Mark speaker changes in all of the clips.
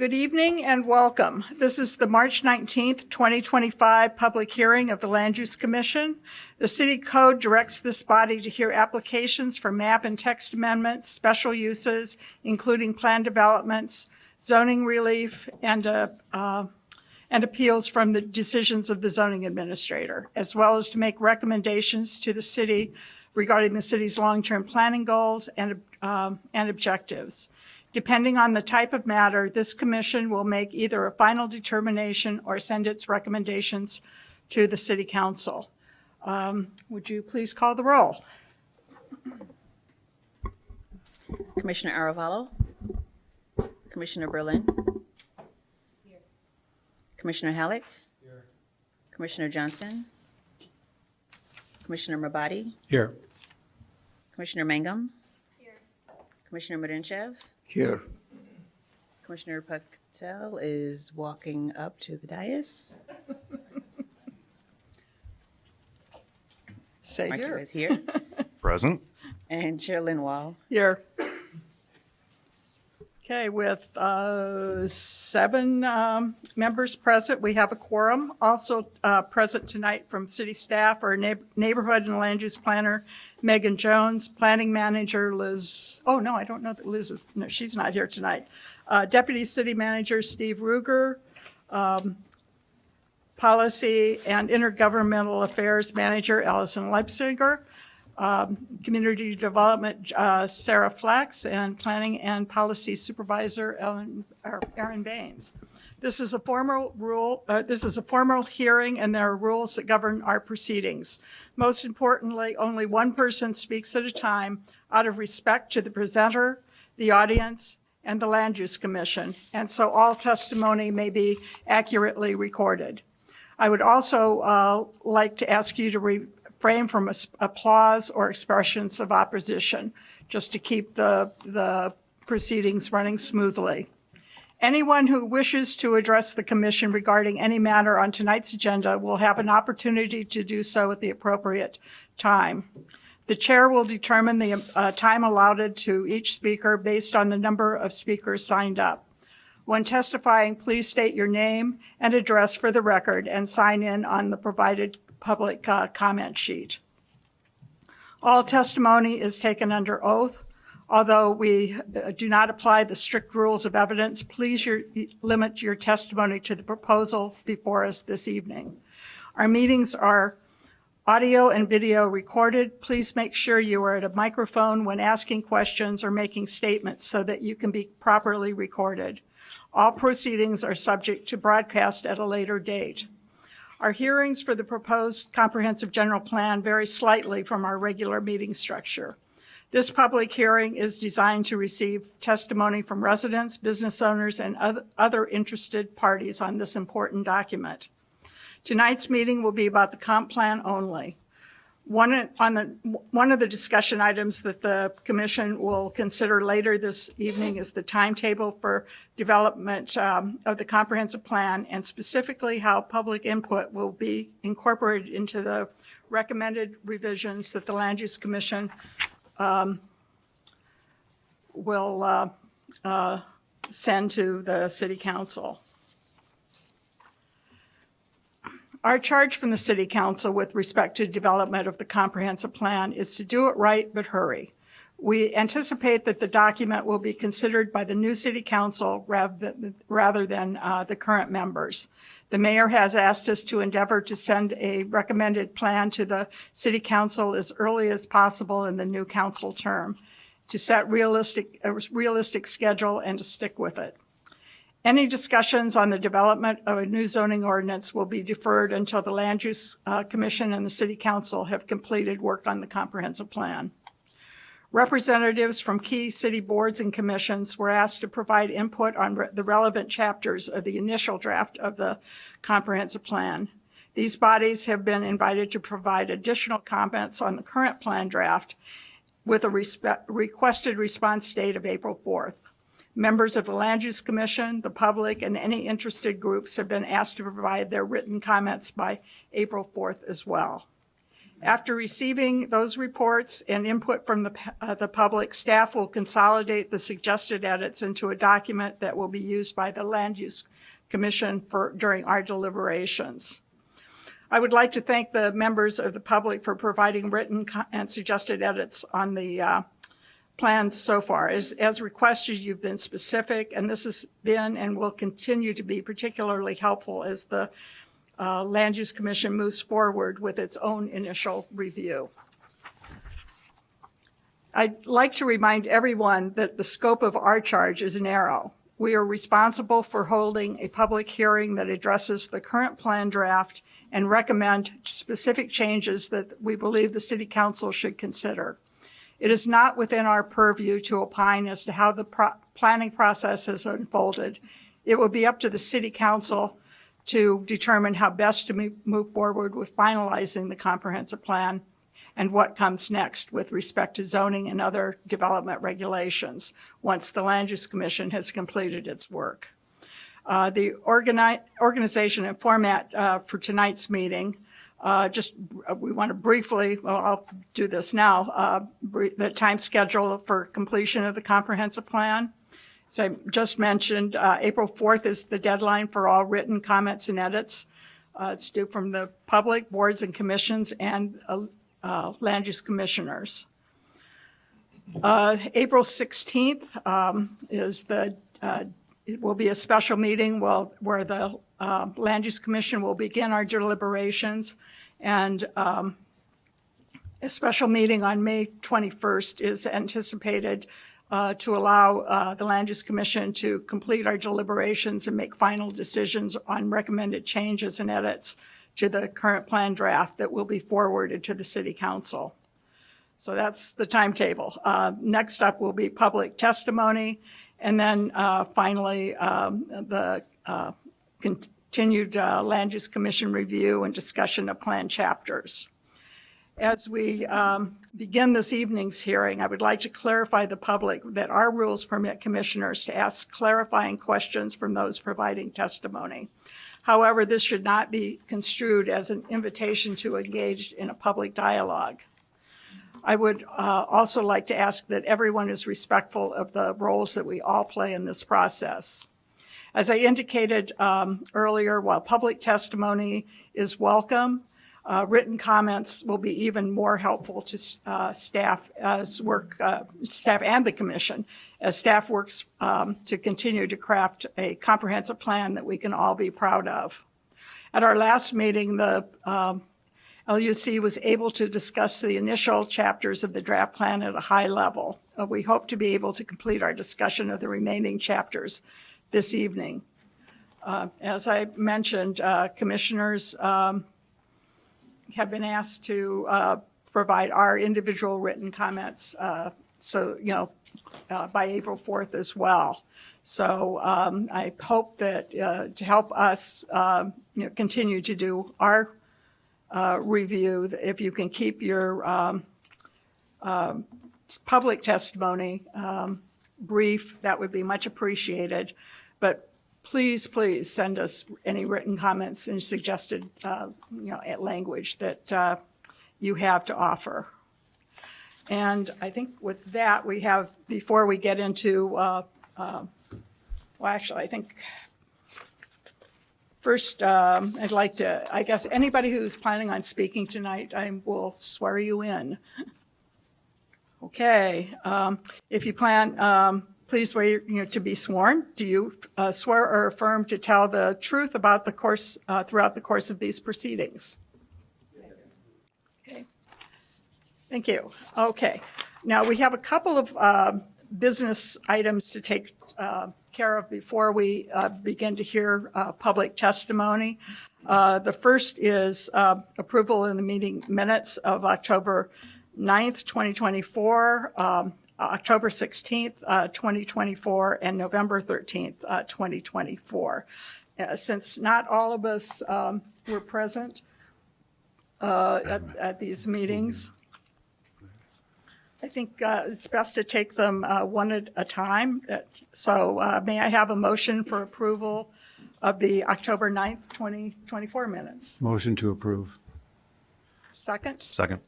Speaker 1: Good evening and welcome. This is the March 19th, 2025 public hearing of the Land Use Commission. The City Code directs this body to hear applications for map and text amendments, special uses, including plan developments, zoning relief, and appeals from the decisions of the zoning administrator, as well as to make recommendations to the city regarding the city's long-term planning goals and objectives. Depending on the type of matter, this commission will make either a final determination or send its recommendations to the City Council. Would you please call the roll?
Speaker 2: Commissioner Aravallo. Commissioner Berlin. Here. Commissioner Halleck. Here. Commissioner Johnson. Commissioner Mabadi.
Speaker 3: Here.
Speaker 2: Commissioner Mangum. Here. Commissioner Marinchev.
Speaker 3: Here.
Speaker 2: Commissioner Patel is walking up to the dais.
Speaker 1: Say
Speaker 2: Mark
Speaker 1: here.
Speaker 2: is here.
Speaker 4: Present.
Speaker 2: And Chair Linwall.
Speaker 1: Here. Okay, with 7 members present, we have a quorum. Also present tonight from city staff are neighborhood and land use planner Megan Jones, planning manager Liz, oh no, I don't know that Liz is, no, she's not here tonight. Deputy city manager Steve Ruger, policy and intergovernmental affairs manager Allison Leipziger, community development Sarah Flax, and planning and policy supervisor Erin Baines. This is a formal hearing, and there are rules that govern our proceedings. Most importantly, only one person speaks at a time out of respect to the presenter, the audience, and the Land Use Commission, and so all testimony may be accurately recorded. I would also like to ask you to refrain from applause or expressions of opposition, just to keep the proceedings running smoothly. Anyone who wishes to address the commission regarding any matter on tonight's agenda will have an opportunity to do so at the appropriate time. The chair will determine the time allotted to each speaker based on the number of speakers signed up. When testifying, please state your name and address for the record and sign in on the provided public comment sheet. All testimony is taken under oath. Although we do not apply the strict rules of evidence, please limit your testimony to the proposal before us this evening. Our meetings are audio and video recorded. Please make sure you are at a microphone when asking questions or making statements so that you can be properly recorded. All proceedings are subject to broadcast at a later date. Our hearings for the proposed comprehensive general plan vary slightly from our regular meeting structure. This public hearing is designed to receive testimony from residents, business owners, and other interested parties on this important document. Tonight's meeting will be about the comp plan only. One of the discussion items that the commission will consider later this evening is the timetable for development of the comprehensive plan, and specifically how public input will be incorporated into the recommended revisions that the Land Use Commission will send to the City Council. Our charge from the City Council with respect to development of the comprehensive plan is to do it right but hurry. We anticipate that the document will be considered by the new City Council rather than the current members. The mayor has asked us to endeavor to send a recommended plan to the City Council as early as possible in the new council term, to set a realistic schedule and to stick with it. Any discussions on the development of a new zoning ordinance will be deferred until the Land Use Commission and the City Council have completed work on the comprehensive plan. Representatives from key city boards and commissions were asked to provide input on the relevant chapters of the initial draft of the comprehensive plan. These bodies have been invited to provide additional comments on the current plan draft with a requested response date of April 4th. Members of the Land Use Commission, the public, and any interested groups have been asked to provide their written comments by April 4th as well. After receiving those reports and input from the public, staff will consolidate the suggested edits into a document that will be used by the Land Use Commission during our deliberations. I would like to thank the members of the public for providing written and suggested edits on the plans so far. As requested, you've been specific, and this has been and will continue to be particularly helpful as the Land Use Commission moves forward with its own initial review. I'd like to remind everyone that the scope of our charge is narrow. We are responsible for holding a public hearing that addresses the current plan draft and recommend specific changes that we believe the City Council should consider. It is not within our purview to opine as to how the planning process has unfolded. It will be up to the City Council to determine how best to move forward with finalizing the comprehensive plan and what comes next with respect to zoning and other development regulations once the Land Use Commission has completed its work. The organization and format for tonight's meeting, we want to briefly, well, I'll do this now, the time schedule for completion of the comprehensive plan. As I just mentioned, April 4th is the deadline for all written comments and edits. It's due from the public, boards and commissions, and land use commissioners. April 16th it will be a special meeting where the Land Use Commission will begin our deliberations, and a special meeting on May 21st is anticipated to allow the Land Use Commission to complete our deliberations and make final decisions on recommended changes and edits to the current plan draft that will be forwarded to the City Council. So that's the timetable. Next up will be public testimony, and then finally the continued Land Use Commission review and discussion of plan chapters. As we begin this evening's hearing, I would like to clarify the public that our rules permit commissioners to ask clarifying questions from those providing testimony. However, this should not be construed as an invitation to engage in a public dialogue. I would also like to ask that everyone is respectful of the roles that we all play in this process. As I indicated earlier, while public testimony is welcome, written comments will be even more helpful to staff and the commission as staff works to continue to craft a comprehensive plan that we can all be proud of. At our last meeting, the LUC was able to discuss the initial chapters of the draft plan at a high level. We hope to be able to complete our discussion of the remaining chapters this evening. As I mentioned, commissioners have been asked to provide our individual written comments, by April 4th as well. So I hope that to help us continue to do our review, if you can keep your public testimony brief, that would be much appreciated. But please send us any written comments and suggested language that you have to offer. And I think with that, we have, before we get into, I think first, I'd like to, I guess, anybody who's planning on speaking tonight, I will swear you in. Okay, if you plan, please wait to be sworn. Do you swear or affirm to tell the truth about the course, throughout the course of these proceedings? Yes. Okay. Thank you. Okay. Now, we have a couple of business items to take care of before we begin to hear public testimony. The first is approval in the meeting minutes of October 9th, 2024, October 16th, 2024, and November 13th, 2024. Since not all of us were present at these meetings, I think it's best to take them one at a time. So may I have a motion for approval of the October 9th, 2024 minutes?
Speaker 3: Motion to approve.
Speaker 1: Second?
Speaker 3: Second.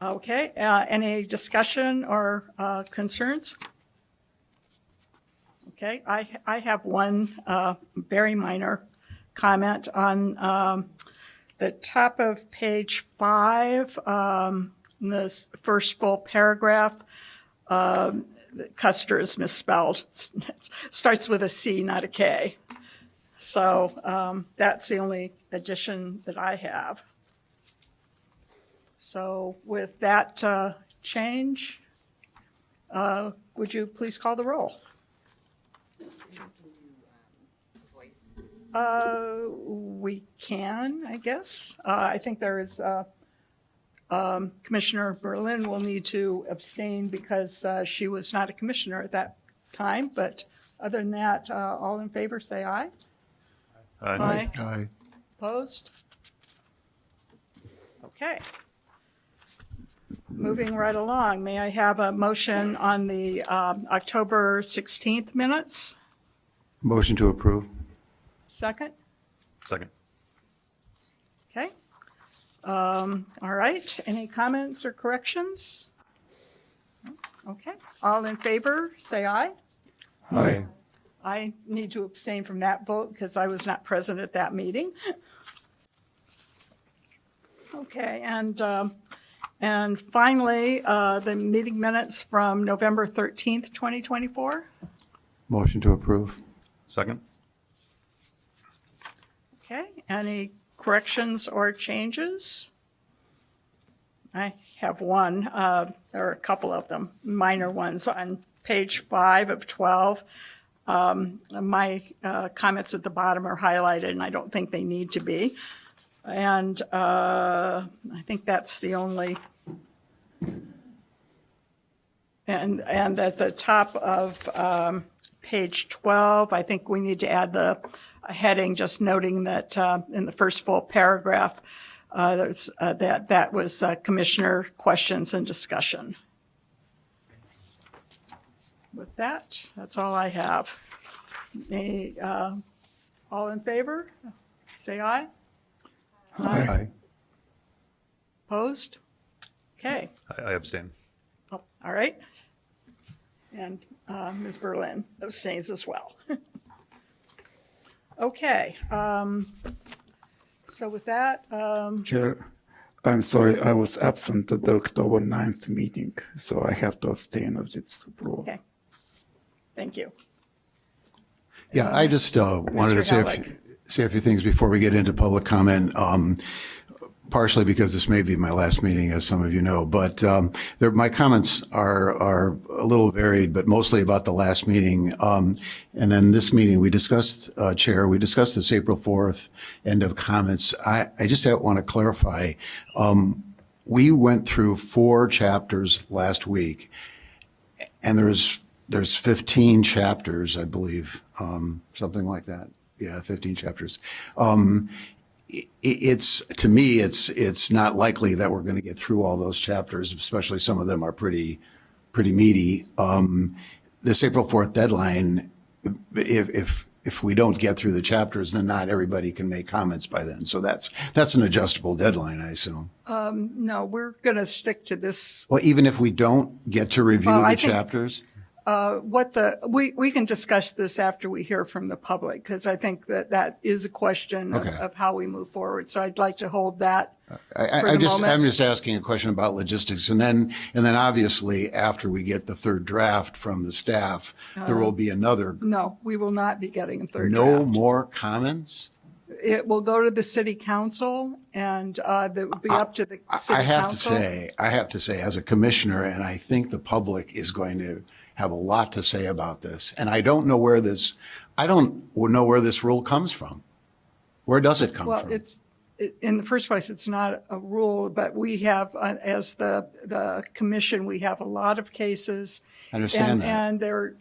Speaker 1: Okay, any discussion or concerns? Okay, I have one very minor comment on the top of page 5, in this first full paragraph. Custer is misspelled. It starts with a C, not a K. So that's the only addition that I have. So with that change, would you please call the roll? We can, I guess. I think there is, Commissioner Berlin will need to abstain because she was not a commissioner at that time. But other than that, all in favor, say aye.
Speaker 3: Aye.
Speaker 4: Aye.
Speaker 1: Opposed? Okay. Moving right along, may I have a motion on the October 16th minutes?
Speaker 4: Motion to approve.
Speaker 1: Second?
Speaker 3: Second.
Speaker 1: Okay. All right, any comments or corrections? Okay, all in favor, say aye.
Speaker 4: Aye.
Speaker 1: I need to abstain from that vote because I was not present at that meeting. Okay, and finally, the meeting minutes from November 13th, 2024.
Speaker 4: Motion to approve.
Speaker 3: Second.
Speaker 1: Okay, any corrections or changes? I have one, or a couple of them, minor ones. On page 5 of 12, my comments at the bottom are highlighted, and I don't think they need to be. And I think that's the only. And at the top of page 12, I think we need to add a heading just noting that in the first full paragraph, that was commissioner questions and discussion. With that, that's all I have. All in favor, say aye.
Speaker 4: Aye.
Speaker 1: Opposed? Okay,
Speaker 3: I abstain.
Speaker 1: all right. And Ms. Berlin abstains as well. Okay, so with that,
Speaker 5: Chair, I'm sorry, I was absent at the October 9th meeting, so I have to abstain of this approval.
Speaker 1: okay, thank you.
Speaker 4: Yeah, I just wanted to say
Speaker 1: Halleck.
Speaker 4: say a few things before we get into public comment. Partially because this may be my last meeting, as some of you know, but my comments are a little varied, but mostly about the last meeting. And then this meeting, we discussed, Chair, we discussed this April 4th end of comments. I just want to clarify. We went through 4 chapters last week, and there's 15 chapters, I believe, something like that. Yeah, 15 chapters. To me, it's not likely that we're going to get through all those chapters, especially some of them are pretty meaty. This April 4th deadline, if we don't get through the chapters, then not everybody can make comments by then. So that's an adjustable deadline, I assume.
Speaker 1: No, we're going to stick to this.
Speaker 4: Well, even if we don't get to review
Speaker 1: Well, I
Speaker 4: the
Speaker 1: think-
Speaker 4: chapters?
Speaker 1: We can discuss this after we hear from the public, because I think that is a question
Speaker 4: Okay.
Speaker 1: of how we move forward. So I'd like to hold that for
Speaker 4: I'm
Speaker 1: the moment.
Speaker 4: just asking a question about logistics. And then obviously after we get the third draft from the staff, there will be another,
Speaker 1: No, we will not be getting a third
Speaker 4: no
Speaker 1: draft.
Speaker 4: more comments?
Speaker 1: It will go to the city council, and that will be up to the city
Speaker 4: I have
Speaker 1: council.
Speaker 4: I have to say, as a commissioner, and I think the public is going to have a lot to say about this. And I don't know where this rule comes from. Where does it come
Speaker 1: Well,
Speaker 4: from?
Speaker 1: in the first place, it's not a rule, but we have, as the commission, we have a lot of cases.
Speaker 4: I understand that.
Speaker 1: And they're,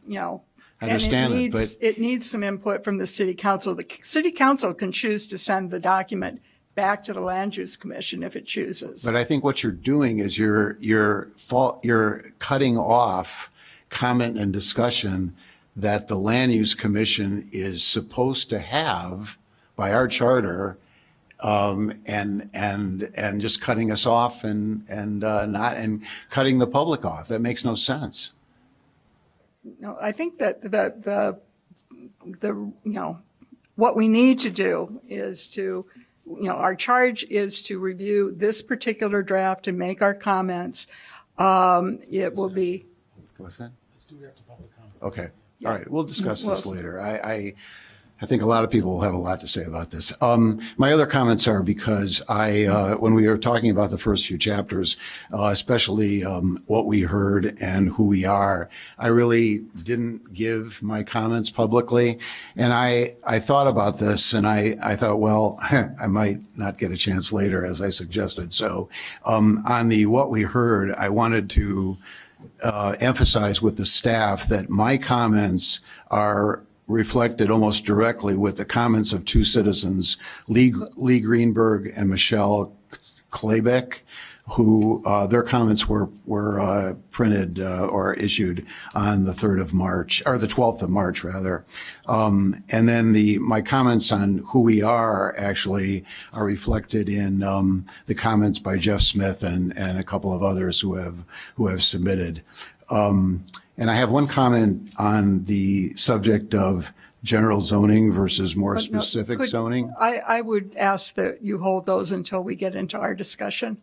Speaker 4: I understand
Speaker 1: and
Speaker 4: that,
Speaker 1: it needs some input from the city council. The city council can choose to send the document back to the land use commission if it chooses.
Speaker 4: But I think what you're doing is you're cutting off comment and discussion that the land use commission is supposed to have by our charter and just cutting us off and cutting the public off. That makes no sense.
Speaker 1: No, I think that what we need to do is to, our charge is to review this particular draft and make our comments. It will be,
Speaker 4: What's that? Let's do it after public comment. Okay. All right. We'll discuss this later. I think a lot of people will have a lot to say about this. My other comments are because when we were talking about the first few chapters, especially what we heard and who we are, I really didn't give my comments publicly. And I thought about this and I thought, well, I might not get a chance later as I suggested. So on the what we heard, I wanted to emphasize with the staff that my comments are reflected almost directly with the comments of two citizens, Lee Greenberg and Michelle Klebeck, who their comments were printed or issued on the 3rd of March, or the 12th of March, rather. And then my comments on who we are actually are reflected in the comments by Jeff Smith and a couple of others who have submitted. And I have one comment on the subject of general zoning versus more specific zoning.
Speaker 1: I would ask that you hold those until we get into our discussion.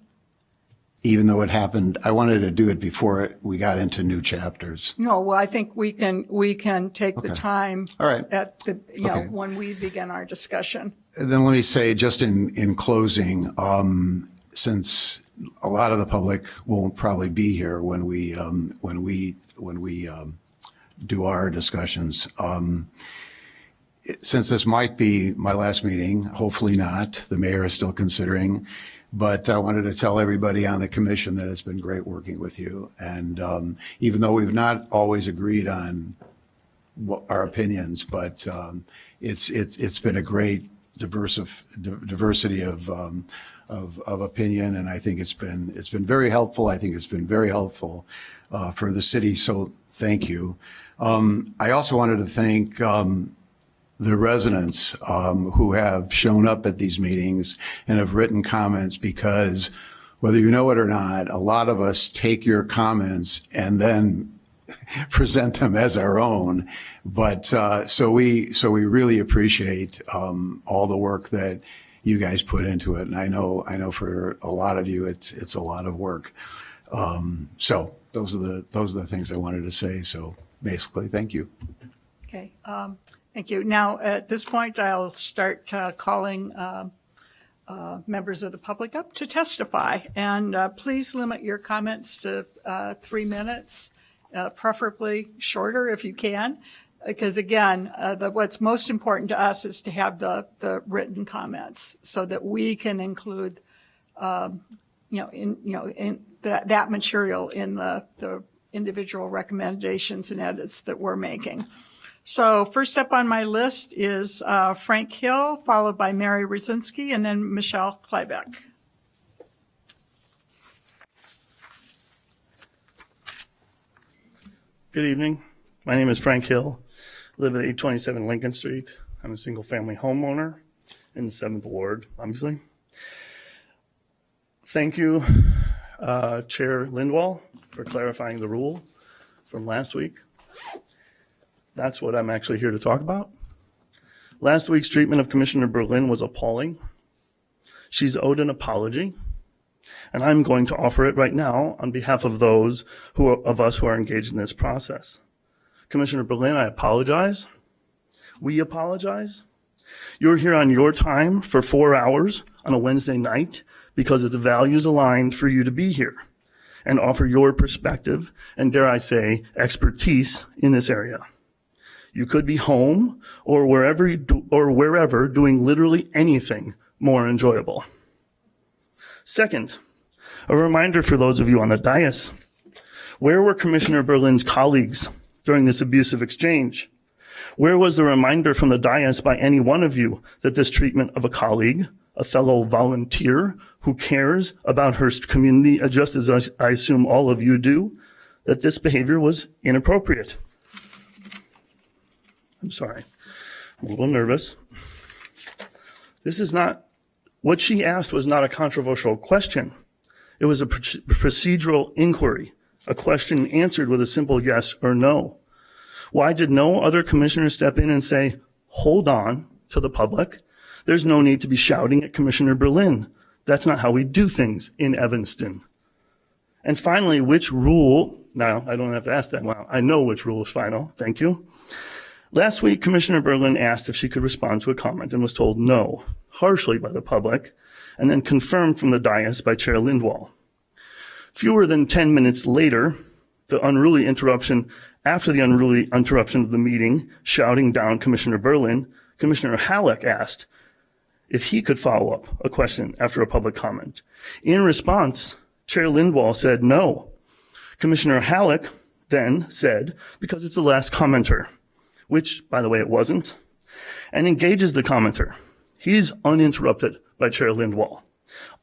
Speaker 4: Even though it happened, I wanted to do it before we got into new chapters.
Speaker 1: No, well, I think we can take the time
Speaker 4: All right.
Speaker 1: at the,
Speaker 4: Okay.
Speaker 1: when we begin our discussion.
Speaker 4: And then let me say, just in closing, since a lot of the public won't probably be here when we do our discussions. Since this might be my last meeting, hopefully not, the mayor is still considering, but I wanted to tell everybody on the commission that it's been great working with you. And even though we've not always agreed on our opinions, but it's been a great diversity of opinion, and I think it's been very helpful. I think it's been very helpful for the city. So thank you. I also wanted to thank the residents who have shown up at these meetings and have written comments, because whether you know it or not, a lot of us take your comments and then present them as our own. But so we really appreciate all the work that you guys put into it, and I know for a lot of you it's a lot of work. So those are the things I wanted to say. So basically, thank you.
Speaker 1: Okay, thank you. Now, at this point, I'll start calling members of the public up to testify. And please limit your comments to 3 minutes, preferably shorter if you can. Because again, what's most important to us is to have the written comments so that we can include, in that material in the individual recommendations and edits that we're making. So first up on my list is Frank Hill, followed by Mary Rosinski, and then Michelle Klebeck.
Speaker 6: Good evening. My name is Frank Hill. I live at 827 Lincoln Street. I'm a single-family homeowner in the 7th Ward, obviously. Thank you, Chair Lindwall, for clarifying the rule from last week. That's what I'm actually here to talk about. Last week's treatment of Commissioner Berlin was appalling. She's owed an apology, and I'm going to offer it right now on behalf of those of us who are engaged in this process. Commissioner Berlin, I apologize. We apologize. You're here on your time for 4 hours on a Wednesday night because it's values aligned for you to be here and offer your perspective and, dare I say, expertise in this area. You could be home or wherever doing literally anything more enjoyable. Second, a reminder for those of you on the dais. Where were Commissioner Berlin's colleagues during this abusive exchange? Where was the reminder from the dais by any one of you that this treatment of a colleague, a fellow volunteer who cares about her community, just as I assume all of you do, that this behavior was inappropriate? I'm sorry, I'm a little nervous. This is not What she asked was not a controversial question. It was a procedural inquiry, a question answered with a simple yes or no. Why did no other commissioner step in and say, hold on, to the public? There's no need to be shouting at Commissioner Berlin. That's not how we do things in Evanston. And finally, which rule, now I don't have to ask that, wow, I know which rule is final, thank you. Last week, Commissioner Berlin asked if she could respond to a comment and was told no, harshly by the public, and then confirmed from the dais by Chair Lindwall. Fewer than 10 minutes later, the unruly interruption, after the unruly interruption of the meeting, shouting down Commissioner Berlin, Commissioner Halleck asked if he could follow up a question after a public comment. In response, Chair Lindwall said no. Commissioner Halleck then said, because it's the last commenter, which, by the way, it wasn't, and engages the commenter. He's uninterrupted by Chair Lindwall,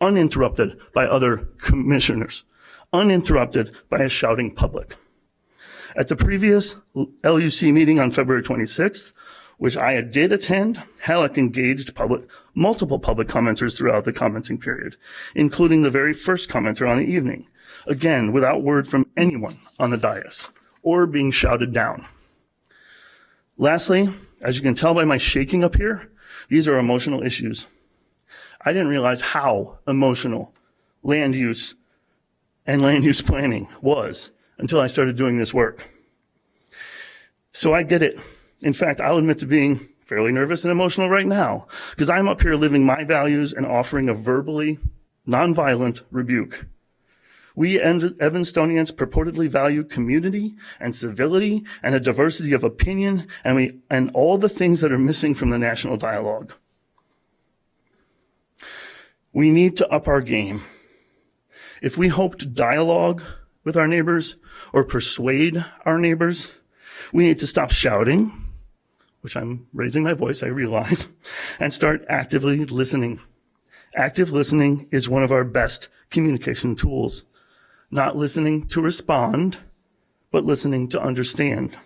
Speaker 6: uninterrupted by other commissioners, uninterrupted by a shouting public. At the previous LUC meeting on February 26th, which I did attend, Halleck engaged multiple public commenters throughout the commenting period, including the very first commenter on the evening, again, without word from anyone on the dais or being shouted down. Lastly, as you can tell by my shaking up here, these are emotional issues. I didn't realize how emotional land use and land use planning was until I started doing this work. So I get it. In fact, I'll admit to being fairly nervous and emotional right now because I'm up here living my values and offering a verbally nonviolent rebuke. We Evanstonians purportedly value community and civility and a diversity of opinion and all the things that are missing from the national dialogue. We need to up our game. If we hope to dialogue with our neighbors or persuade our neighbors, we need to stop shouting, which I'm raising my voice, I realize, and start actively listening. Active listening is one of our best communication tools. Not listening to respond, but listening to understand.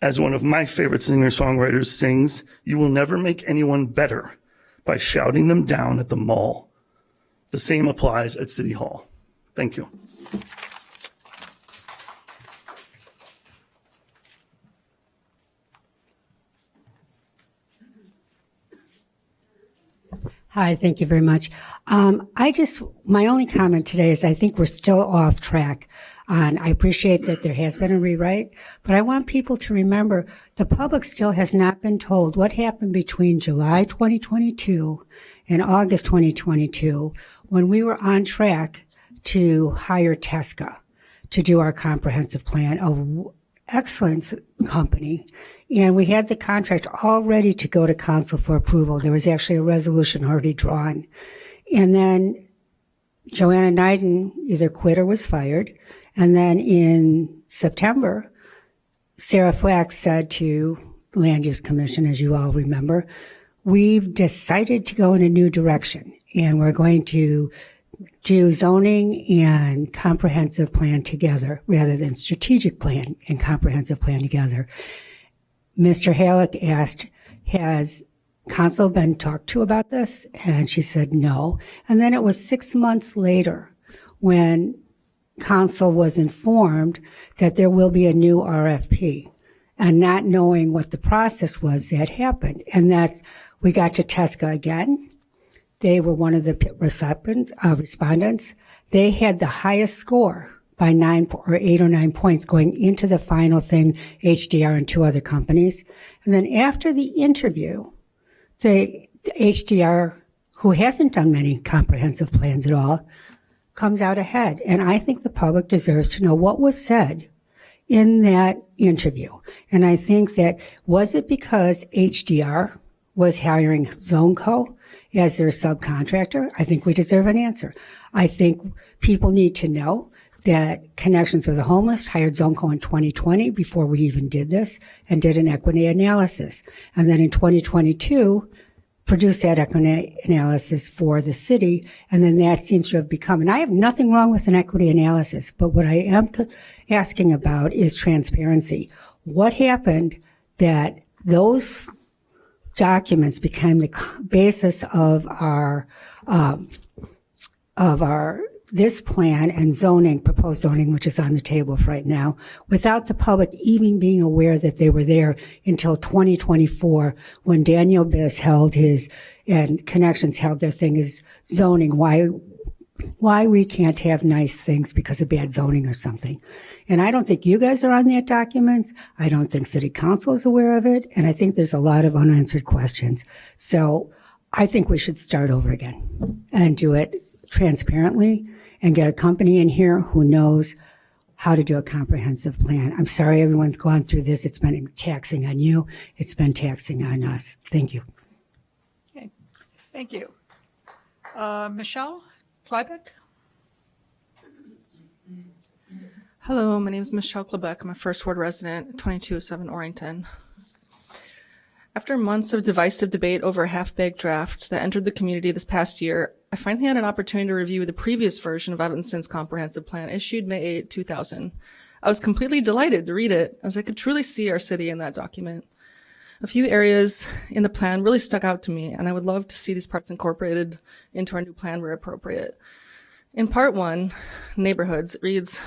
Speaker 6: As one of my favorite singer-songwriters sings, you will never make anyone better by shouting them down at the mall. The same applies at City Hall. Thank you.
Speaker 7: Hi, thank you very much. My only comment today is I think we're still off track. And I appreciate that there has been a rewrite, but I want people to remember the public still has not been told what happened between July 2022 and August 2022 when we were on track to hire Tesca to do our comprehensive plan, an excellent company. And we had the contract all ready to go to council for approval. There was actually a resolution already drawn. And then Joanna Knighton either quit or was fired. And then in September, Sarah Flack said to the Land Use Commission, as you all remember, we've decided to go in a new direction. And we're going to do zoning and comprehensive plan together rather than strategic plan and comprehensive plan together. Mr. Halleck asked, has council been talked to about this? And she said no. And then it was 6 months later when council was informed that there will be a new RFP and not knowing what the process was that happened. And we got to Tesca again. They were one of the respondents. They had the highest score by 8 or 9 points going into the final thing, HDR and 2 other companies. And then after the interview, the HDR, who hasn't done many comprehensive plans at all, comes out ahead. And I think the public deserves to know what was said in that interview. And I think that, was it because HDR was hiring ZoneCo as their subcontractor? I think we deserve an answer. I think people need to know that Connections for the Homeless hired ZoneCo in 2020 before we even did this and did an equity analysis. And then in 2022, produced that equity analysis for the city. And then that seems to have become, and I have nothing wrong with an equity analysis, but what I am asking about is transparency. What happened that those documents became the basis of this plan and zoning, proposed zoning, which is on the table right now, without the public even being aware that they were there until 2024, when Daniel Biss and Connections held their thing as zoning, why we can't have nice things because of bad zoning or something. And I don't think you guys are on that document. I don't think city council is aware of it. And I think there's a lot of unanswered questions. So I think we should start over again and do it transparently and get a company in here who knows how to do a comprehensive plan. I'm sorry everyone's gone through this. It's been taxing on you. It's been taxing on us. Thank you.
Speaker 1: Okay, thank you. Michelle Kleibeck?
Speaker 8: Hello, my name is Michelle Klebeck. I'm a first ward resident, 2207 Orrington. After months of divisive debate over a half-baked draft that entered the community this past year, I finally had an opportunity to review the previous version of Evanston's comprehensive plan issued May 8, 2000. I was completely delighted to read it, as I could truly see our city in that document. A few areas in the plan really stuck out to me, and I would love to see these parts incorporated into our new plan where appropriate. In part 1, neighborhoods, it reads,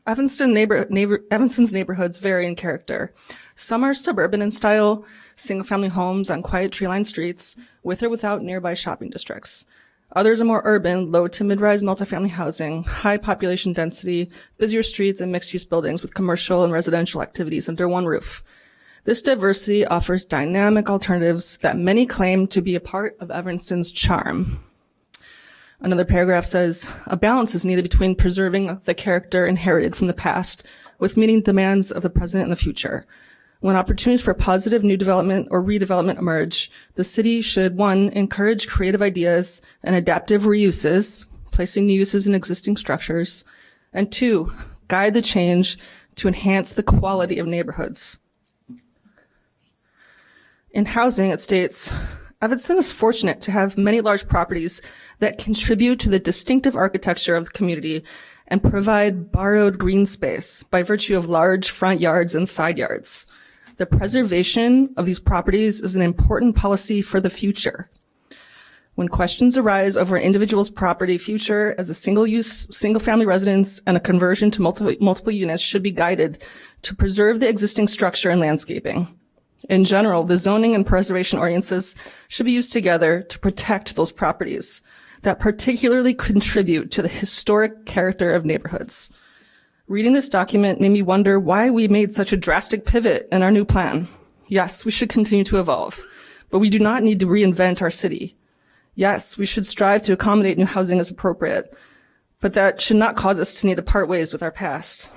Speaker 8: Evanston's neighborhoods vary in character. Some are suburban in style, single-family homes on quiet tree-lined streets, with or without nearby shopping districts. Others are more urban, low to mid-rise multifamily housing, high population density, busier streets, and mixed-use buildings with commercial and residential activities under one roof. This diversity offers dynamic alternatives that many claim to be a part of Evanston's charm. Another paragraph says, a balance is needed between preserving the character inherited from the past with meeting demands of the present and the future. When opportunities for positive new development or redevelopment emerge, the city should, 1, encourage creative ideas and adaptive reuses, placing new uses in existing structures, and 2, guide the change to enhance the quality of neighborhoods. In housing, it states, Evanston is fortunate to have many large properties that contribute to the distinctive architecture of the community and provide borrowed green space by virtue of large front yards and side yards. The preservation of these properties is an important policy for the future. When questions arise over an individual's property future as a single-family residence and a conversion to multiple units should be guided to preserve the existing structure and landscaping. In general, the zoning and preservation ordinances should be used together to protect those properties that particularly contribute to the historic character of neighborhoods. Reading this document made me wonder why we made such a drastic pivot in our new plan. Yes, we should continue to evolve, but we do not need to reinvent our city. Yes, we should strive to accommodate new housing as appropriate, but that should not cause us to need to part ways with our past.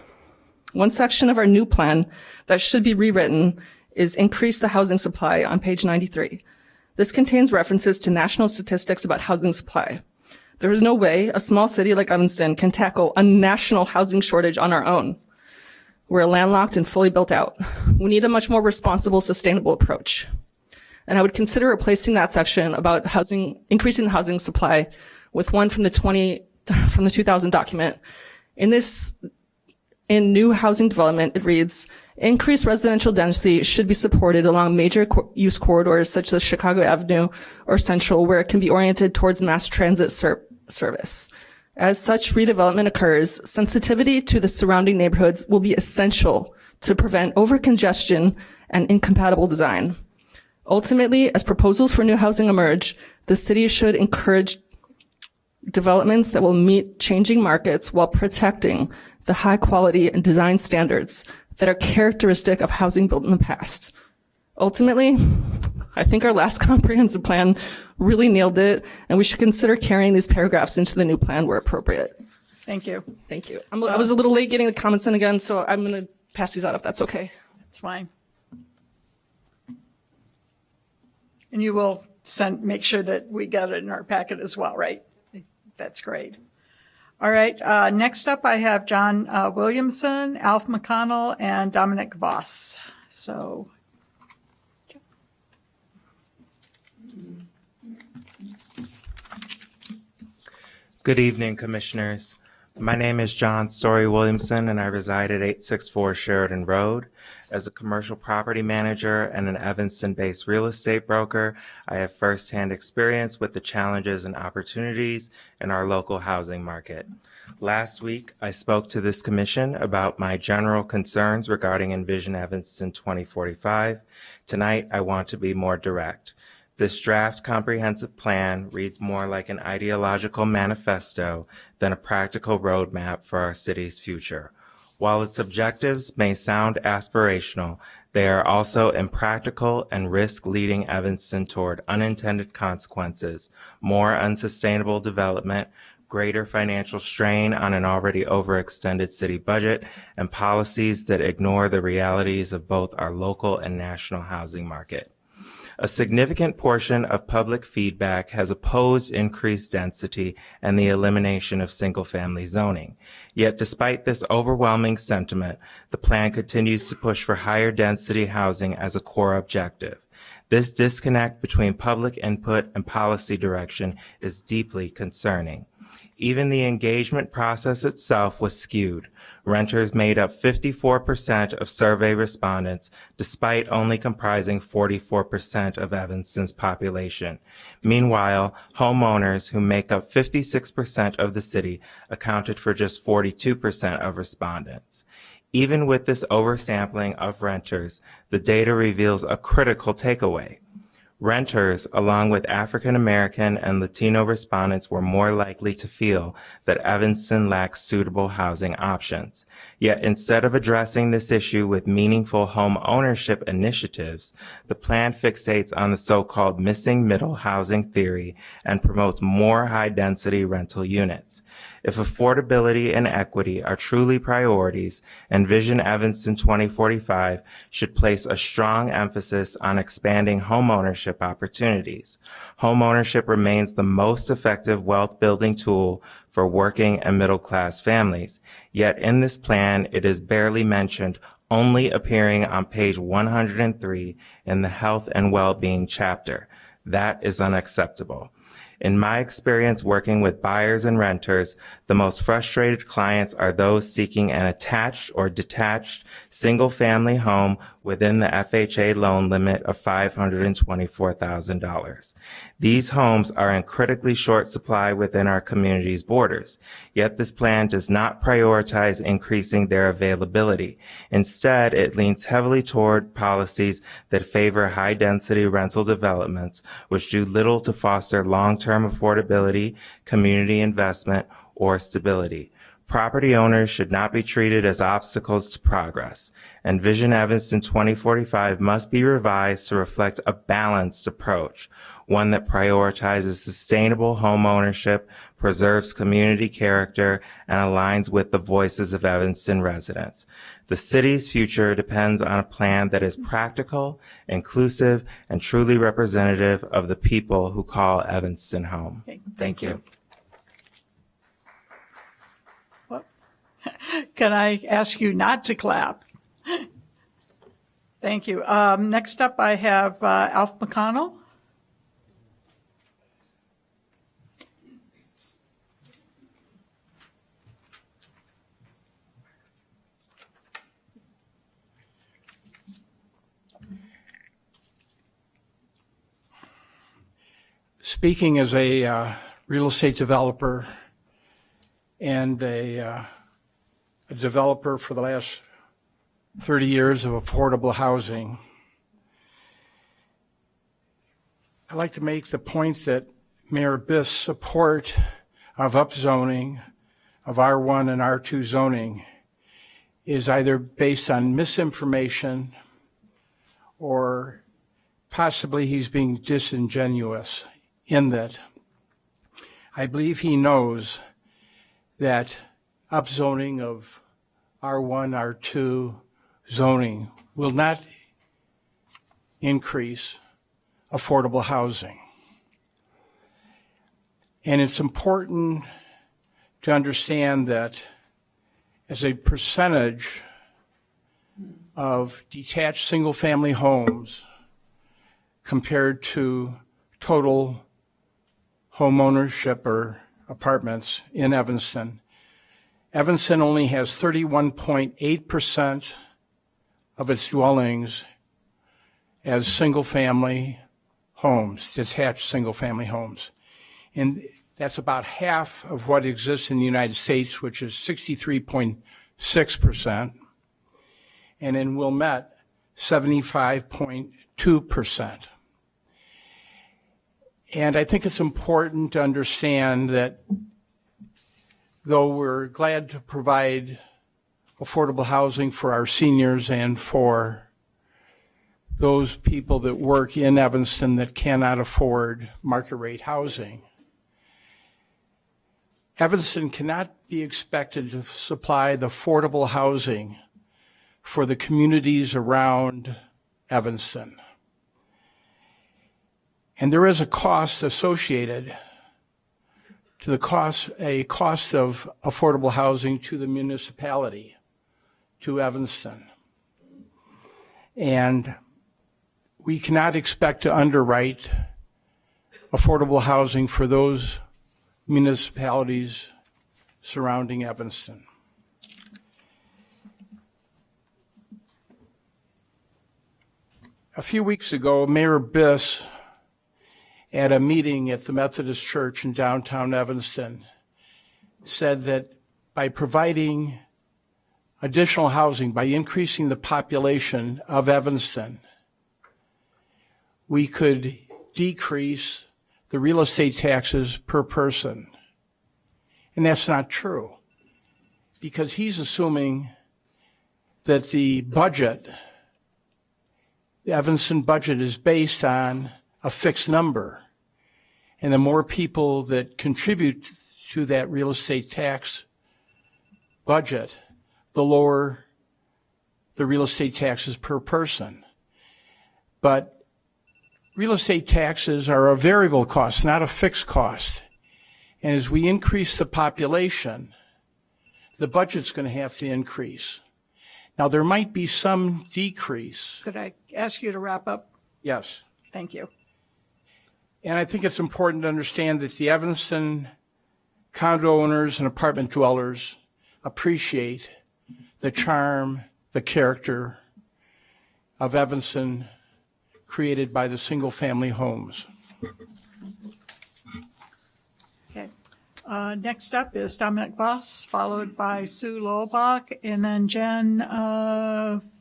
Speaker 8: One section of our new plan that should be rewritten is increase the housing supply on page 93. This contains references to national statistics about housing supply. There is no way a small city like Evanston can tackle a national housing shortage on our own. We're landlocked and fully built out. We need a much more responsible, sustainable approach. And I would consider replacing that section about increasing the housing supply with one from the 2000 document. In new housing development, it reads, increased residential density should be supported along major use corridors such as Chicago Avenue or Central, where it can be oriented towards mass transit service. As such redevelopment occurs, sensitivity to the surrounding neighborhoods will be essential to prevent overcongestion and incompatible design. Ultimately, as proposals for new housing emerge, the city should encourage developments that will meet changing markets while protecting the high quality and design standards that are characteristic of housing built in the past. Ultimately, I think our last comprehensive plan really nailed it, and we should consider carrying these paragraphs into the new plan where appropriate.
Speaker 1: Thank you.
Speaker 8: Thank you. I was a little late getting the comments in again, so I'm going to pass these out if that's okay.
Speaker 1: That's fine. And you will make sure that we get it in our packet as well, right? That's great. All right, next up I have John Williamson, Alf McConnell, and Dominic Voss. So,
Speaker 9: Good evening, Commissioners. My name is John Story Williamson, and I reside at 864 Sheridan Road. As a commercial property manager and an Evanston-based real estate broker, I have firsthand experience with the challenges and opportunities in our local housing market. Last week, I spoke to this commission about my general concerns regarding Envision Evanston 2045. Tonight, I want to be more direct. This draft comprehensive plan reads more like an ideological manifesto than a practical roadmap for our city's future. While its objectives may sound aspirational, they are also impractical and risk leading Evanston toward unintended consequences, more unsustainable development, greater financial strain on an already overextended city budget, and policies that ignore the realities of both our local and national housing market. A significant portion of public feedback has opposed increased density and the elimination of single-family zoning. Yet despite this overwhelming sentiment, the plan continues to push for higher density housing as a core objective. This disconnect between public input and policy direction is deeply concerning. Even the engagement process itself was skewed. Renters made up 54% of survey respondents, despite only comprising 44% of Evanston's population. Meanwhile, homeowners, who make up 56% of the city, accounted for just 42% of respondents. Even with this oversampling of renters, the data reveals a critical takeaway. Renters, along with African American and Latino respondents, were more likely to feel that Evanston lacks suitable housing options. Yet instead of addressing this issue with meaningful home ownership initiatives, the plan fixates on the so-called missing middle housing theory and promotes more high-density rental units. If affordability and equity are truly priorities, Envision Evanston 2045 should place a strong emphasis on expanding home ownership opportunities. Home ownership remains the most effective wealth-building tool for working and middle-class families. Yet in this plan, it is barely mentioned, only appearing on page 103 in the Health and Well-Being chapter. That is unacceptable. In my experience working with buyers and renters, the most frustrated clients are those seeking an attached or detached single-family home within the FHA loan limit of $524,000. These homes are in critically short supply within our community's borders, yet this plan does not prioritize increasing their availability. Instead, it leans heavily toward policies that favor high-density rental developments, which do little to foster long-term affordability, community investment, or stability. Property owners should not be treated as obstacles to progress. Envision Evanston 2045 must be revised to reflect a balanced approach, one that prioritizes sustainable home ownership, preserves community character, and aligns with the voices of Evanston residents. The city's future depends on a plan that is practical, inclusive, and truly representative of the people who call Evanston home. Thank you.
Speaker 1: Can I ask you not to clap? Thank you. Next up, I have Alf McConnell.
Speaker 10: Speaking as a real estate developer and a developer for the last 30 years of affordable housing, I'd like to make the point that Mayor Biss's support of upzoning of R1 and R2 zoning is either based on misinformation or possibly he's being disingenuous in that I believe he knows that upzoning of R1, R2 zoning will not increase affordable housing. And it's important to understand that as a percentage of detached single-family homes compared to total home ownership or apartments in Evanston, Evanston only has 31.8% of its dwellings as single-family homes, detached single-family homes. And that's about half of what exists in the United States, which is 63.6%. And in Wilmette, 75.2%. And I think it's important to understand that though we're glad to provide affordable housing for our seniors and for those people that work in Evanston that cannot afford market rate housing, Evanston cannot be expected to supply the affordable housing for the communities around Evanston. And there is a cost associated to a cost of affordable housing to the municipality, to Evanston. And we cannot expect to underwrite affordable housing for those municipalities surrounding Evanston. A few weeks ago, Mayor Biss, at a meeting at the Methodist Church in downtown Evanston, said that by providing additional housing, by increasing the population of Evanston, we could decrease the real estate taxes per person. And that's not true, because he's assuming that the budget, the Evanston budget, is based on a fixed number. And the more people that contribute to that real estate tax budget, the lower the real estate taxes per person. But real estate taxes are a variable cost, not a fixed cost. And as we increase the population, the budget's going to have to increase. Now, there might be some decrease.
Speaker 1: Could I ask you to wrap up?
Speaker 10: Yes.
Speaker 1: Thank you.
Speaker 10: And I think it's important to understand that the Evanston condo owners and apartment dwellers appreciate the charm, the character of Evanston created by the single-family homes.
Speaker 1: Okay. Next up is Dominic Voss, followed by Sue Lobach, and then Jen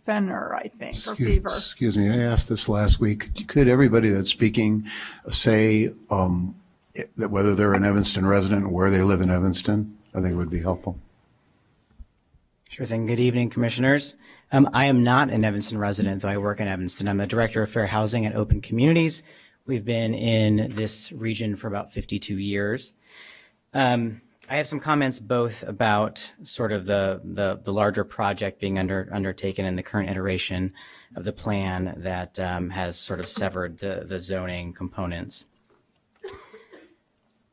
Speaker 1: Fenner, I think, or Fever.
Speaker 4: Excuse me, I asked this last week. Could everybody that's speaking say that whether they're an Evanston resident and where they live in Evanston? I think it would be helpful.
Speaker 11: Sure thing. Good evening, commissioners. I am not an Evanston resident, though I work in Evanston. I'm the Director of Fair Housing at Open Communities. We've been in this region for about 52 years. I have some comments both about sort of the larger project being undertaken in the current iteration of the plan that has sort of severed the zoning components.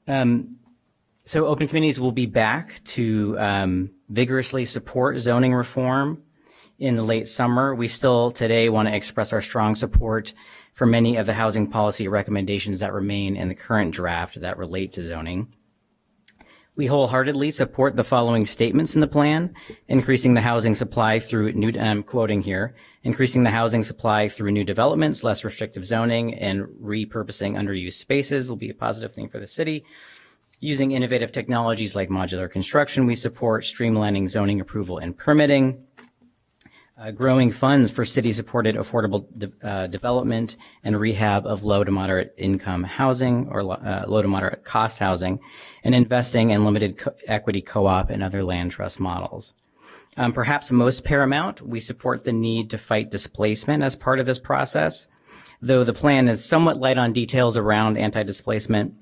Speaker 11: So Open Communities will be back to vigorously support zoning reform in the late summer. We still today want to express our strong support for many of the housing policy recommendations that remain in the current draft that relate to zoning. We wholeheartedly support the following statements in the plan: increasing the housing supply through new, I'm quoting here, increasing the housing supply through new developments, less restrictive zoning, and repurposing underused spaces will be a positive thing for the city. Using innovative technologies like modular construction, we support streamlining zoning approval and permitting. Growing funds for city-supported affordable development and rehab of low to moderate income housing or low to moderate cost housing, and investing in limited equity co-op and other land trust models. Perhaps most paramount, we support the need to fight displacement as part of this process. Though the plan is somewhat light on details around anti-displacement,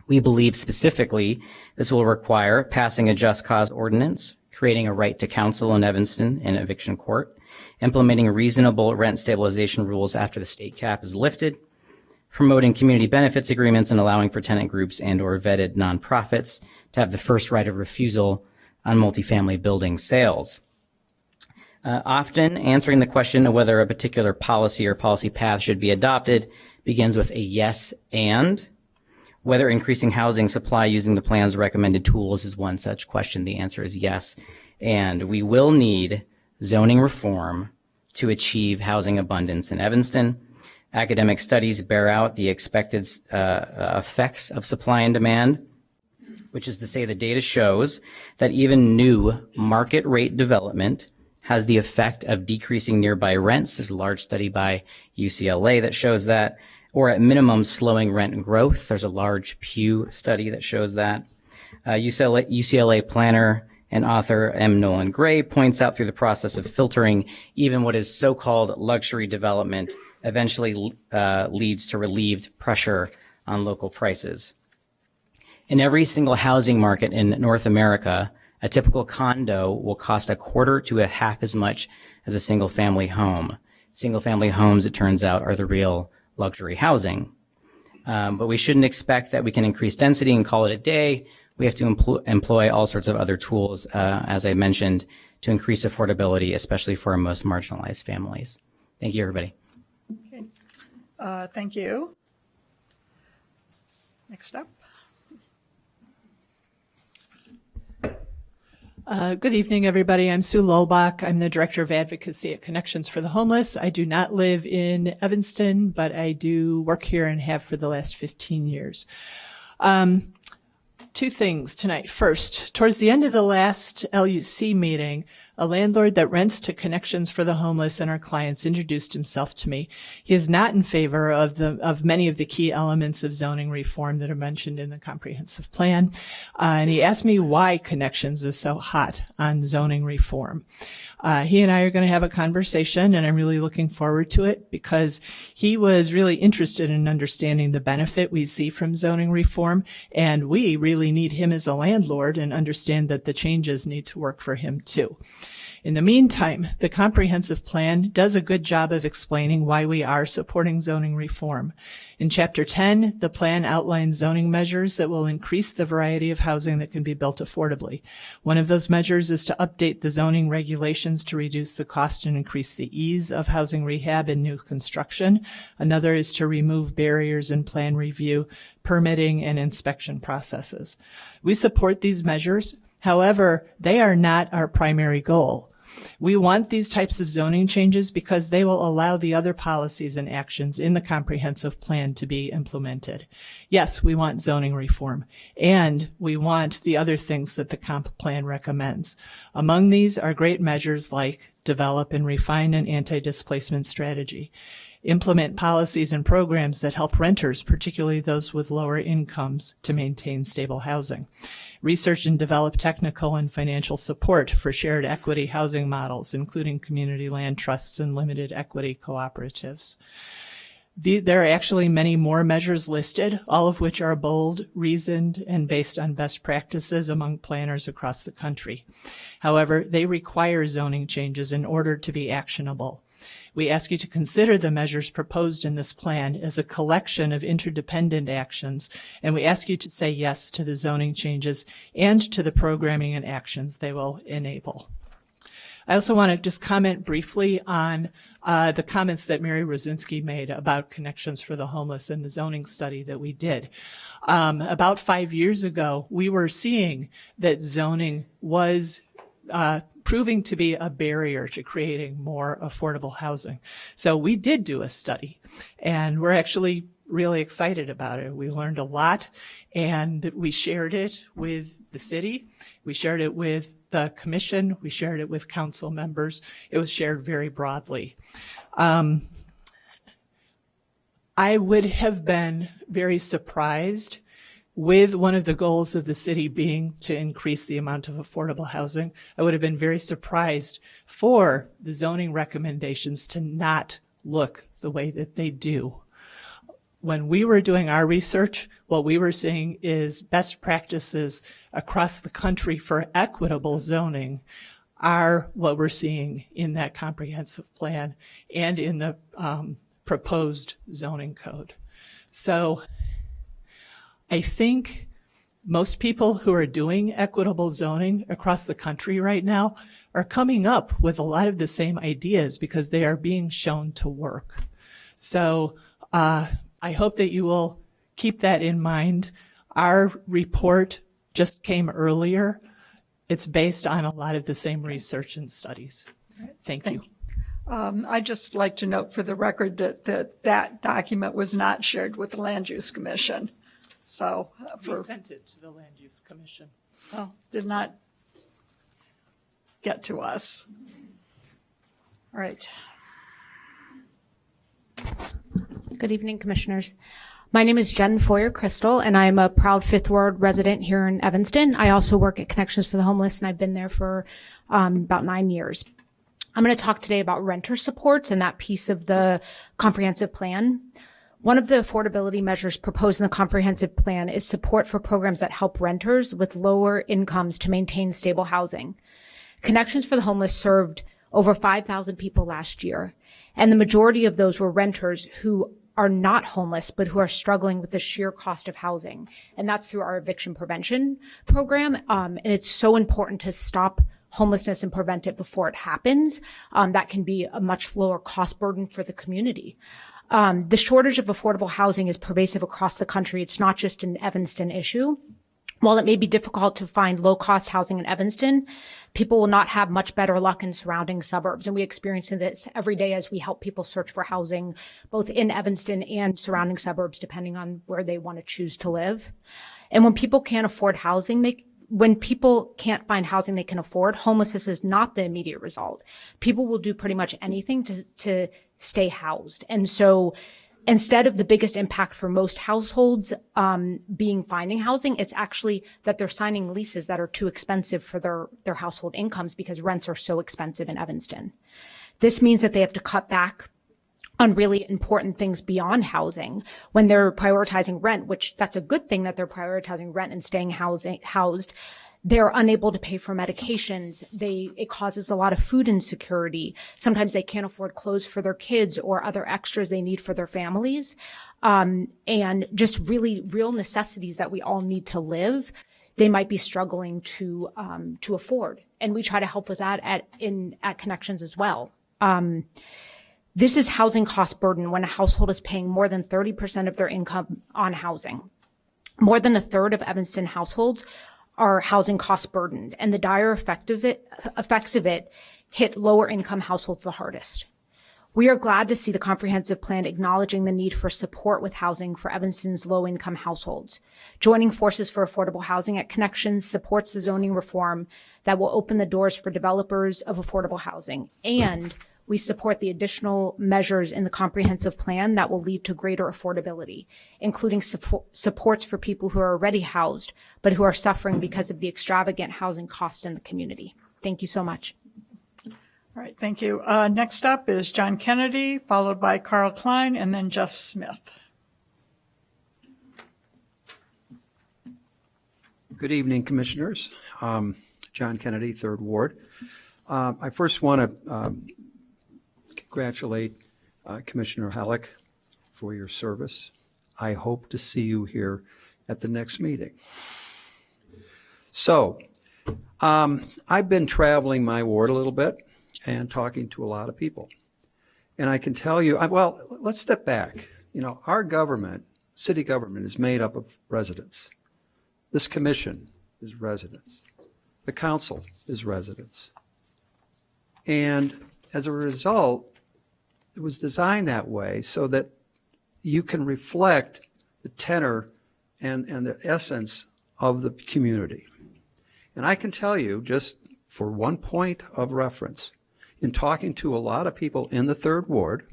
Speaker 11: we believe specifically this will require passing a just cause ordinance, creating a right to counsel in Evanston and eviction court, implementing reasonable rent stabilization rules after the state cap is lifted, promoting community benefits agreements and allowing for tenant groups and or vetted nonprofits to have the first right of refusal on multifamily building sales. Often answering the question of whether a particular policy or policy path should be adopted begins with a yes and, Whether increasing housing supply using the plan's recommended tools is one such question. The answer is yes. And we will need zoning reform to achieve housing abundance in Evanston. Academic studies bear out the expected effects of supply and demand, which is to say the data shows that even new market rate development has the effect of decreasing nearby rents. There's a large study by UCLA that shows that, or at minimum slowing rent growth. There's a large Pew study that shows that. UCLA planner and author M. Nolan Gray points out through the process of filtering, even what is so-called luxury development eventually leads to relieved pressure on local prices. In every single housing market in North America, a typical condo will cost a quarter to a half as much as a single-family home. Single-family homes, it turns out, are the real luxury housing. But we shouldn't expect that we can increase density and call it a day. We have to employ all sorts of other tools, as I mentioned, to increase affordability, especially for our most marginalized families. Thank you, everybody.
Speaker 1: Okay. Thank you. Next up.
Speaker 12: Good evening, everybody. I'm Sue Lulbach. I'm the Director of Advocacy at Connections for the Homeless. I do not live in Evanston, but I do work here and have for the last 15 years. Two things tonight. First, towards the end of the last LUC meeting, a landlord that rents to Connections for the Homeless and our clients introduced himself to me. He is not in favor of many of the key elements of zoning reform that are mentioned in the comprehensive plan. And he asked me why Connections is so hot on zoning reform. He and I are going to have a conversation, and I'm really looking forward to it because he was really interested in understanding the benefit we see from zoning reform, and we really need him as a landlord and understand that the changes need to work for him too. In the meantime, the comprehensive plan does a good job of explaining why we are supporting zoning reform. In Chapter 10, the plan outlines zoning measures that will increase the variety of housing that can be built affordably. One of those measures is to update the zoning regulations to reduce the cost and increase the ease of housing rehab and new construction. Another is to remove barriers in plan review, permitting, and inspection processes. We support these measures. However, they are not our primary goal. We want these types of zoning changes because they will allow the other policies and actions in the comprehensive plan to be implemented. Yes, we want zoning reform, and we want the other things that the comp plan recommends. Among these are great measures like develop and refine an anti-displacement strategy, implement policies and programs that help renters, particularly those with lower incomes, to maintain stable housing. Research and develop technical and financial support for shared equity housing models, including community land trusts and limited equity cooperatives. There are actually many more measures listed, all of which are bold, reasoned, and based on best practices among planners across the country. However, they require zoning changes in order to be actionable. We ask you to consider the measures proposed in this plan as a collection of interdependent actions, and we ask you to say yes to the zoning changes and to the programming and actions they will enable. I also want to just comment briefly on the comments that Mary Rosinski made about Connections for the Homeless and the zoning study that we did. About 5 years ago, we were seeing that zoning was proving to be a barrier to creating more affordable housing. So we did do a study, and we're actually really excited about it. We learned a lot, and we shared it with the city. We shared it with the commission. We shared it with council members. It was shared very broadly. I would have been very surprised with one of the goals of the city being to increase the amount of affordable housing. I would have been very surprised for the zoning recommendations to not look the way that they do. When we were doing our research, what we were seeing is best practices across the country for equitable zoning are what we're seeing in that comprehensive plan and in the proposed zoning code. So I think most people who are doing equitable zoning across the country right now are coming up with a lot of the same ideas because they are being shown to work. So I hope that you will keep that in mind. Our report just came earlier. It's based on a lot of the same research and studies. Thank you.
Speaker 1: I'd just like to note for the record that document was not shared with the Land Use Commission. So
Speaker 12: We sent it to the Land Use Commission.
Speaker 1: did not get to us. All right.
Speaker 13: Good evening, Commissioners. My name is Jen Foyer-Crystal, and I'm a proud Fifth Ward resident here in Evanston. I also work at Connections for the Homeless, and I've been there for about 9 years. I'm going to talk today about renter supports and that piece of the comprehensive plan. One of the affordability measures proposed in the comprehensive plan is support for programs that help renters with lower incomes to maintain stable housing. Connections for the Homeless served over 5,000 people last year, and the majority of those were renters who are not homeless, but who are struggling with the sheer cost of housing. And that's through our eviction prevention program. And it's so important to stop homelessness and prevent it before it happens. That can be a much lower cost burden for the community. The shortage of affordable housing is pervasive across the country. It's not just an Evanston issue. While it may be difficult to find low-cost housing in Evanston, people will not have much better luck in surrounding suburbs. And we experience this every day as we help people search for housing, both in Evanston and surrounding suburbs, depending on where they want to choose to live. And when people can't afford housing, when people can't find housing they can afford, homelessness is not the immediate result. People will do pretty much anything to stay housed. And so instead of the biggest impact for most households being finding housing, it's actually that they're signing leases that are too expensive for their household incomes because rents are so expensive in Evanston. This means that they have to cut back on really important things beyond housing when they're prioritizing rent, which that's a good thing that they're prioritizing rent and staying housed. They're unable to pay for medications. It causes a lot of food insecurity. Sometimes they can't afford clothes for their kids or other extras they need for their families. And just really real necessities that we all need to live, they might be struggling to afford. And we try to help with that at Connections as well. This is housing cost burden when a household is paying more than 30% of their income on housing. More than a third of Evanston households are housing cost burdened, and the dire effects of it hit lower income households the hardest. We are glad to see the comprehensive plan acknowledging the need for support with housing for Evanston's low income households. Joining forces for affordable housing at Connections supports the zoning reform that will open the doors for developers of affordable housing, and we support the additional measures in the comprehensive plan that will lead to greater affordability, including supports for people who are already housed, but who are suffering because of the extravagant housing costs in the community. Thank you so much.
Speaker 1: All right, thank you. Next up is John Kennedy, followed by Carl Klein, and then Jeff Smith.
Speaker 14: Good evening, Commissioners. John Kennedy, 3rd Ward. I first want to congratulate Commissioner Halleck for your service. I hope to see you here at the next meeting. So, I've been traveling my ward a little bit and talking to a lot of people. And I can tell you, well, let's step back. You know, our government, city government, is made up of residents. This commission is residents. The council is residents. And as a result, it was designed that way so that you can reflect the tenor and the essence of the community. And I can tell you, just for one point of reference, in talking to a lot of people in the 3rd Ward,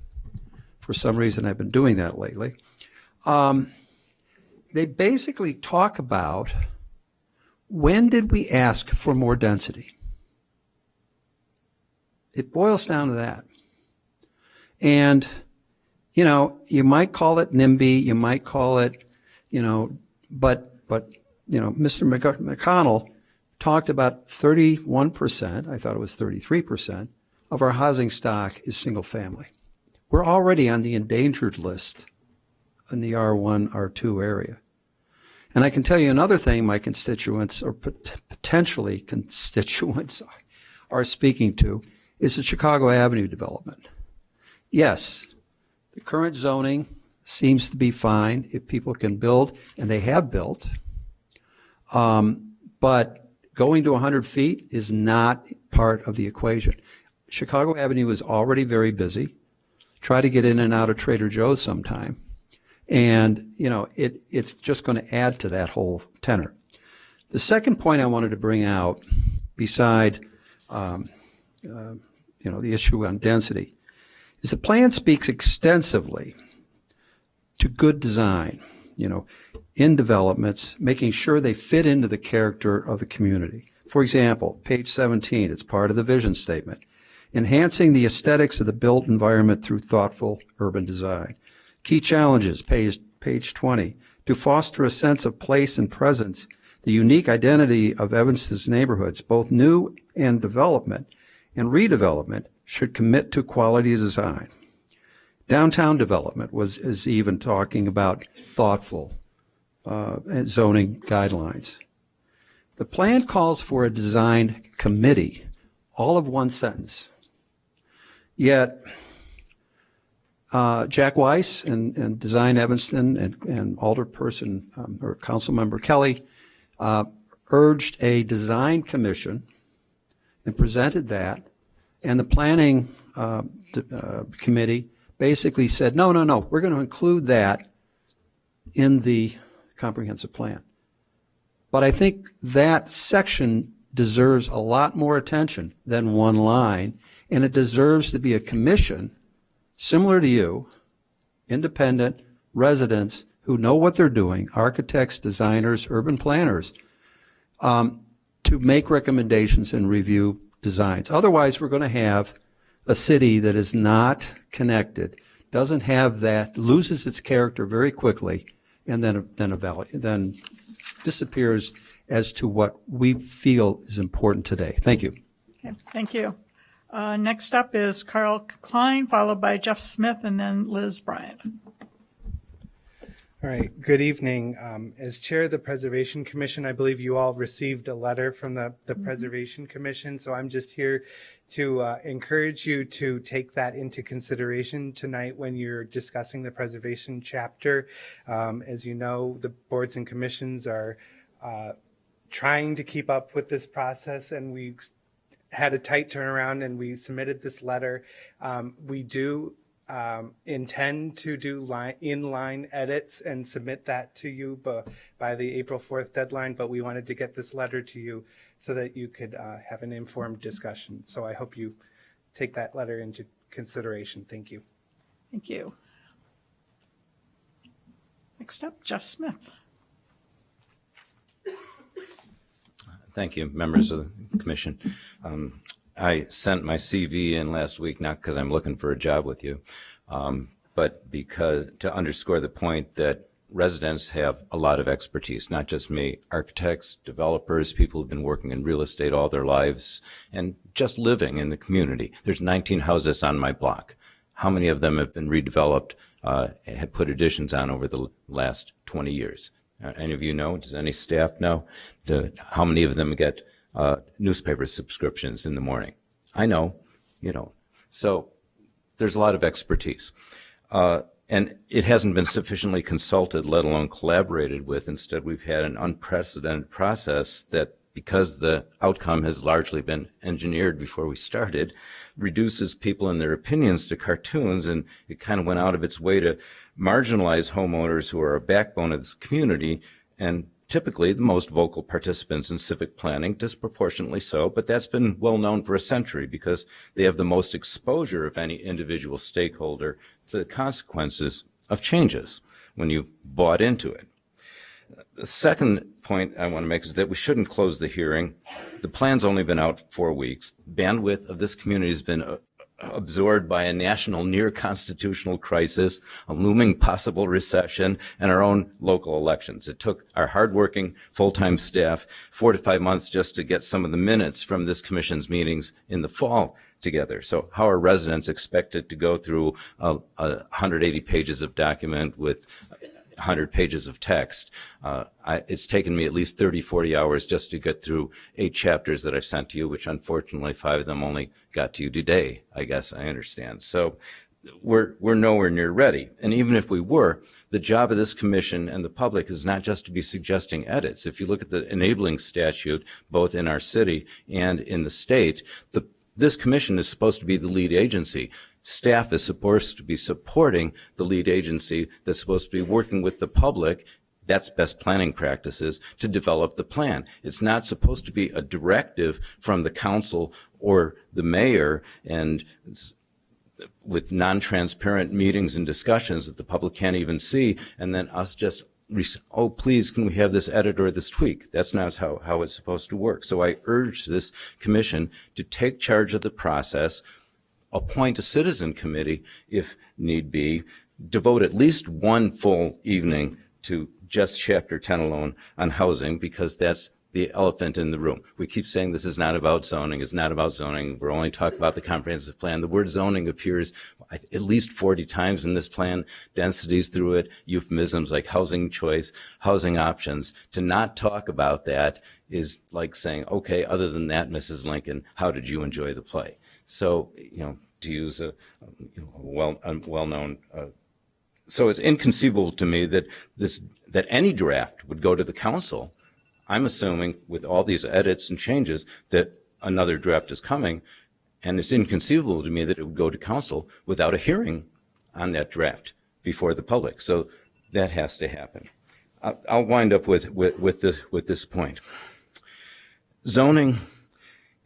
Speaker 14: for some reason I've been doing that lately, they basically talk about, when did we ask for more density? It boils down to that. And, you know, you might call it NIMBY, you might call it, you know, but you know, Mr. McConnell talked about 31%, I thought it was 33%, of our housing stock is single family. We're already on the endangered list in the R1, R2 area. And I can tell you another thing my constituents, or potentially constituents, are speaking to, is the Chicago Avenue development. Yes, the current zoning seems to be fine if people can build, and they have built. But going to 100 feet is not part of the equation. Chicago Avenue is already very busy. Try to get in and out of Trader Joe's sometime. And, you know, it's just going to add to that whole tenor. The second point I wanted to bring out, beside, the issue on density, is the plan speaks extensively to good design, in developments, making sure they fit into the character of the community. For example, page 17, it's part of the vision statement. Enhancing the aesthetics of the built environment through thoughtful urban design. Key challenges, page 20, to foster a sense of place and presence, the unique identity of Evanston's neighborhoods, both new and development and redevelopment, should commit to quality design. Downtown development is even talking about thoughtful zoning guidelines. The plan calls for a design committee, all of one sentence. Yet, Jack Weiss and Design Evanston and Alderperson or Councilmember Kelly urged a design commission and presented that, and the planning committee basically said, no, we're going to include that in the comprehensive plan. But I think that section deserves a lot more attention than one line, and it deserves to be a commission similar to you, independent residents who know what they're doing, architects, designers, urban planners, to make recommendations and review designs. Otherwise, we're going to have a city that is not connected, doesn't have that, loses its character very quickly, and then disappears as to what we feel is important today. Thank you.
Speaker 1: Okay, thank you. Next up is Carl Klein, followed by Jeff Smith, and then Liz Bryant.
Speaker 15: All right. Good evening. As chair of the Preservation Commission, I believe you all received a letter from the Preservation Commission. So I'm just here to encourage you to take that into consideration tonight when you're discussing the preservation chapter. As you know, the boards and commissions are trying to keep up with this process, and we had a tight turnaround and we submitted this letter. We do intend to do inline edits and submit that to you by the April 4th deadline, but we wanted to get this letter to you so that you could have an informed discussion. So I hope you take that letter into consideration. Thank you.
Speaker 1: Thank you. Next up, Jeff Smith.
Speaker 16: Thank you, members of the commission. I sent my CV in last week, not because I'm looking for a job with you, but because to underscore the point that residents have a lot of expertise, not just me, architects, developers, people who've been working in real estate all their lives and just living in the community. There's 19 houses on my block. How many of them have been redeveloped, have put additions on over the last 20 years? Any of you know? Does any staff know? How many of them get newspaper subscriptions in the morning? I know, So there's a lot of expertise. And it hasn't been sufficiently consulted, let alone collaborated with. Instead, we've had an unprecedented process that, because the outcome has largely been engineered before we started, reduces people and their opinions to cartoons, and it kind of went out of its way to marginalize homeowners who are a backbone of this community and typically the most vocal participants in civic planning, disproportionately so, but that's been well known for a century because they have the most exposure of any individual stakeholder to the consequences of changes when you've bought into it. The second point I want to make is that we shouldn't close the hearing. The plan's only been out 4 weeks. Bandwidth of this community has been absorbed by a national near-constitutional crisis, a looming possible recession, and our own local elections. It took our hardworking full-time staff 4 to 5 months just to get some of the minutes from this commission's meetings in the fall together. So how are residents expected to go through 180 pages of document with 100 pages of text? It's taken me at least 30, 40 hours just to get through 8 chapters that I've sent to you, which unfortunately 5 of them only got to you today, I guess I understand. So we're nowhere near ready. And even if we were, the job of this commission and the public is not just to be suggesting edits. If you look at the enabling statute, both in our city and in the state, this commission is supposed to be the lead agency. Staff is supposed to be supporting the lead agency that's supposed to be working with the public. That's best planning practices to develop the plan. It's not supposed to be a directive from the council or the mayor and with non-transparent meetings and discussions that the public can't even see, and then us just, oh, please, can we have this edit or this tweak? That's not how it's supposed to work. So I urge this commission to take charge of the process, appoint a citizen committee if need be, devote at least one full evening to just Chapter 10 alone on housing, because that's the elephant in the room. We keep saying this is not about zoning. It's not about zoning. We're only talking about the comprehensive plan. The word zoning appears at least 40 times in this plan, densities through it, euphemisms like housing choice, housing options. To not talk about that is like saying, okay, other than that, Mrs. Lincoln, how did you enjoy the play? So, to use a well-known, so it's inconceivable to me that any draft would go to the council. I'm assuming with all these edits and changes that another draft is coming, and it's inconceivable to me that it would go to council without a hearing on that draft before the public. So that has to happen. I'll wind up with this point. Zoning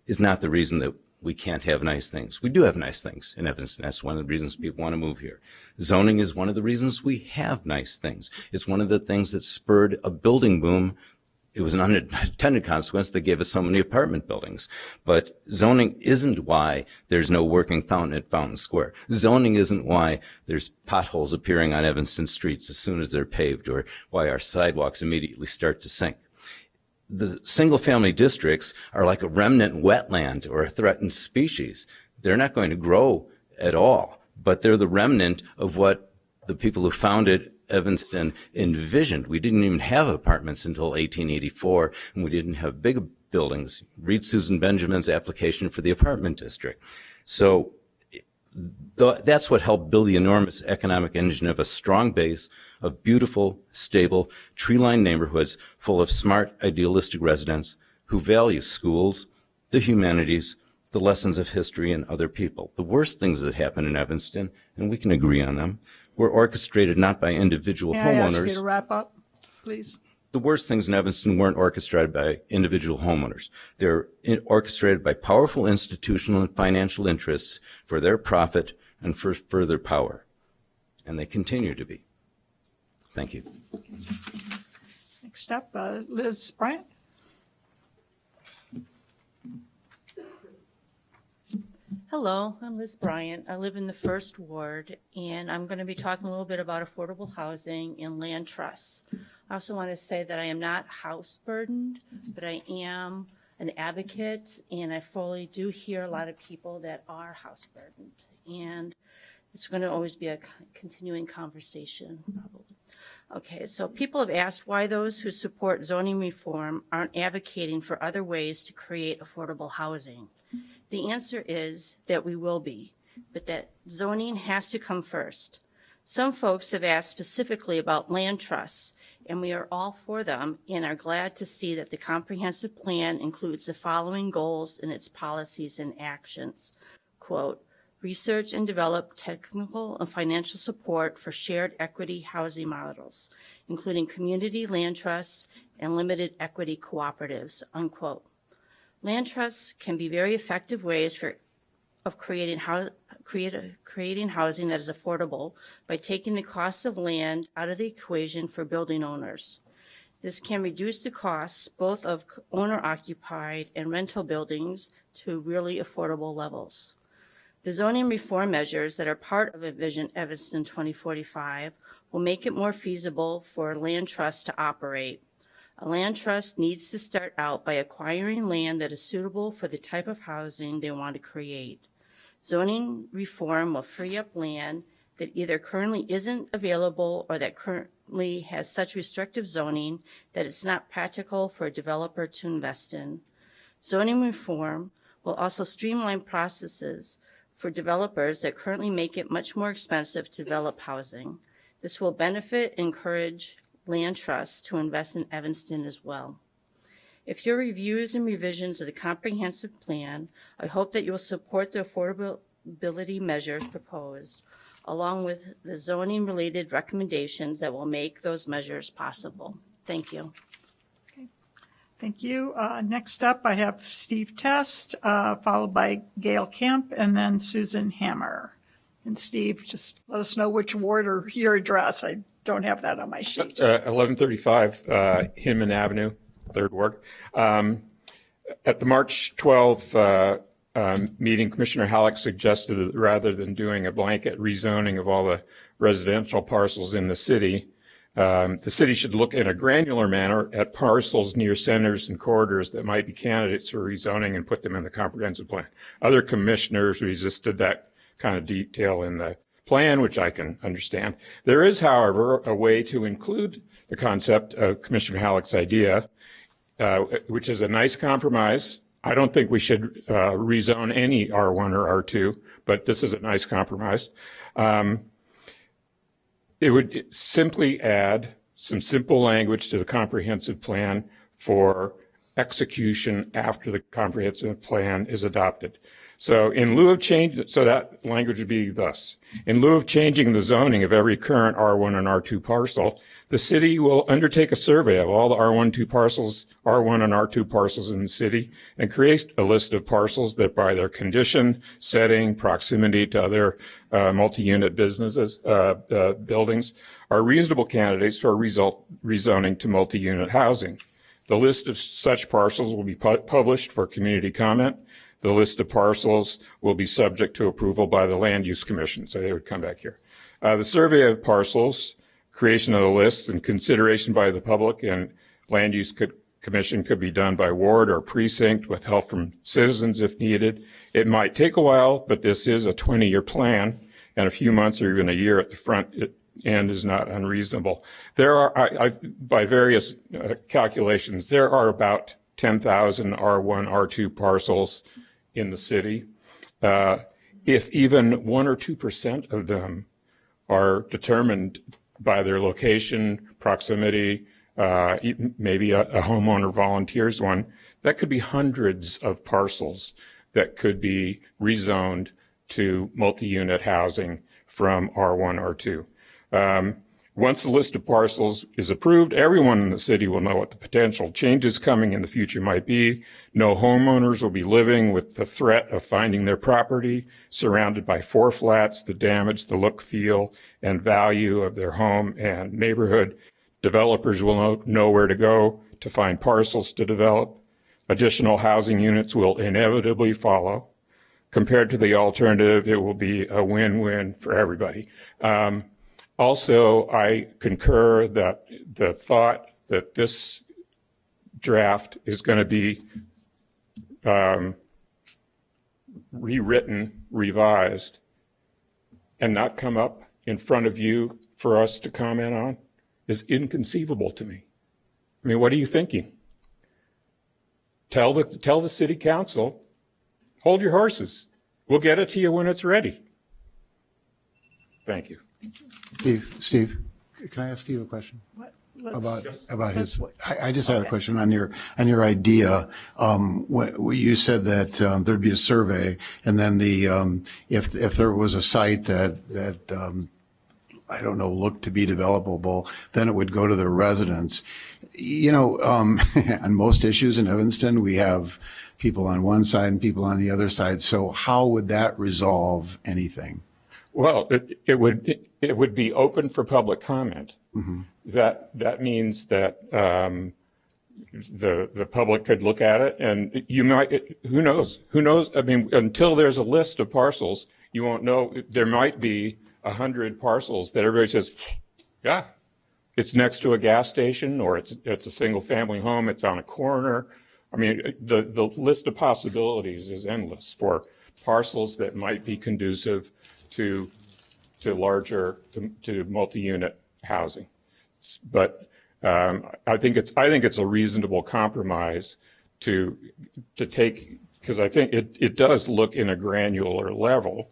Speaker 16: is not the reason that we can't have nice things. We do have nice things in Evanston. That's one of the reasons people want to move here. Zoning is one of the reasons we have nice things. It's one of the things that spurred a building boom. It was an unintended consequence that gave us so many apartment buildings. But zoning isn't why there's no working fountain at Fountain Square. Zoning isn't why there's potholes appearing on Evanston streets as soon as they're paved, or why our sidewalks immediately start to sink. The single-family districts are like a remnant wetland or a threatened species. They're not going to grow at all, but they're the remnant of what the people who founded Evanston envisioned. We didn't even have apartments until 1884, and we didn't have big buildings. Read Susan Benjamin's application for the apartment district. So that's what helped build the enormous economic engine of a strong base of beautiful, stable, tree-lined neighborhoods full of smart, idealistic residents who value schools, the humanities, the lessons of history, and other people. The worst things that happen in Evanston, and we can agree on them, were orchestrated not by individual
Speaker 1: May I ask you
Speaker 16: homeowners.
Speaker 1: to wrap up, please?
Speaker 16: The worst things in Evanston weren't orchestrated by individual homeowners. They're orchestrated by powerful institutional and financial interests for their profit and for further power. And they continue to be. Thank you.
Speaker 1: Next up, Liz Bryant.
Speaker 17: Hello, I'm Liz Bryant. I live in the First Ward, and I'm going to be talking a little bit about affordable housing and land trusts. I also want to say that I am not house burdened, but I am an advocate, and I fully do hear a lot of people that are house burdened. And it's going to always be a continuing conversation, probably. Okay, so people have asked why those who support zoning reform aren't advocating for other ways to create affordable housing. The answer is that we will be, but that zoning has to come first. Some folks have asked specifically about land trusts, and we are all for them and are glad to see that the comprehensive plan includes the following goals in its policies and actions. Quote, research and develop technical and financial support for shared equity housing models, including community land trusts and limited equity cooperatives, unquote. Land trusts can be very effective ways of creating housing that is affordable by taking the cost of land out of the equation for building owners. This can reduce the costs both of owner-occupied and rental buildings to really affordable levels. The zoning reform measures that are part of Envision Evanston 2045 will make it more feasible for land trusts to operate. A land trust needs to start out by acquiring land that is suitable for the type of housing they want to create. Zoning reform will free up land that either currently isn't available or that currently has such restrictive zoning that it's not practical for a developer to invest in. Zoning reform will also streamline processes for developers that currently make it much more expensive to develop housing. This will benefit and encourage land trusts to invest in Evanston as well. If your reviews and revisions of the comprehensive plan, I hope that you will support the affordability measures proposed, along with the zoning-related recommendations that will make those measures possible. Thank you.
Speaker 1: Thank you. Next up, I have Steve Test, followed by Gail Kemp, and then Susan Hammer. And Steve, just let us know which ward or your address. I don't have that on my sheet.
Speaker 18: 1135 Hinman Avenue, 3rd Ward. At the March 12 meeting, Commissioner Halleck suggested that rather than doing a blanket rezoning of all the residential parcels in the city should look in a granular manner at parcels near centers and corridors that might be candidates for rezoning and put them in the comprehensive plan. Other commissioners resisted that kind of detail in the plan, which I can understand. There is, however, a way to include the concept of Commissioner Halleck's idea, which is a nice compromise. I don't think we should rezone any R1 or R2, but this is a nice compromise. It would simply add some simple language to the comprehensive plan for execution after the comprehensive plan is adopted. So in lieu of change, so that language would be thus: in lieu of changing the zoning of every current R1 and R2 parcel, the city will undertake a survey of all the R1 and R2 parcels in the city and create a list of parcels that by their condition, setting, proximity to other multi-unit businesses, buildings, are reasonable candidates for rezoning to multi-unit housing. The list of such parcels will be published for community comment. The list of parcels will be subject to approval by the Land Use Commission, so they would come back here. The survey of parcels, creation of the lists, and consideration by the public and Land Use Commission could be done by ward or precinct with help from citizens if needed. It might take a while, but this is a 20-year plan, and a few months or even a year at the front end is not unreasonable. There are, by various calculations, there are about 10,000 R1, R2 parcels in the city. If even 1 or 2% of them are determined by their location, proximity, maybe a homeowner volunteers one, that could be hundreds of parcels that could be rezoned to multi-unit housing from R1, R2. Once the list of parcels is approved, everyone in the city will know what the potential changes coming in the future might be. No homeowners will be living with the threat of finding their property surrounded by 4 flats, the damage, the look, feel, and value of their home and neighborhood. Developers will know where to go to find parcels to develop. Additional housing units will inevitably follow. Compared to the alternative, it will be a win-win for everybody. Also, I concur that the thought that this draft is going to be rewritten, revised, and not come up in front of you for us to comment on is inconceivable to me. I mean, what are you thinking? Tell the city council, hold your horses. We'll get it to you when it's ready. Thank you.
Speaker 4: Steve, can I ask Steve a question?
Speaker 1: What?
Speaker 4: About his, I just had a question on your idea. You said that there'd be a survey, and then if there was a site that I don't know, looked to be developable, then it would go to the residents. You know, on most issues in Evanston, we have people on one side and people on the other side. So how would that resolve anything?
Speaker 18: Well, it would be open for public comment. Mm-hmm. That means that the public could look at it, and you might, who knows? I mean, until there's a list of parcels, you won't know. There might be 100 parcels that everybody says, yeah, it's next to a gas station, or it's a single family home, it's on a corner. I mean, the list of possibilities is endless for parcels that might be conducive to multi-unit housing. But I think it's a reasonable compromise to take because I think it does look in a granular level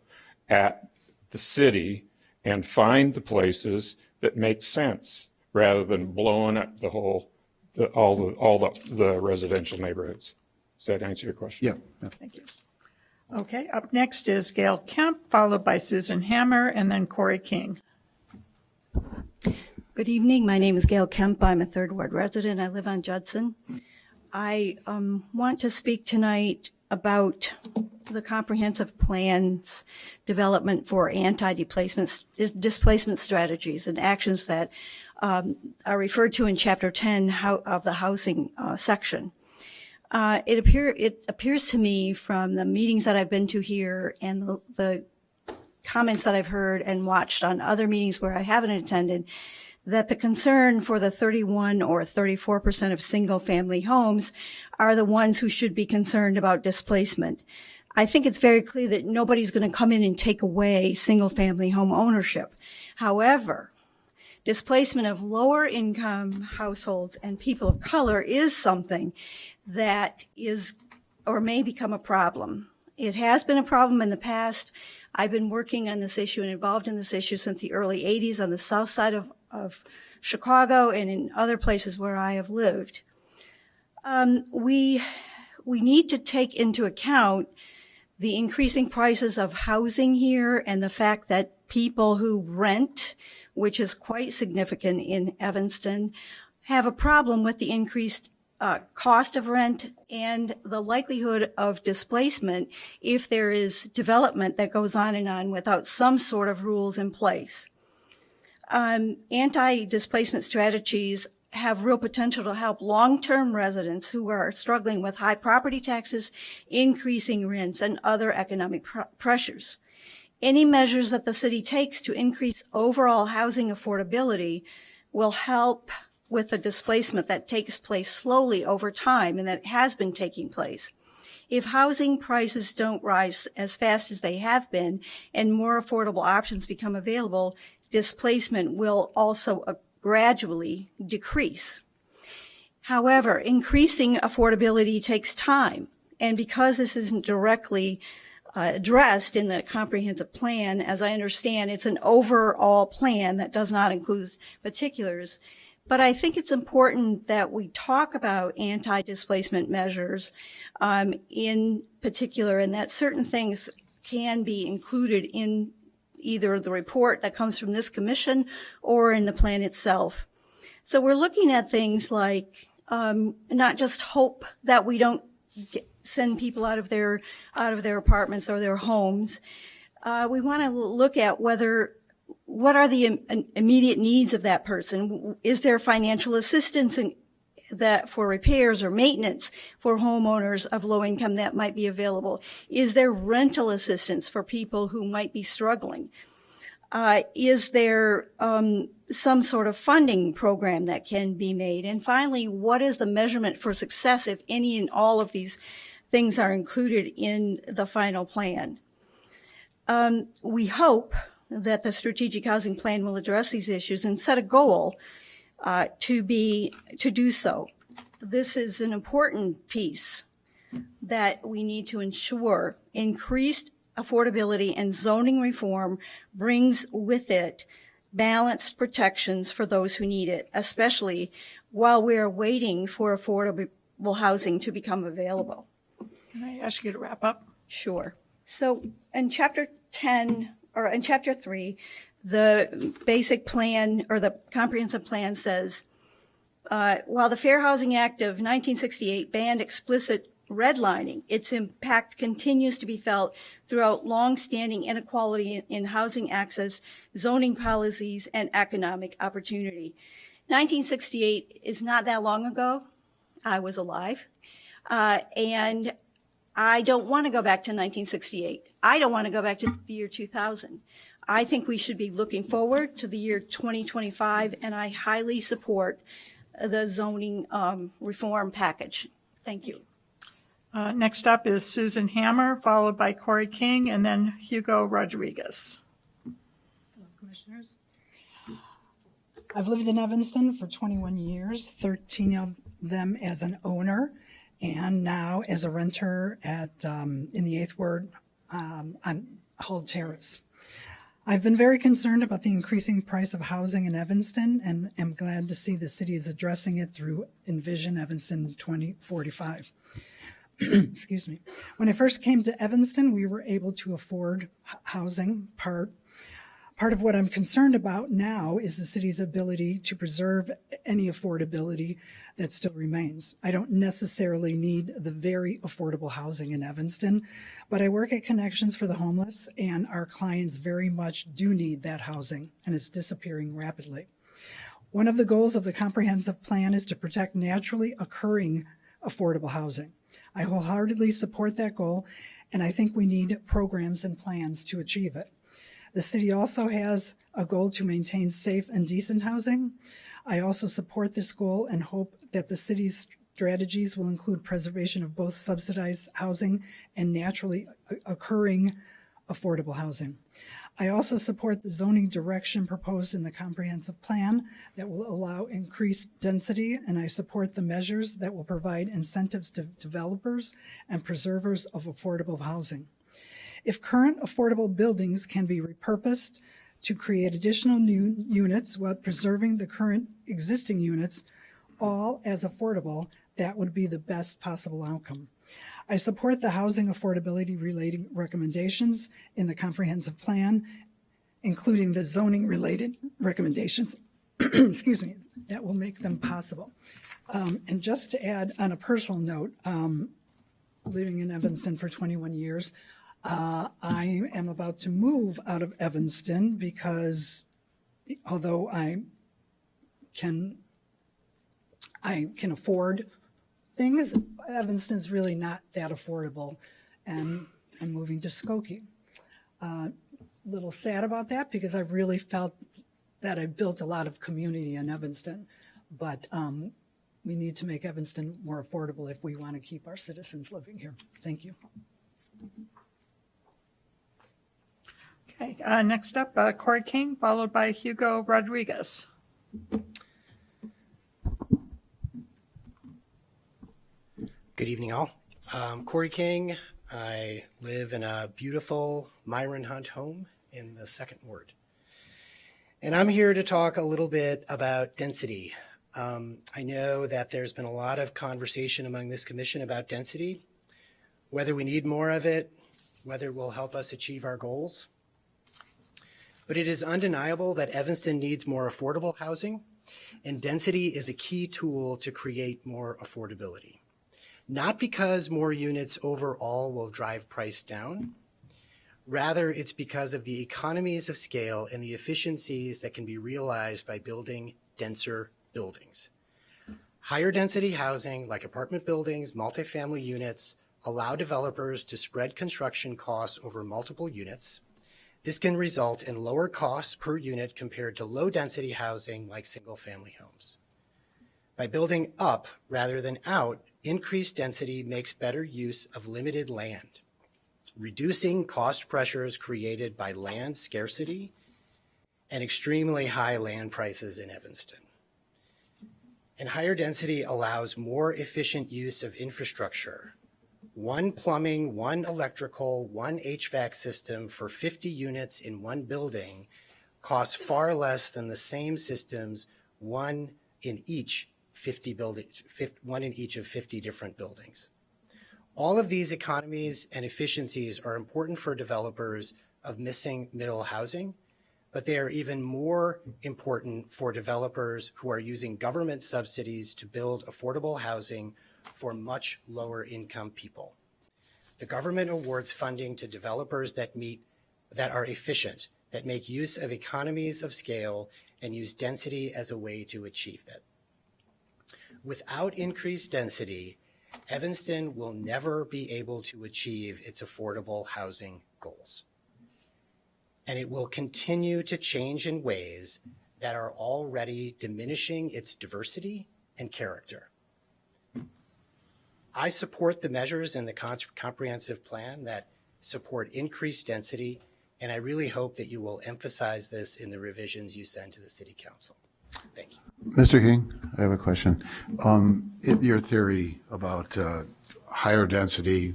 Speaker 18: at the city and find the places that make sense rather than blowing up all the residential neighborhoods. Does that answer your question?
Speaker 4: Yeah.
Speaker 1: Thank you. Okay, up next is Gail Kemp, followed by Susan Hammer, and then Corey King.
Speaker 19: Good evening. My name is Gail Kemp. I'm a Third Ward resident. I live on Judson. I want to speak tonight about the comprehensive plans development for displacement strategies and actions that are referred to in Chapter 10 of the housing section. It appears to me from the meetings that I've been to here and the comments that I've heard and watched on other meetings where I haven't attended, that the concern for the 31 or 34% of single-family homes are the ones who should be concerned about displacement. I think it's very clear that nobody's going to come in and take away single-family home ownership. However, displacement of lower-income households and people of color is something that is or may become a problem. It has been a problem in the past. I've been working on this issue and involved in this issue since the early 80s on the south side of Chicago and in other places where I have lived. We need to take into account the increasing prices of housing here and the fact that people who rent, which is quite significant in Evanston, have a problem with the increased cost of rent and the likelihood of displacement if there is development that goes on and on without some sort of rules in place. Anti-displacement strategies have real potential to help long-term residents who are struggling with high property taxes, increasing rents, and other economic pressures. Any measures that the city takes to increase overall housing affordability will help with the displacement that takes place slowly over time and that has been taking place. If housing prices don't rise as fast as they have been and more affordable options become available, displacement will also gradually decrease. However, increasing affordability takes time, and because this isn't directly addressed in the comprehensive plan, as I understand, it's an overall plan that does not include particulars. But I think it's important that we talk about anti-displacement measures in particular, and that certain things can be included in either the report that comes from this commission or in the plan itself. So we're looking at things like not just hope that we don't send people out of their apartments or their homes. We want to look at what are the immediate needs of that person? Is there financial assistance that for repairs or maintenance for homeowners of low income that might be available? Is there rental assistance for people who might be struggling? Is there some sort of funding program that can be made? And finally, what is the measurement for success if any and all of these things are included in the final plan? We hope that the strategic housing plan will address these issues and set a goal to do so. This is an important piece that we need to ensure. Increased affordability and zoning reform brings with it balanced protections for those who need it, especially while we are waiting for affordable housing to become available.
Speaker 1: Can I ask you to wrap up?
Speaker 19: Sure. So in Chapter 10, or in Chapter 3, the basic plan or the comprehensive plan says, while the Fair Housing Act of 1968 banned explicit redlining, its impact continues to be felt throughout long-standing inequality in housing access, zoning policies, and economic opportunity. 1968 is not that long ago. I was alive. And I don't want to go back to 1968. I don't want to go back to the year 2000. I think we should be looking forward to the year 2025, and I highly support the zoning reform package. Thank you.
Speaker 1: Next up is Susan Hammer, followed by Corey King, and then Hugo Rodriguez.
Speaker 20: Hello, Commissioners. I've lived in Evanston for 21 years, 13 of them as an owner, and now as a renter at in the 8th Ward on Hull Terrace. I've been very concerned about the increasing price of housing in Evanston and am glad to see the city is addressing it through Envision Evanston 2045. Excuse me. When I first came to Evanston, we were able to afford housing. Part of what I'm concerned about now is the city's ability to preserve any affordability that still remains. I don't necessarily need the very affordable housing in Evanston, but I work at Connections for the Homeless, and our clients very much do need that housing, and it's disappearing rapidly. One of the goals of the comprehensive plan is to protect naturally occurring affordable housing. I wholeheartedly support that goal, and I think we need programs and plans to achieve it. The city also has a goal to maintain safe and decent housing. I also support this goal and hope that the city's strategies will include preservation of both subsidized housing and naturally occurring affordable housing. I also support the zoning direction proposed in the comprehensive plan that will allow increased density, and I support the measures that will provide incentives to developers and preservers of affordable housing. If current affordable buildings can be repurposed to create additional new units while preserving the current existing units, all as affordable, that would be the best possible outcome. I support the housing affordability related recommendations in the comprehensive plan, including the zoning related recommendations, excuse me, that will make them possible. And just to add on a personal note, living in Evanston for 21 years, I am about to move out of Evanston because although I can afford things, Evanston's really not that affordable, and I'm moving to Skokie. Little sad about that because I've really felt that I built a lot of community in Evanston, but we need to make Evanston more affordable if we want to keep our citizens living here. Thank you.
Speaker 1: Okay, next up, Corey King, followed by Hugo Rodriguez.
Speaker 21: Good evening, all. Corey King. I live in a beautiful Myron Hunt home in the 2nd Ward. And I'm here to talk a little bit about density. I know that there's been a lot of conversation among this commission about density, whether we need more of it, whether it will help us achieve our goals. But it is undeniable that Evanston needs more affordable housing, and density is a key tool to create more affordability. Not because more units overall will drive price down. Rather, it's because of the economies of scale and the efficiencies that can be realized by building denser buildings. Higher density housing, like apartment buildings, multifamily units, allow developers to spread construction costs over multiple units. This can result in lower costs per unit compared to low density housing like single family homes. By building up rather than out, increased density makes better use of limited land, reducing cost pressures created by land scarcity and extremely high land prices in Evanston. And higher density allows more efficient use of infrastructure. One plumbing, one electrical, one HVAC system for 50 units in one building costs far less than the same systems, one in each of 50 different buildings. All of these economies and efficiencies are important for developers of missing middle housing, but they are even more important for developers who are using government subsidies to build affordable housing for much lower income people. The government awards funding to developers that are efficient, that make use of economies of scale and use density as a way to achieve that. Without increased density, Evanston will never be able to achieve its affordable housing goals. And it will continue to change in ways that are already diminishing its diversity and character. I support the measures in the comprehensive plan that support increased density, and I really hope that you will emphasize this in the revisions you send to the City Council. Thank you.
Speaker 4: Mr. King, I have a question. Your theory about higher density,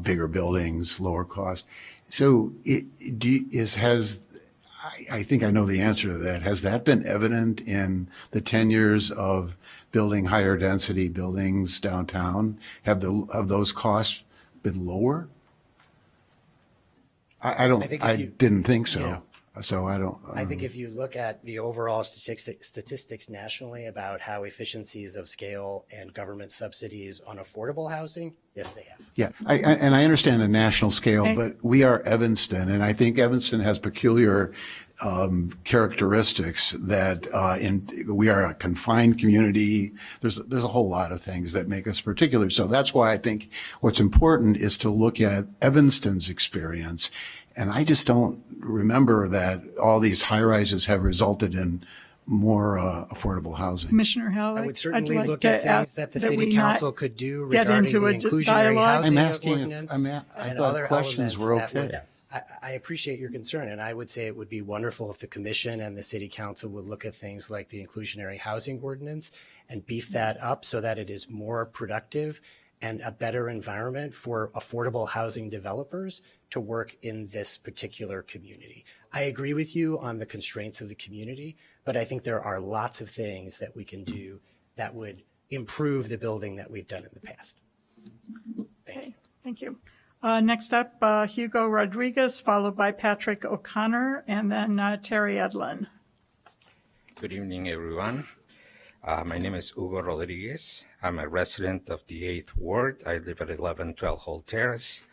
Speaker 4: bigger buildings, lower cost. So I think I know the answer to that. Has that been evident in the 10 years of building higher density buildings downtown? Have those costs been lower? I didn't think so.
Speaker 21: Yeah.
Speaker 4: So I don't.
Speaker 21: I think if you look at the overall statistics nationally about how efficiencies of scale and government subsidies on affordable housing, yes, they have.
Speaker 4: Yeah, and I understand the national scale, but we are Evanston, and I think Evanston has peculiar characteristics that we are a confined community. There's a whole lot of things that make us particular. So that's why I think what's important is to look at Evanston's experience. And I just don't remember that all these high rises have resulted in more affordable housing.
Speaker 1: Commissioner Halleck,
Speaker 21: I would certainly
Speaker 1: I'd like
Speaker 21: look
Speaker 1: to
Speaker 21: at things
Speaker 1: ask
Speaker 21: that the
Speaker 1: that
Speaker 21: city
Speaker 1: we not
Speaker 21: council could do
Speaker 1: get
Speaker 21: regarding
Speaker 1: into
Speaker 21: the
Speaker 1: a
Speaker 21: inclusionary
Speaker 1: dialogue.
Speaker 21: housing
Speaker 4: I'm asking.
Speaker 21: ordinance
Speaker 4: I
Speaker 21: and
Speaker 4: thought
Speaker 21: other
Speaker 4: questions
Speaker 21: elements
Speaker 4: were
Speaker 21: that
Speaker 4: okay.
Speaker 21: would. I appreciate your concern, and I would say it would be wonderful if the commission and the city council would look at things like the inclusionary housing ordinance and beef that up so that it is more productive and a better environment for affordable housing developers to work in this particular community. I agree with you on the constraints of the community, but I think there are lots of things that we can do that would improve the building that we've done in the past.
Speaker 1: Okay, thank you. Next up, Hugo Rodriguez, followed by Patrick O'Connor, and then Terry Edlin.
Speaker 2: Good evening, everyone. My name is Hugo Rodriguez. I'm a resident of the 8th Ward. I live at 1112 Holt Terrace.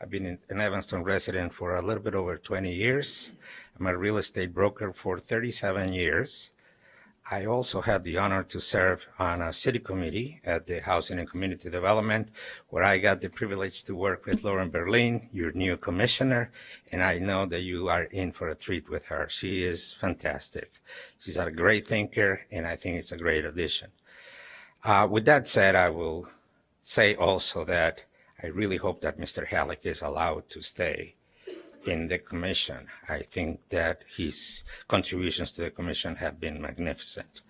Speaker 2: I've been an Evanston resident for a little bit over 20 years. I'm a real estate broker for 37 years. I also had the honor to serve on a city committee at the Housing and Community Development, where I got the privilege to work with Lauren Berlin, your new commissioner, and I know that you are in for a treat with her. She is fantastic. She's a great thinker, and I think it's a great addition. With that said, I will say also that I really hope that Mr. Halleck is allowed to stay in the commission. I think that his contributions to the commission have been magnificent.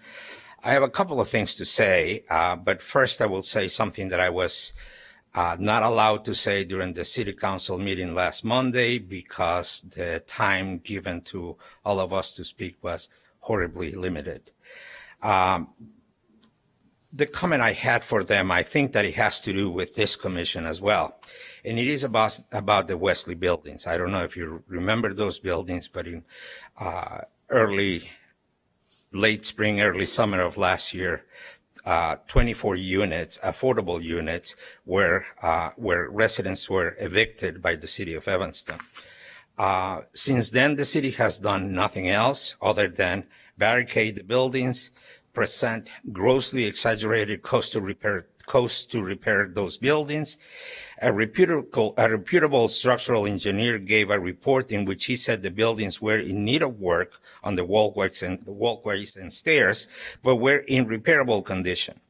Speaker 2: I have a couple of things to say, but first I will say something that I was not allowed to say during the city council meeting last Monday because the time given to all of us to speak was horribly limited. The comment I had for them, I think that it has to do with this commission as well. And it is about the Wesley buildings. I don't know if you remember those buildings, but in late spring, early summer of last year, 24 units, affordable units, where residents were evicted by the city of Evanston. Since then, the city has done nothing else other than barricade the buildings, present grossly exaggerated cost to repair those buildings. A reputable structural engineer gave a report in which he said the buildings were in need of work on the walkways and stairs, but were in repairable condition.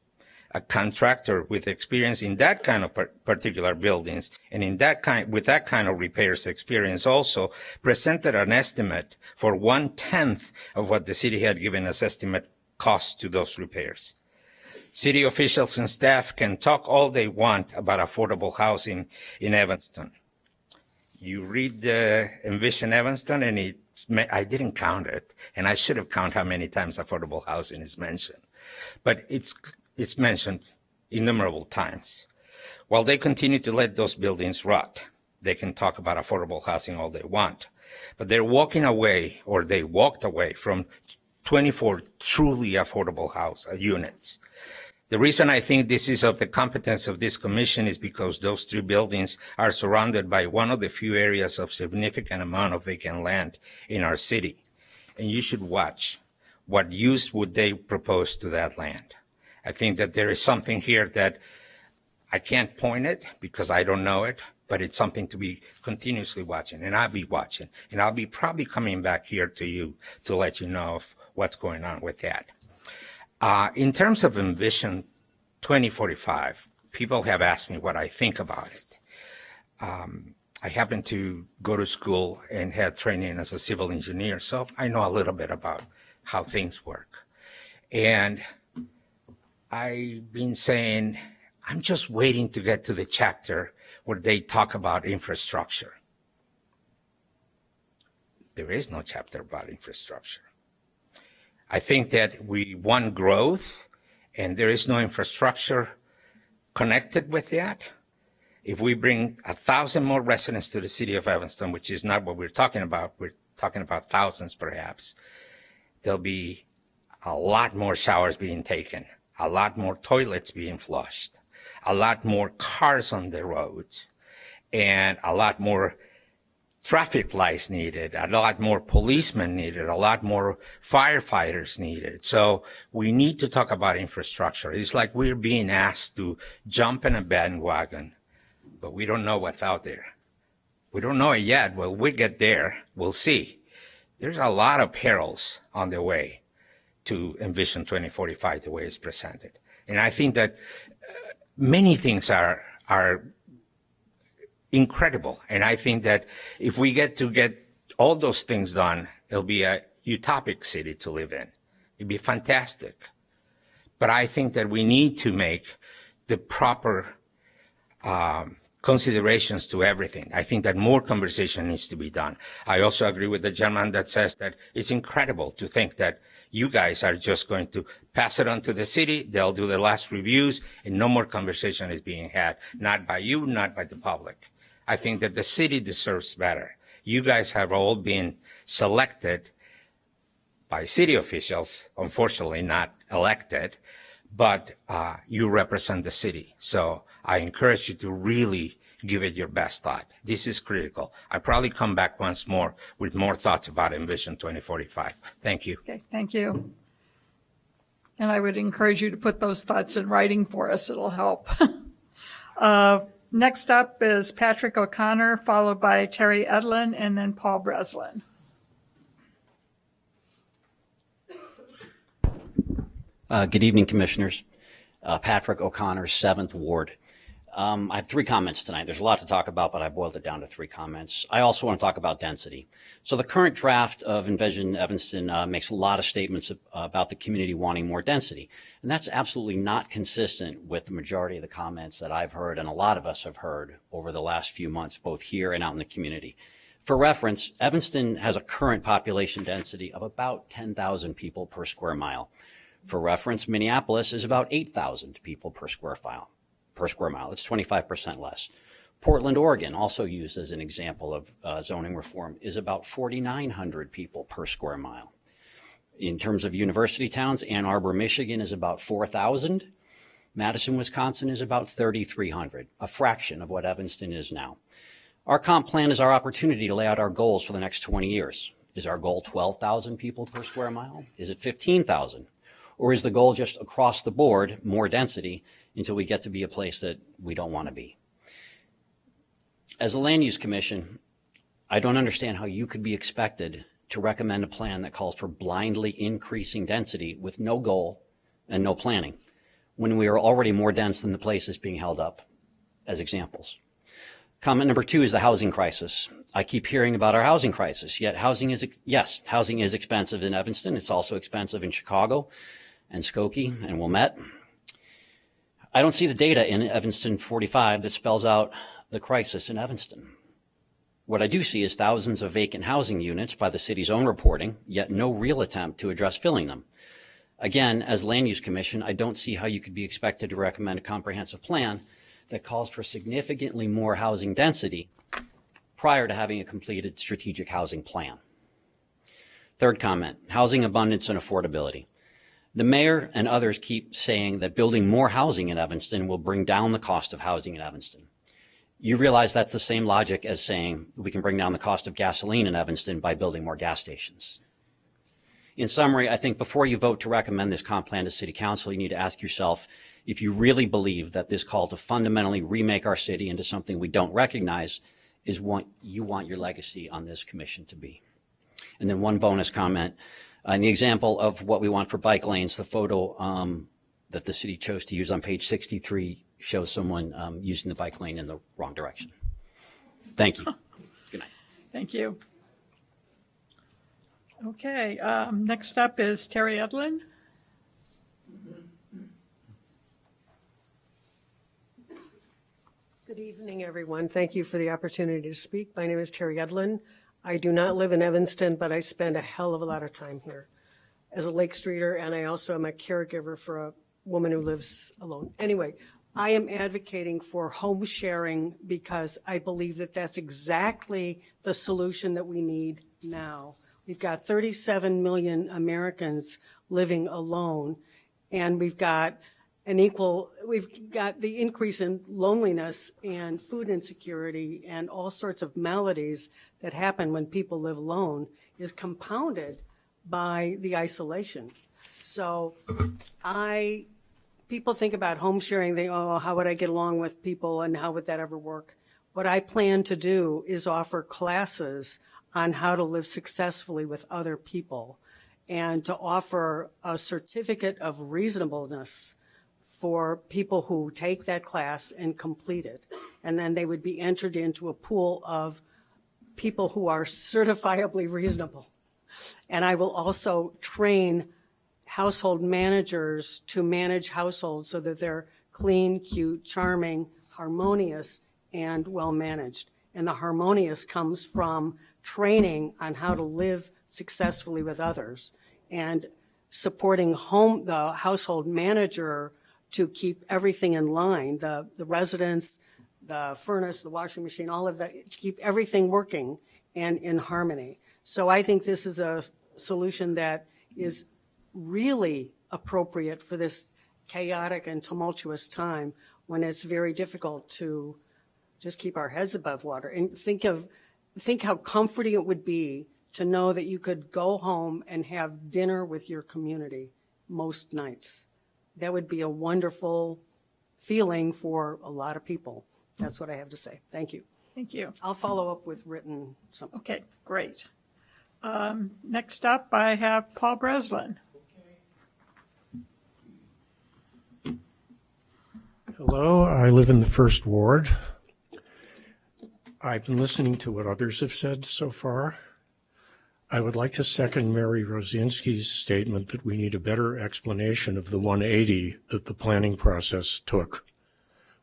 Speaker 2: A contractor with experience in that kind of particular buildings and with that kind of repairs experience also presented an estimate for 1/10 of what the city had given as estimate cost to those repairs. City officials and staff can talk all they want about affordable housing in Evanston. You read Envision Evanston, and I didn't count it, and I should have counted how many times affordable housing is mentioned. But it's mentioned innumerable times. While they continue to let those buildings rot, they can talk about affordable housing all they want. But they're walking away, or they walked away from 24 truly affordable units. The reason I think this is of the competence of this commission is because those 3 buildings are surrounded by one of the few areas of significant amount of vacant land in our city. And you should watch what use would they propose to that land. I think that there is something here that I can't point it because I don't know it, but it's something to be continuously watching, and I'll be watching, and I'll be probably coming back here to you to let you know of what's going on with that. In terms of Envision 2045, people have asked me what I think about it. I happen to go to school and had training as a civil engineer, so I know a little bit about how things work. And I've been saying, I'm just waiting to get to the chapter where they talk about infrastructure. There is no chapter about infrastructure. I think that we want growth, and there is no infrastructure connected with that. If we bring 1,000 more residents to the city of Evanston, which is not what we're talking about thousands perhaps, there'll be a lot more showers being taken, a lot more toilets being flushed, a lot more cars on the roads, and a lot more traffic lights needed, a lot more policemen needed, a lot more firefighters needed. So we need to talk about infrastructure. It's like we're being asked to jump in a bandwagon, but we don't know what's out there. We don't know it yet. When we get there, we'll see. There's a lot of perils on the way to Envision 2045, the way it's presented. And I think that many things are incredible. And I think that if we get all those things done, it'll be a utopic city to live in. It'd be fantastic. But I think that we need to make the proper considerations to everything. I think that more conversation needs to be done. I also agree with the gentleman that says that it's incredible to think that you guys are just going to pass it on to the city. They'll do the last reviews and no more conversation is being had, not by you, not by the public. I think that the city deserves better. You guys have all been selected by city officials, unfortunately not elected, but you represent the city. So I encourage you to really give it your best thought. This is critical. I'll probably come back once more with more thoughts about Envision 2045. Thank you.
Speaker 1: Okay, thank you. And I would encourage you to put those thoughts in writing for us. It'll help. Next up is Patrick O'Connor, followed by Terry Edlin, and then Paul Breslin.
Speaker 3: Good evening, Commissioners. Patrick O'Connor, 7th Ward. I have 3 comments tonight. There's a lot to talk about, but I boiled it down to 3 comments. I also want to talk about density. So the current draft of Envision Evanston makes a lot of statements about the community wanting more density. And that's absolutely not consistent with the majority of the comments that I've heard and a lot of us have heard over the last few months, both here and out in the community. For reference, Evanston has a current population density of about 10,000 people per square mile. For reference, Minneapolis is about 8,000 people per square mile. It's 25% less. Portland, Oregon, also used as an example of zoning reform, is about 4,900 people per square mile. In terms of university towns, Ann Arbor, Michigan is about 4,000. Madison, Wisconsin is about 3,300, a fraction of what Evanston is now. Our comp plan is our opportunity to lay out our goals for the next 20 years. Is our goal 12,000 people per square mile? Is it 15,000? Or is the goal just across the board, more density, until we get to be a place that we don't want to be? As a land use commission, I don't understand how you could be expected to recommend a plan that calls for blindly increasing density with no goal and no planning, when we are already more dense than the places being held up as examples. Comment number 2 is the housing crisis. I keep hearing about our housing crisis, yet housing is expensive in Evanston. It's also expensive in Chicago and Skokie and Wilmette. I don't see the data in Evanston 45 that spells out the crisis in Evanston. What I do see is thousands of vacant housing units by the city's own reporting, yet no real attempt to address filling them. Again, as Land Use Commission, I don't see how you could be expected to recommend a comprehensive plan that calls for significantly more housing density prior to having a completed strategic housing plan. Third comment, housing abundance and affordability. The mayor and others keep saying that building more housing in Evanston will bring down the cost of housing in Evanston. You realize that's the same logic as saying we can bring down the cost of gasoline in Evanston by building more gas stations. In summary, I think before you vote to recommend this comp plan to City Council, you need to ask yourself if you really believe that this call to fundamentally remake our city into something we don't recognize is what you want your legacy on this commission to be. And then one bonus comment. In the example of what we want for bike lanes, the photo that the city chose to use on page 63 shows someone using the bike lane in the wrong direction. Thank you. Good night.
Speaker 1: Thank you. Okay, next up is Terry Edlin.
Speaker 5: Good evening, everyone. Thank you for the opportunity to speak. My name is Terry Edlin. I do not live in Evanston, but I spend a hell of a lot of time here as a Lake Streeter, and I also am a caregiver for a woman who lives alone. Anyway, I am advocating for home sharing because I believe that that's exactly the solution that we need now. We've got 37 million Americans living alone, and we've got the increase in loneliness and food insecurity and all sorts of maladies that happen when people live alone is compounded by the isolation. So people think about home sharing, they, oh, how would I get along with people and how would that ever work? What I plan to do is offer classes on how to live successfully with other people and to offer a certificate of reasonableness for people who take that class and complete it. And then they would be entered into a pool of people who are certifiably reasonable. And I will also train household managers to manage households so that they're clean, cute, charming, harmonious, and well-managed. And the harmonious comes from training on how to live successfully with others and supporting the household manager to keep everything in line, the residents, the furnace, the washing machine, all of that, to keep everything working and in harmony. So I think this is a solution that is really appropriate for this chaotic and tumultuous time when it's very difficult to just keep our heads above water. And think how comforting it would be to know that you could go home and have dinner with your community most nights. That would be a wonderful feeling for a lot of people. That's what I have to say. Thank you.
Speaker 1: Thank you.
Speaker 5: I'll follow up with written something.
Speaker 1: Okay, great. Next up, I have Paul Breslin.
Speaker 22: Hello, I live in the First Ward. I've been listening to what others have said so far. I would like to second Mary Rosinski's statement that we need a better explanation of the 180 that the planning process took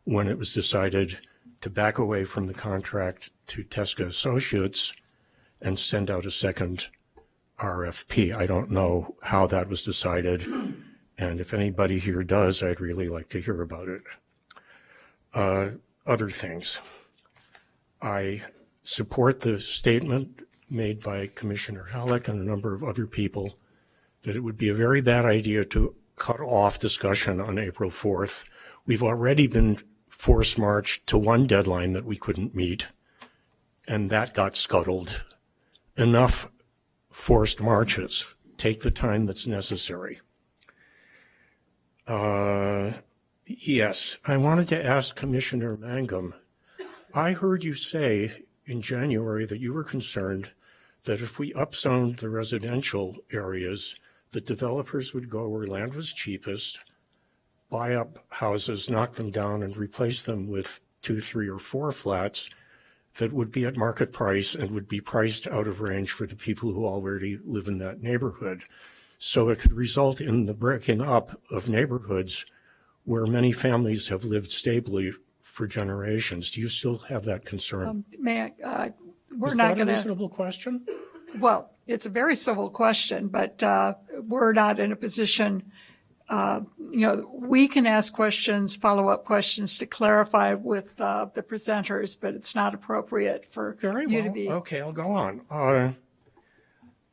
Speaker 22: when it was decided to back away from the contract to Tesca Associates and send out a second RFP. I don't know how that was decided, and if anybody here does, I'd really like to hear about it. Other things. I support the statement made by Commissioner Halleck and a number of other people that it would be a very bad idea to cut off discussion on April 4th. We've already been force marched to one deadline that we couldn't meet, and that got scuttled. Enough forced marches. Take the time that's necessary. Yes, I wanted to ask Commissioner Mangum, I heard you say in January that you were concerned that if we upzoned the residential areas, that developers would go where land was cheapest, buy up houses, knock them down, and replace them with 2, 3, or 4 flats that would be at market price and would be priced out of range for the people who already live in that neighborhood. So it could result in the breaking up of neighborhoods where many families have lived stably for generations. Do you still have that concern?
Speaker 1: We're
Speaker 22: Is
Speaker 1: not
Speaker 22: that
Speaker 1: going
Speaker 22: a
Speaker 1: to.
Speaker 22: reasonable question?
Speaker 1: Well, it's a very civil question, but we're not in a position. We can ask questions, follow-up questions to clarify with the presenters, but it's not appropriate for you to be.
Speaker 22: Okay, I'll go on.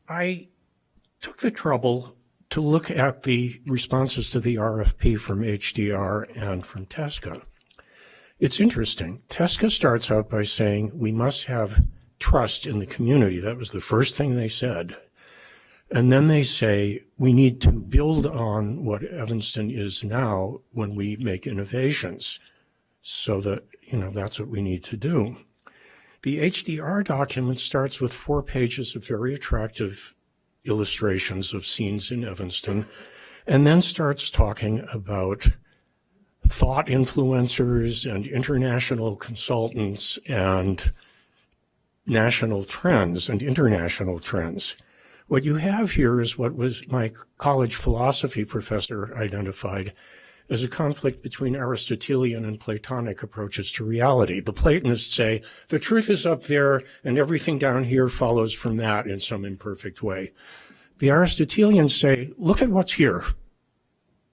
Speaker 22: I took the trouble to look at the responses to the RFP from HDR and from Tesca. It's interesting. Tesca starts out by saying we must have trust in the community. That was the first thing they said. And then they say we need to build on what Evanston is now when we make innovations. So that, that's what we need to do. The HDR document starts with 4 pages of very attractive illustrations of scenes in Evanston, and then starts talking about thought influencers and international consultants and national trends and international trends. What you have here is what was my college philosophy professor identified is a conflict between Aristotelian and Platonic approaches to reality. The Platonists say the truth is up there and everything down here follows from that in some imperfect way. The Aristotelians say, look at what's here.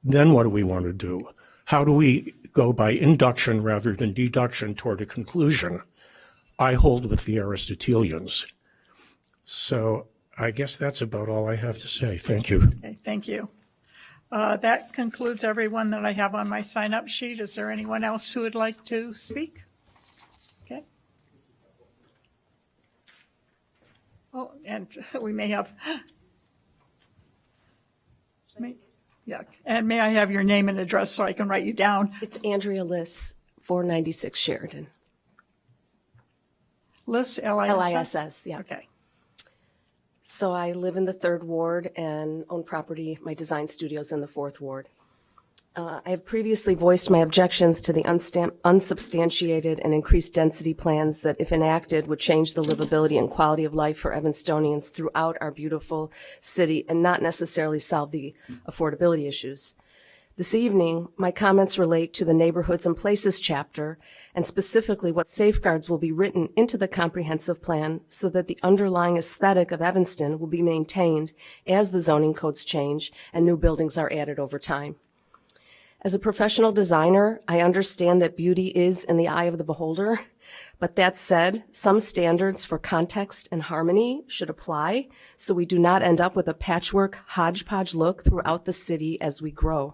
Speaker 22: Then what do we want to do? How do we go by induction rather than deduction toward a conclusion? I hold with the Aristotelians. So I guess that's about all I have to say. Thank you.
Speaker 1: Okay, thank you. That concludes everyone that I have on my sign-up sheet. Is there anyone else who would like to speak? Okay. Oh, and we may have, yeah, and may I have your name and address so I can write you down?
Speaker 6: It's Andrea Liss, 496 Sheridan.
Speaker 1: Liss, L-I-S-S?
Speaker 6: Liss, yeah.
Speaker 1: Okay.
Speaker 6: So I live in the 3rd Ward and own property, my design studio's in the 4th Ward. I have previously voiced my objections to the unsubstantiated and increased density plans that, if enacted, would change the livability and quality of life for Evanstonians throughout our beautiful city and not necessarily solve the affordability issues. This evening, my comments relate to the Neighborhoods and Places chapter, and specifically what safeguards will be written into the comprehensive plan so that the underlying aesthetic of Evanston will be maintained as the zoning codes change and new buildings are added over time. As a professional designer, I understand that beauty is in the eye of the beholder, but that said, some standards for context and harmony should apply so we do not end up with a patchwork hodgepodge look throughout the city as we grow.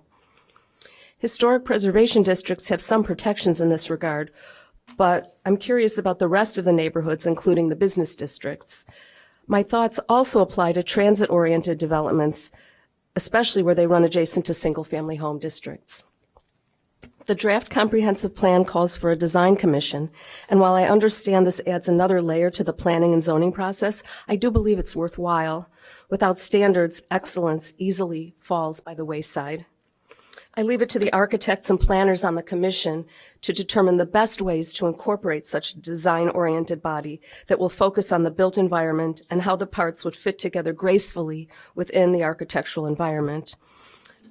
Speaker 6: Historic preservation districts have some protections in this regard, but I'm curious about the rest of the neighborhoods, including the business districts. My thoughts also apply to transit-oriented developments, especially where they run adjacent to single-family home districts. The draft comprehensive plan calls for a design commission, and while I understand this adds another layer to the planning and zoning process, I do believe it's worthwhile. Without standards, excellence easily falls by the wayside. I leave it to the architects and planners on the commission to determine the best ways to incorporate such a design-oriented body that will focus on the built environment and how the parts would fit together gracefully within the architectural environment.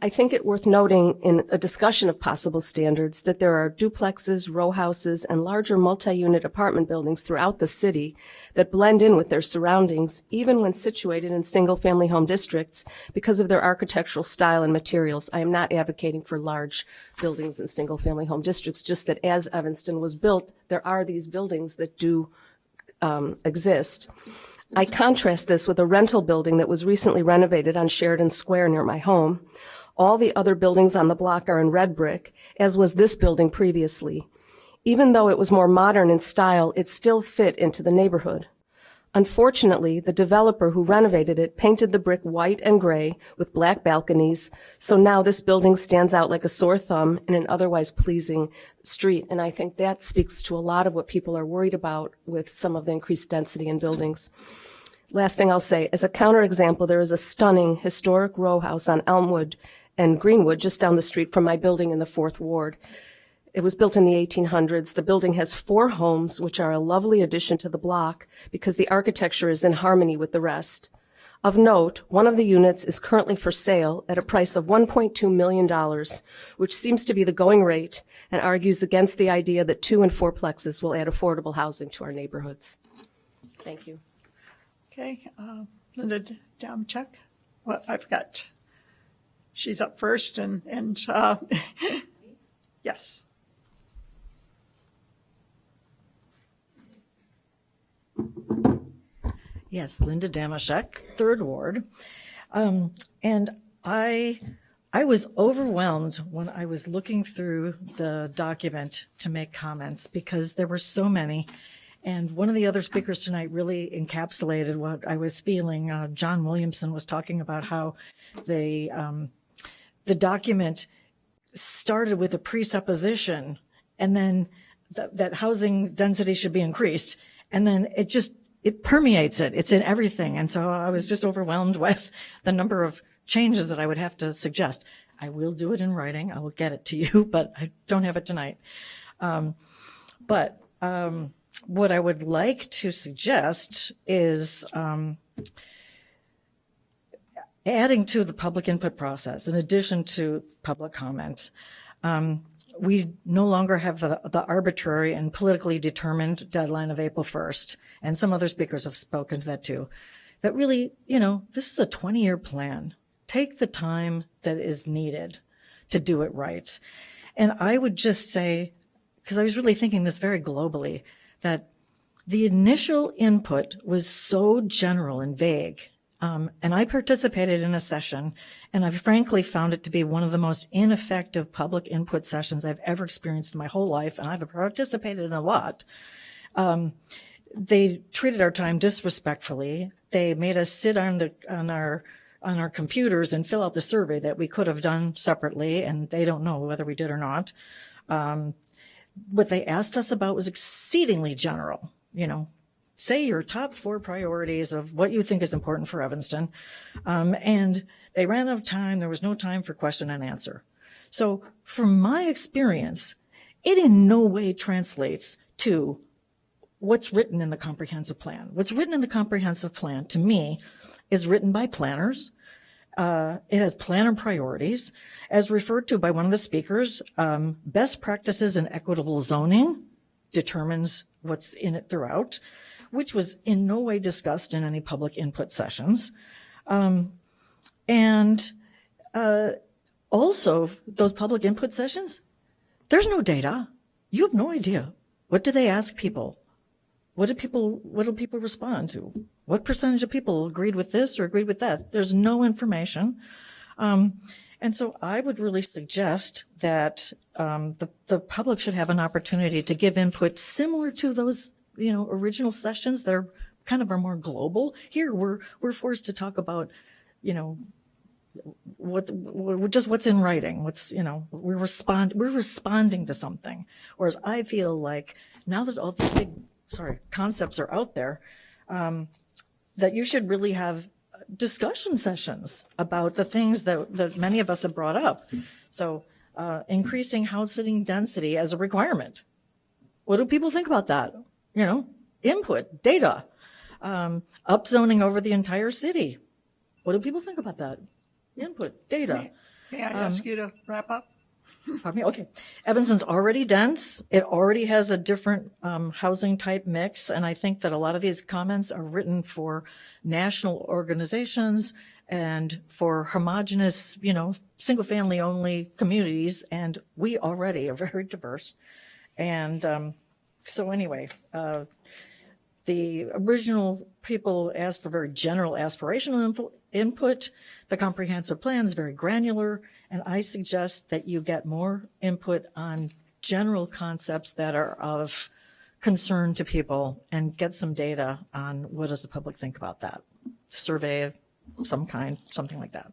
Speaker 6: I think it worth noting in a discussion of possible standards that there are duplexes, row houses, and larger multi-unit apartment buildings throughout the city that blend in with their surroundings, even when situated in single-family home districts because of their architectural style and materials. I am not advocating for large buildings in single-family home districts, just that as Evanston was built, there are these buildings that do exist. I contrast this with a rental building that was recently renovated on Sheridan Square near my home. All the other buildings on the block are in red brick, as was this building previously. Even though it was more modern in style, it still fit into the neighborhood. Unfortunately, the developer who renovated it painted the brick white and gray with black balconies, so now this building stands out like a sore thumb in an otherwise pleasing street, and I think that speaks to a lot of what people are worried about with some of the increased density in buildings. Last thing I'll say, as a counterexample, there is a stunning historic row house on Elmwood and Greenwood just down the street from my building in the 4th Ward. It was built in the 1800s. The building has 4 homes, which are a lovely addition to the block because the architecture is in harmony with the rest. Of note, one of the units is currently for sale at a price of $1.2 million, which seems to be the going rate and argues against the idea that 2 and 4 plexes will add affordable housing to our neighborhoods. Thank you.
Speaker 1: Okay, Linda Damchuk. Well, I've got, she's up first and yes.
Speaker 7: Yes, Linda Damashek, 3rd Ward. And I was overwhelmed when I was looking through the document to make comments because there were so many. And one of the other speakers tonight really encapsulated what I was feeling. John Williamson was talking about how the document started with a presupposition and then that housing density should be increased. And then it permeates it. It's in everything. And so I was just overwhelmed with the number of changes that I would have to suggest. I will do it in writing. I will get it to you, but I don't have it tonight. What I would like to suggest is, adding to the public input process, in addition to public comment, we no longer have the arbitrary and politically determined deadline of April 1st. And some other speakers have spoken to that too. That really, this is a 20-year plan. Take the time that is needed to do it right. And I would just say, because I was really thinking this very globally, that the initial input was so general and vague. And I participated in a session, and I frankly found it to be one of the most ineffective public input sessions I've ever experienced in my whole life, and I've participated in a lot. They treated our time disrespectfully. They made us sit on our computers and fill out the survey that we could have done separately, and they don't know whether we did or not. What they asked us about was exceedingly general, say your top 4 priorities of what you think is important for Evanston. And they ran out of time. There was no time for question and answer. So from my experience, it in no way translates to what's written in the comprehensive plan. What's written in the comprehensive plan, to me, is written by planners. It has planner priorities. As referred to by one of the speakers, best practices in equitable zoning determines what's in it throughout, which was in no way discussed in any public input sessions. Also, those public input sessions, there's no data. You have no idea. What do they ask people? What do people respond to? What percentage of people agreed with this or agreed with that? There's no information. And so I would really suggest that the public should have an opportunity to give input similar to those original sessions that are kind of more global. Here we're forced to talk about, what's in writing. We're responding to something. Whereas I feel like now that all the big, concepts are out there, that you should really have discussion sessions about the things that many of us have brought up. So, increasing housing density as a requirement. What do people think about that? Input, data, upzoning over the entire city. What do people think about that? Input, data.
Speaker 1: May I ask you to wrap up?
Speaker 7: Pardon me? Okay. Evanston's already dense. It already has a different housing type mix. And I think that a lot of these comments are written for national organizations and for homogenous, single family only communities. And we already are very diverse. And so anyway, the original people asked for very general aspirational input. The comprehensive plan is very granular, and I suggest that you get more input on general concepts that are of concern to people and get some data on what does the public think about that. Survey of some kind, something like that.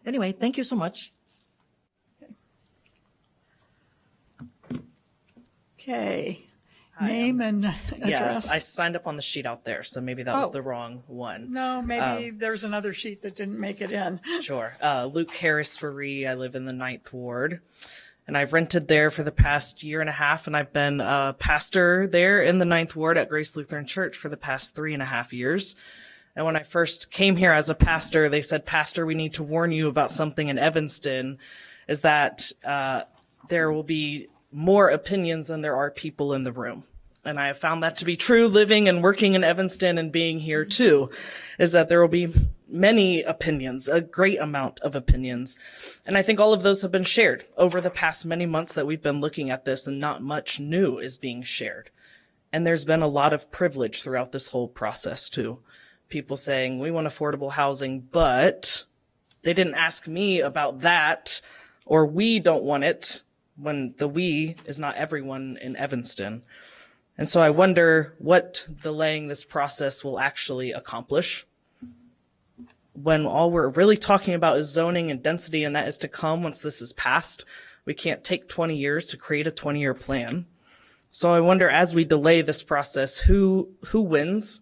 Speaker 7: Anyway, thank you so much.
Speaker 1: Okay. Name and address.
Speaker 8: Yes, I signed up on the sheet out there, so maybe that was the wrong one.
Speaker 1: No, maybe there's another sheet that didn't make it in.
Speaker 8: Sure. Luke Harris Faree. I live in the 9th Ward, and I've rented there for the past year and a half, and I've been a pastor there in the 9th Ward at Grace Lutheran Church for the past 3.5 years. And when I first came here as a pastor, they said, "Pastor, we need to warn you about something in Evanston, is that there will be more opinions than there are people in the room." And I have found that to be true living and working in Evanston and being here too, is that there will be many opinions, a great amount of opinions. And I think all of those have been shared over the past many months that we've been looking at this, and not much new is being shared. And there's been a lot of privilege throughout this whole process too. People saying, we want affordable housing, but they didn't ask me about that, or we don't want it, when the we is not everyone in Evanston. And so I wonder what delaying this process will actually accomplish, when all we're really talking about is zoning and density, and that is to come once this is passed. We can't take 20 years to create a 20-year plan. So I wonder, as we delay this process, who wins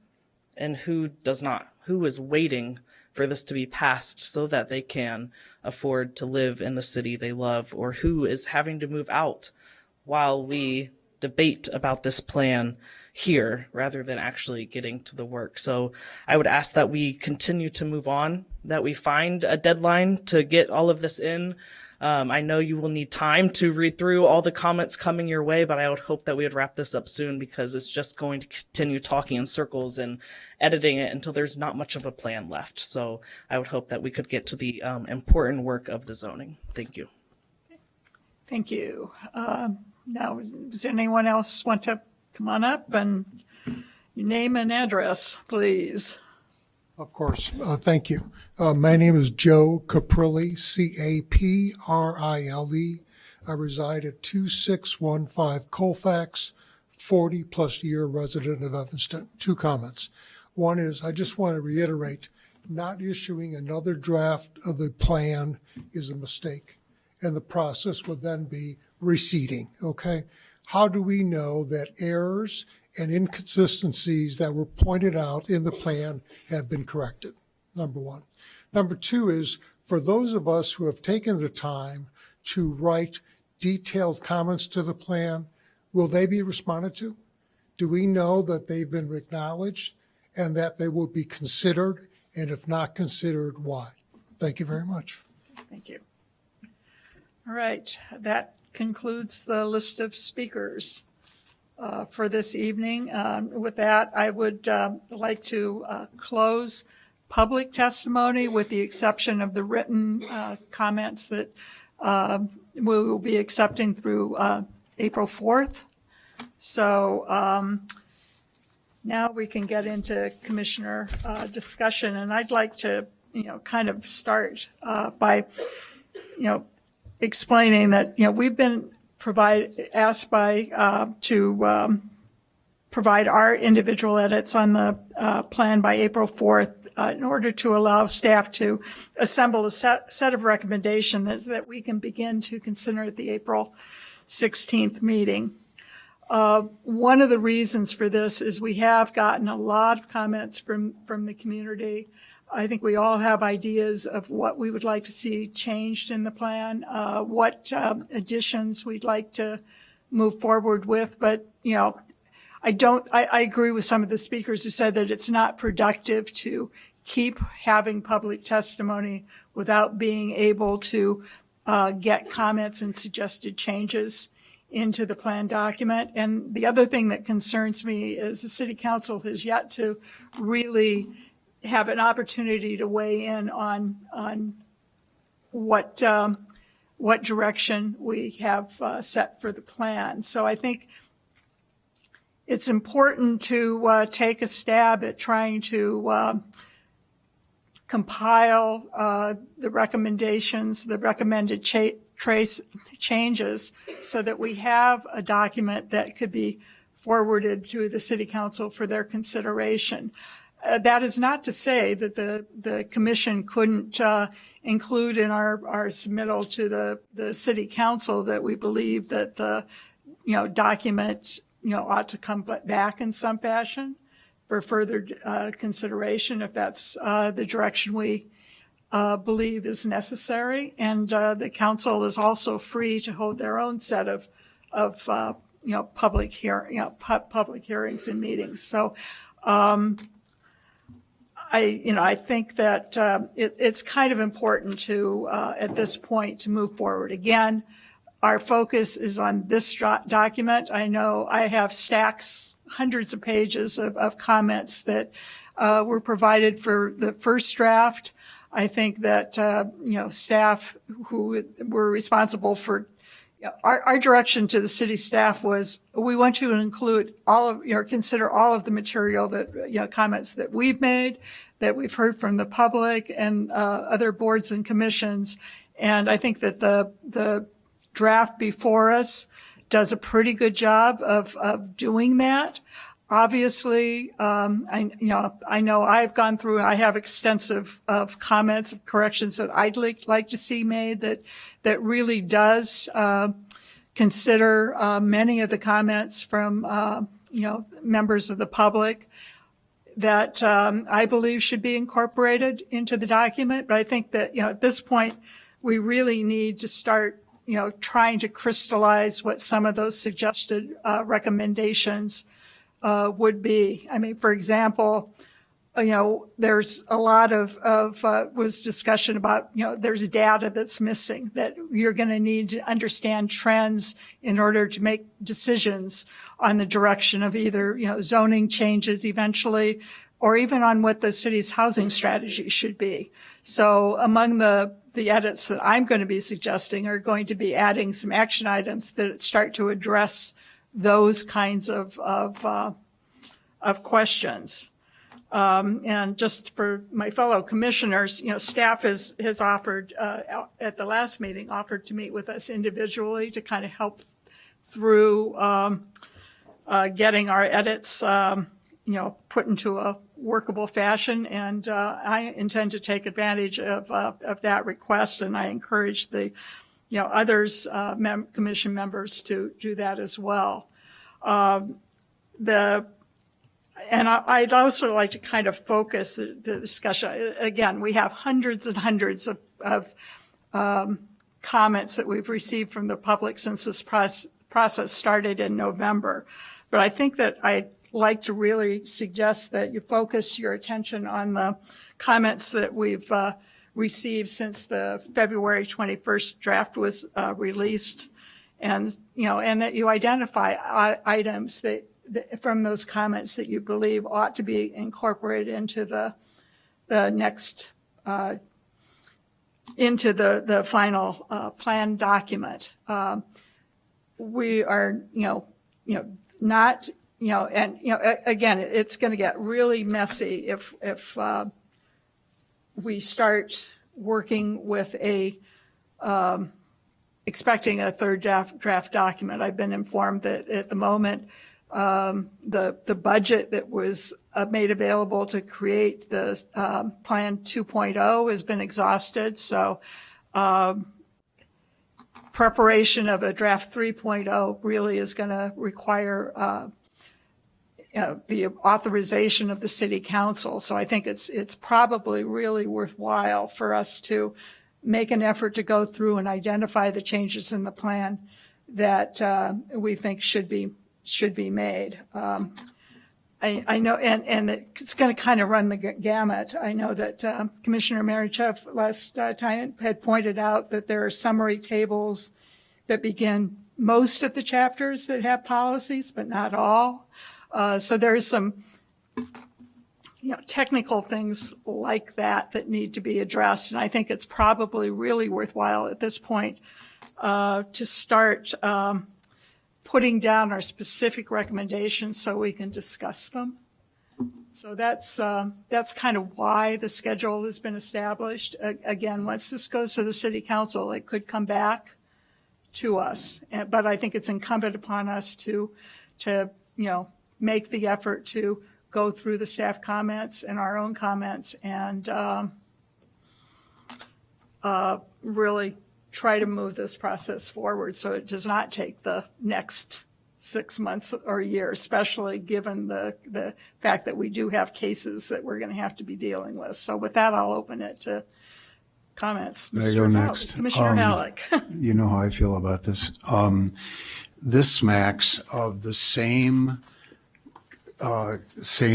Speaker 8: and who does not? Who is waiting for this to be passed so that they can afford to live in the city they love, or who is having to move out while we debate about this plan here rather than actually getting to the work. So I would ask that we continue to move on, that we find a deadline to get all of this in. I know you will need time to read through all the comments coming your way, but I would hope that we would wrap this up soon because it's just going to continue talking in circles and editing it until there's not much of a plan left. So I would hope that we could get to the important work of the zoning. Thank you.
Speaker 1: Thank you. Now, does anyone else want to come on up and your name and address, please?
Speaker 9: Of course. Thank you. My name is Joe Caprilli, Caprile. I reside at 2615 Colfax, 40-plus year resident of Evanston. 2 comments. One is I just want to reiterate, not issuing another draft of the plan is a mistake, and the process would then be receding, okay? How do we know that errors and inconsistencies that were pointed out in the plan have been corrected? Number one. Number two is, for those of us who have taken the time to write detailed comments to the plan, will they be responded to? Do we know that they've been acknowledged and that they will be considered? And if not considered, why? Thank you very much.
Speaker 1: Thank you. All right, that concludes the list of speakers for this evening. With that, I would like to close public testimony with the exception of the written comments that we will be accepting through April 4th. So now we can get into commissioner discussion, and I'd like to, kind of start by, explaining that, we've been asked to provide our individual edits on the plan by April 4th in order to allow staff to assemble a set of recommendations that we can begin to consider at the April 16th meeting. One of the reasons for this is we have gotten a lot of comments from the community. I think we all have ideas of what we would like to see changed in the plan, what additions we'd like to move forward with. But, I agree with some of the speakers who said that it's not productive to keep having public testimony without being able to get comments and suggested changes into the plan document. And the other thing that concerns me is the city council has yet to really have an opportunity to weigh in on what direction we have set for the plan. So I think it's important to take a stab at trying to compile the recommendations, the recommended changes, so that we have a document that could be forwarded to the city council for their consideration. That is not to say that the commission couldn't include in our submittal to the city council that we believe that the document ought to come back in some fashion for further consideration if that's the direction we believe is necessary. And the council is also free to hold their own set of public hearings and meetings. So I think that it's kind of important to at this point to move forward. Again, our focus is on this document. I know I have stacks, hundreds of pages of comments that were provided for the first draft. I think that staff who were responsible for our direction to the city staff was we want to include all of consider all of the material that comments that we've made, that we've heard from the public and other boards and commissions. And I think that the draft before us does a pretty good job of doing that. Obviously, I know I've gone through, I have extensive of comments, of corrections that I'd like to see made that really does consider many of the comments from, members of the public that I believe should be incorporated into the document. But I think that, at this point, we really need to start trying to crystallize what some of those suggested recommendations would be. I mean, for example, there's a lot was discussion about, there's data that's missing that you're going to need to understand trends in order to make decisions on the direction of either, zoning changes eventually, or even on what the city's housing strategy should be. So among the edits that I'm going to be suggesting are going to be adding some action items that start to address those kinds of questions. And just for my fellow commissioners, staff has offered, at the last meeting, offered to meet with us individually to kind of help through getting our edits, put into a workable fashion. And I intend to take advantage of that request, and I encourage the, others, commission members to do that as well. And I'd also like to kind of focus the discussion. Again, we have hundreds and hundreds of comments that we've received from the public since this process started in November. But I think that I'd like to really suggest that you focus your attention on the comments that we've received since the February 21st draft was released, and that you identify items that from those comments that you believe ought to be incorporated into the next into the final plan document. We are not and again, it's going to get really messy if we start working with expecting a third draft document. I've been informed that at the moment, the budget that was made available to create the Plan 2.0 has been exhausted. So preparation of a draft 3.0 really is going to require the authorization of the city council. So I think it's probably really worthwhile for us to make an effort to go through and identify the changes in the plan that we think should be made. I know, and it's going to kind of run the gamut. I know that Commissioner Marichev last time had pointed out that there are summary tables that begin most of the chapters that have policies, but not all. So there's some technical things like that need to be addressed. And I think it's probably really worthwhile at this point to start putting down our specific recommendations so we can discuss them. So that's kind of why the schedule has been established. Again, once this goes to the city council, it could come back to us. But I think it's incumbent upon us to make the effort to go through the staff comments and our own comments and really try to move this process forward so it does not take the next 6 months or a year, especially given the fact that we do have cases that we're going to have to be dealing with. So with that, I'll open it to comments.
Speaker 4: May I go next?
Speaker 1: Commissioner Halleck.
Speaker 4: You know how I feel about this. This smacks of the same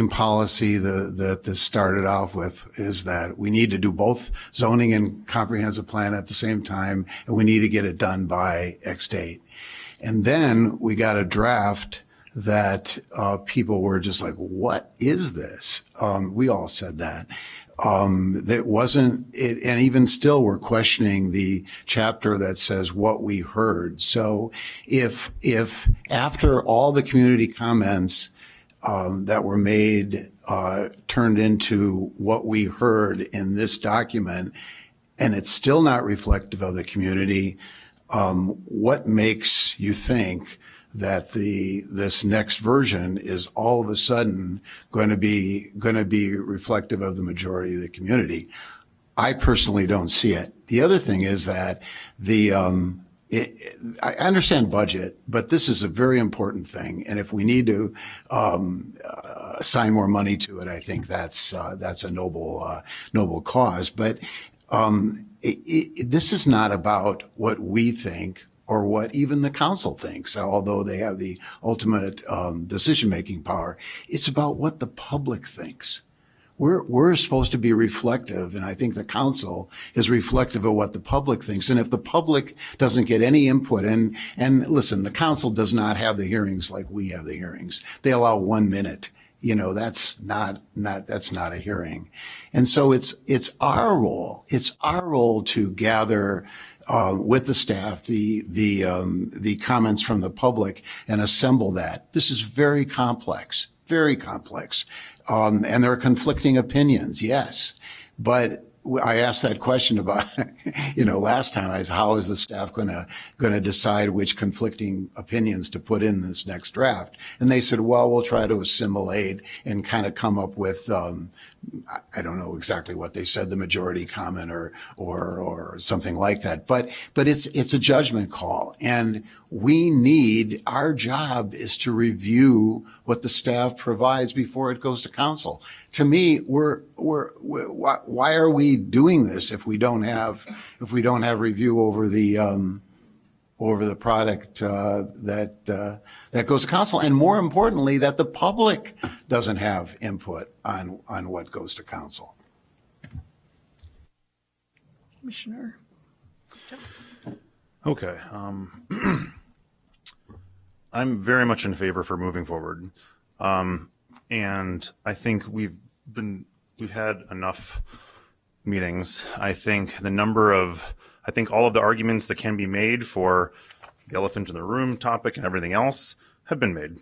Speaker 4: policy that this started off with, is that we need to do both zoning and comprehensive plan at the same time, and we need to get it done by X date. And then we got a draft that people were just like, what is this? We all said that. That wasn't it, and even still we're questioning the chapter that says what we heard. So if after all the community comments that were made turned into what we heard in this document, and it's still not reflective of the community, what makes you think that this next version is all of a sudden going to be reflective of the majority of the community? I personally don't see it. The other thing is that I understand budget, but this is a very important thing. And if we need to assign more money to it, I think that's a noble cause. But this is not about what we think or what even the council thinks, although they have the ultimate decision-making power. It's about what the public thinks. We're supposed to be reflective, and I think the council is reflective of what the public thinks. And if the public doesn't get any input, and listen, the council does not have the hearings like we have the hearings. They allow 1 minute. You know, that's not a hearing. And so it's our role. It's our role to gather with the staff the comments from the public and assemble that. This is very complex. Very complex. And there are conflicting opinions, yes. But I asked that question about, last time, how is the staff going to decide which conflicting opinions to put in this next draft? And they said, well, we'll try to assimilate and kind of come up with, I don't know exactly what they said, the majority comment or something like that. But it's a judgment call. And our job is to review what the staff provides before it goes to council. To me, why are we doing this if we don't have review over the product that goes to council, and more importantly, that the public doesn't have input on what goes to council.
Speaker 1: Commissioner.
Speaker 10: Okay. I'm very much in favor for moving forward. And I think we've had enough meetings. I think all of the arguments that can be made for the elephant in the room topic and everything else have been made.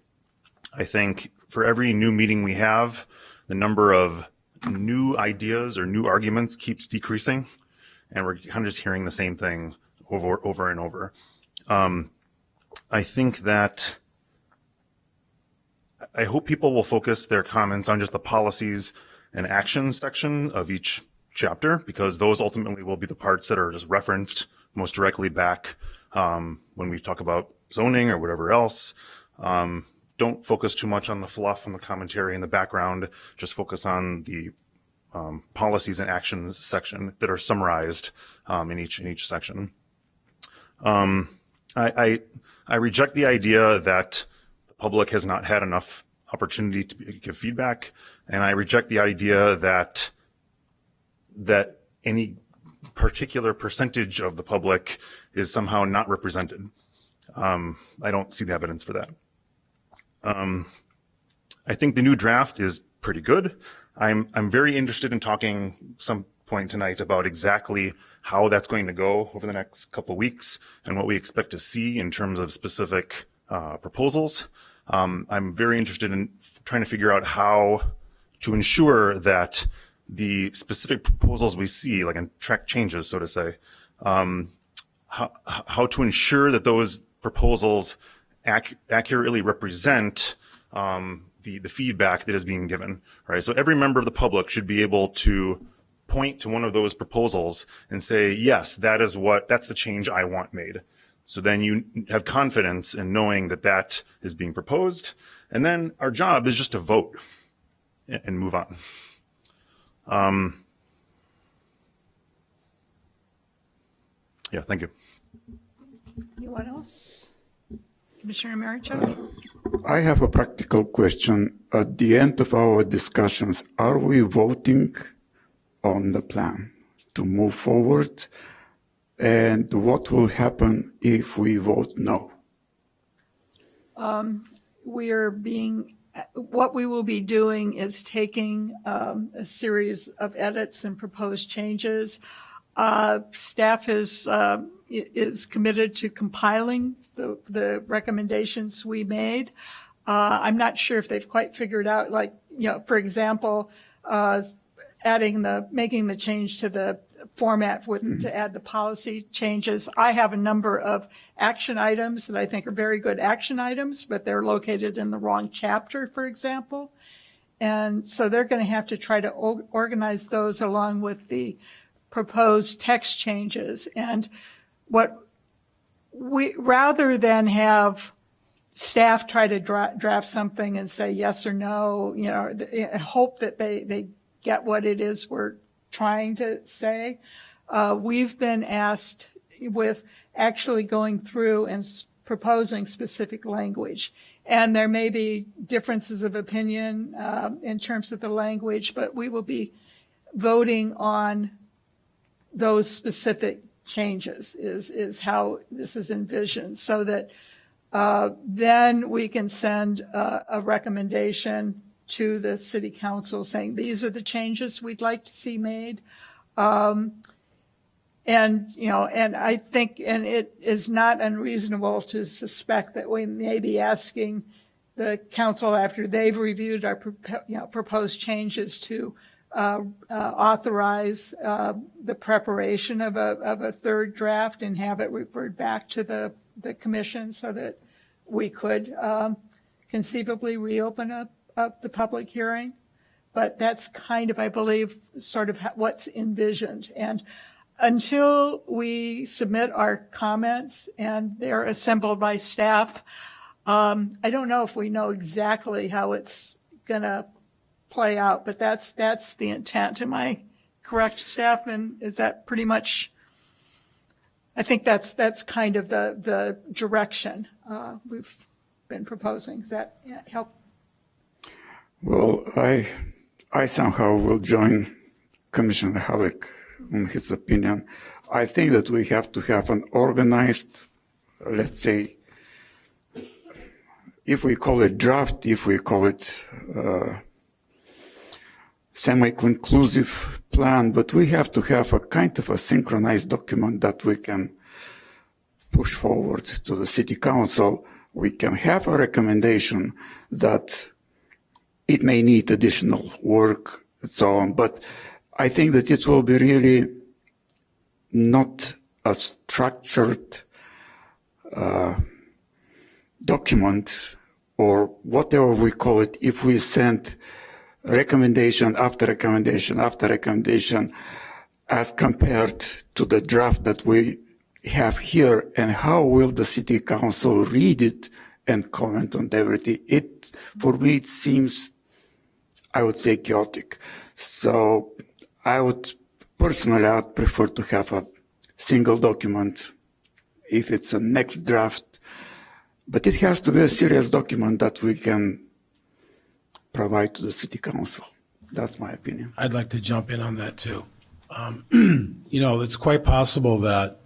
Speaker 10: I think for every new meeting we have, the number of new ideas or new arguments keeps decreasing, and we're kind of just hearing the same thing over and over. I think that I hope people will focus their comments on just the policies and actions section of each chapter, because those ultimately will be the parts that are just referenced most directly back when we talk about zoning or whatever else. Don't focus too much on the fluff and the commentary in the background. Just focus on the policies and actions section that are summarized in each section. I reject the idea that the public has not had enough opportunity to give feedback, and I reject the idea that any particular percentage of the public is somehow not represented. I don't see the evidence for that. I think the new draft is pretty good. I'm very interested in talking some point tonight about exactly how that's going to go over the next couple of weeks and what we expect to see in terms of specific proposals. I'm very interested in trying to figure out how to ensure that the specific proposals we see, like in track changes, so to say, how to ensure that those proposals accurately represent the feedback that is being given, right? So every member of the public should be able to point to one of those proposals and say, yes, that's the change I want made. So then you have confidence in knowing that that is being proposed. And then our job is just to vote and move on. Yeah, thank you.
Speaker 1: Anyone else? Commissioner Marichuk?
Speaker 18: I have a practical question. At the end of our discussions, are we voting on the plan to move forward? And what will happen if we vote no?
Speaker 1: What we will be doing is taking a series of edits and proposed changes. Staff is committed to compiling the recommendations we made. I'm not sure if they've quite figured out, for example, making the change to the format to add the policy changes. I have a number of action items that I think are very good action items, but they're located in the wrong chapter, for example. And so they're going to have to try to organize those along with the proposed text changes. And rather than have staff try to draft something and say yes or no, hope that they get what it is we're trying to say. We've been asked, with actually going through and proposing specific language. And there may be differences of opinion in terms of the language, but we will be voting on those specific changes is how this is envisioned, so that then we can send a recommendation to the city council saying, these are the changes we'd like to see made. And I think, and it is not unreasonable to suspect that we may be asking the council, after they've reviewed our proposed changes, to authorize the preparation of a third draft and have it referred back to the commission, so that we could conceivably reopen up the public hearing. But that's kind of, I believe, sort of what's envisioned. And until we submit our comments and they're assembled by staff, I don't know if we know exactly how it's going to play out, but that's the intent. Am I correct, staff? And is that pretty much, I think that's kind of the direction we've been proposing. Does that help?
Speaker 18: Well, I somehow will join Commissioner Halleck in his opinion. I think that we have to have an organized, let's say, if we call it draft, if we call it semi-conclusive plan, but we have to have a kind of a synchronized document that we can push forward to the city council. We can have a recommendation that it may need additional work and so on, but I think that it will be really not a structured document, or whatever we call it, if we send recommendation after recommendation after recommendation, as compared to the draft that we have here, and how will the city council read it and comment on everything? It, for me, it seems, I would say, chaotic. So I would prefer to have a single document if it's a next draft, but it has to be a serious document that we can provide to the city council. That's my opinion.
Speaker 11: I'd like to jump in on that too. It's quite possible that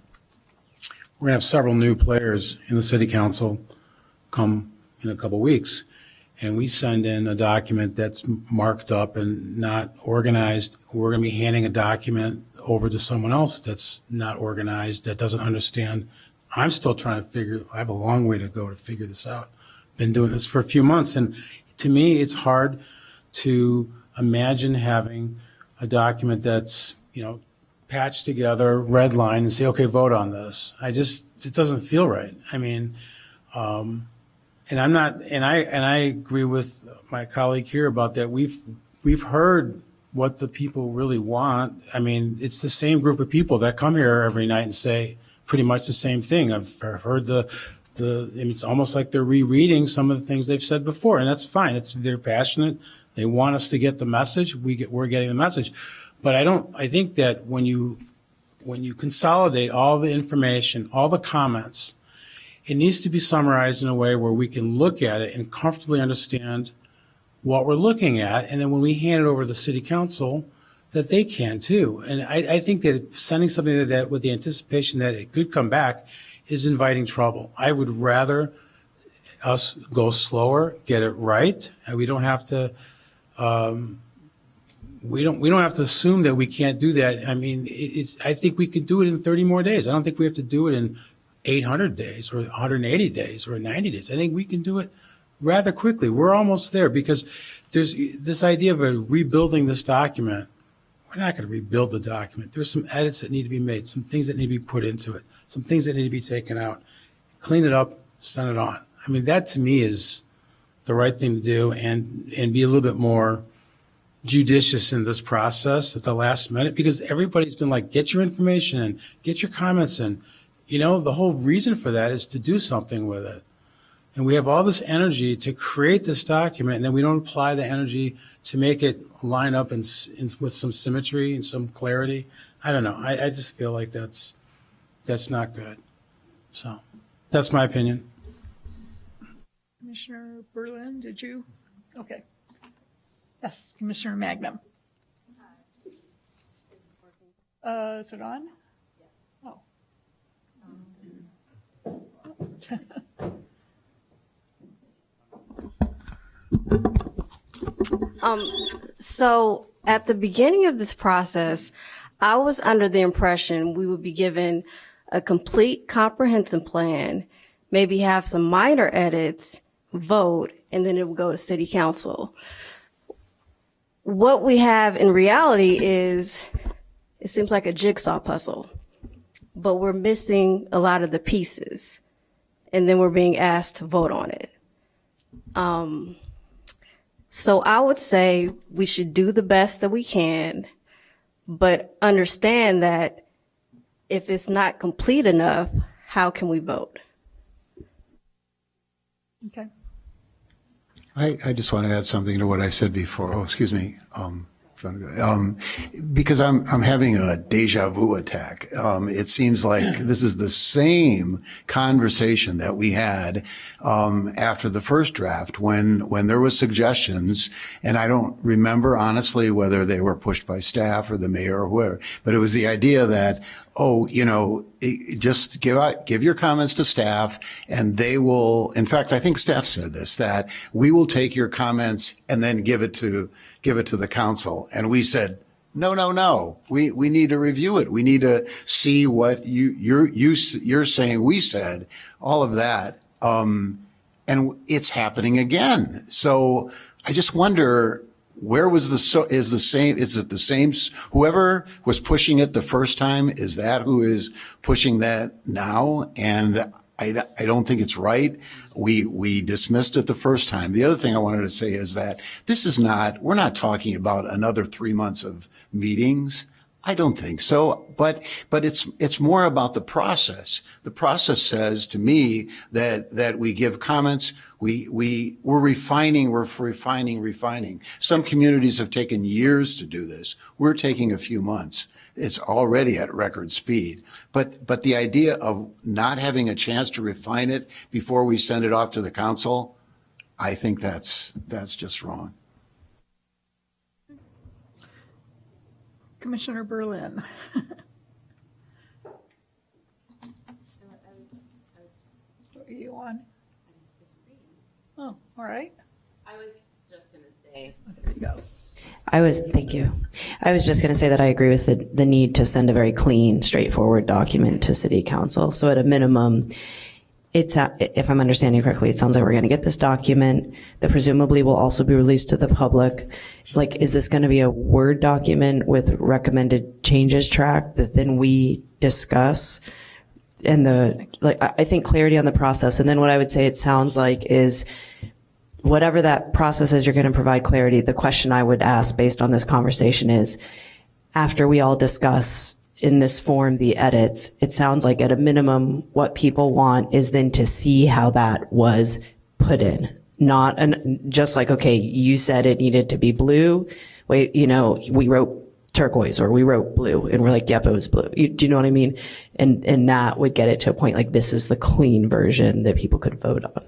Speaker 11: we're going to have several new players in the city council come in a couple weeks, and we send in a document that's marked up and not organized. We're going to be handing a document over to someone else that's not organized, that doesn't understand. I'm still trying to I have a long way to go to figure this out. Been doing this for a few months, and to me, it's hard to imagine having a document that's, patched together, red line, and say, okay, vote on this. It doesn't feel right. I mean, and I agree with my colleague here about that. We've heard what the people really want. I mean, it's the same group of people that come here every night and say pretty much the same thing. I've heard it's almost like they're rereading some of the things they've said before, and that's fine. They're passionate. They want us to get the message. We're getting the message. But I think that when you consolidate all the information, all the comments, it needs to be summarized in a way where we can look at it and comfortably understand what we're looking at. And then when we hand it over to the city council, that they can too. And I think that sending something like that with the anticipation that it could come back is inviting trouble. I would rather us go slower, get it right. And we don't have to, we don't have to assume that we can't do that. I mean, I think we could do it in 30 more days. I don't think we have to do it in 800 days or 180 days or 90 days. I think we can do it rather quickly. We're almost there, because there's this idea of rebuilding this document. We're not going to rebuild the document. There's some edits that need to be made, some things that need to be put into it, some things that need to be taken out. Clean it up, send it on. I mean, that to me is the right thing to do, and be a little bit more judicious in this process at the last minute, because everybody's been like, get your information in, get your comments in. The whole reason for that is to do something with it. And we have all this energy to create this document, and then we don't apply the energy to make it line up with some symmetry and some clarity. I don't know. I just feel like that's That's not good. So that's my opinion.
Speaker 1: Commissioner Berlin, did you? Okay. Yes, Commissioner Magnum. Is it on? Yes.
Speaker 12: So at the beginning of this process, I was under the impression we would be given a complete comprehensive plan, maybe have some minor edits, vote, and then it would go to city council. What we have in reality is, it seems like a jigsaw puzzle, but we're missing a lot of the pieces, and then we're being asked to vote on it. So I would say we should do the best that we can, but understand that if it's not complete enough, how can we vote?
Speaker 1: Okay.
Speaker 4: I just want to add something to what I said before. Oh, excuse me. Because I'm having a deja vu attack. It seems like this is the same conversation that we had after the first draft when there was suggestions, and I don't remember honestly whether they were pushed by staff or the mayor or whoever, but it was the idea that, just give your comments to staff and they will, in fact, I think staff said this, that we will take your comments and then give it to the council. And we said, no. We need to review it. We need to see what you're saying we said, all of that. And it's happening again. So I just wonder, where was is it the same, whoever was pushing it the first time, is that who is pushing that now? And I don't think it's right. We dismissed it the first time. The other thing I wanted to say is that we're not talking about another 3 months of meetings. I don't think so, but it's more about the process. The process says to me that we give comments, we're refining. Some communities have taken years to do this. We're taking a few months. It's already at record speed. But the idea of not having a chance to refine it before we send it off to the council, I think that's just wrong.
Speaker 1: Commissioner Berlin. Are you on? Oh, all right.
Speaker 13: I was just going to say.
Speaker 1: There you go.
Speaker 13: Thank you. I was just going to say that I agree with the need to send a very clean, straightforward document to City Council. So at a minimum, if I'm understanding correctly, it sounds like we're going to get this document that presumably will also be released to the public. Like, is this going to be a Word document with recommended changes track that then we discuss? And I think clarity on the process. And then what I would say it sounds like is, whatever that process is, you're going to provide clarity. The question I would ask based on this conversation is, after we all discuss in this form the edits, it sounds like at a minimum what people want is then to see how that was put in. Not just like, okay, you said it needed to be blue. Wait, we wrote turquoise or we wrote blue and we're like, yep, it was blue. Do you know what I mean? And that would get it to a point like this is the clean version that people could vote on.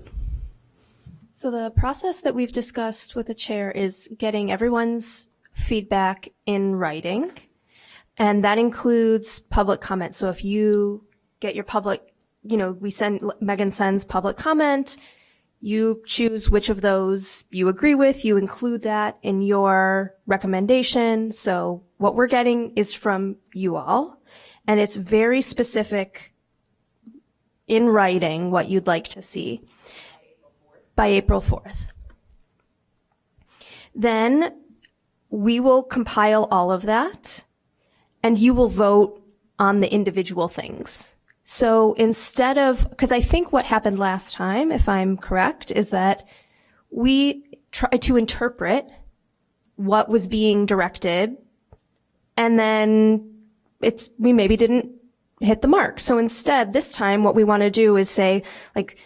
Speaker 23: So the process that we've discussed with the chair is getting everyone's feedback in writing, and that includes public comment. So if you get your public, Megan sends public comment, you choose which of those you agree with, you include that in your recommendation. So what we're getting is from you all, and it's very specific in writing what you'd like to see. By April 4th. Then we will compile all of that and you will vote on the individual things. So instead of, because I think what happened last time, if I'm correct, is that we tried to interpret what was being directed and then we maybe didn't hit the mark. So instead, this time what we want to do is say, like,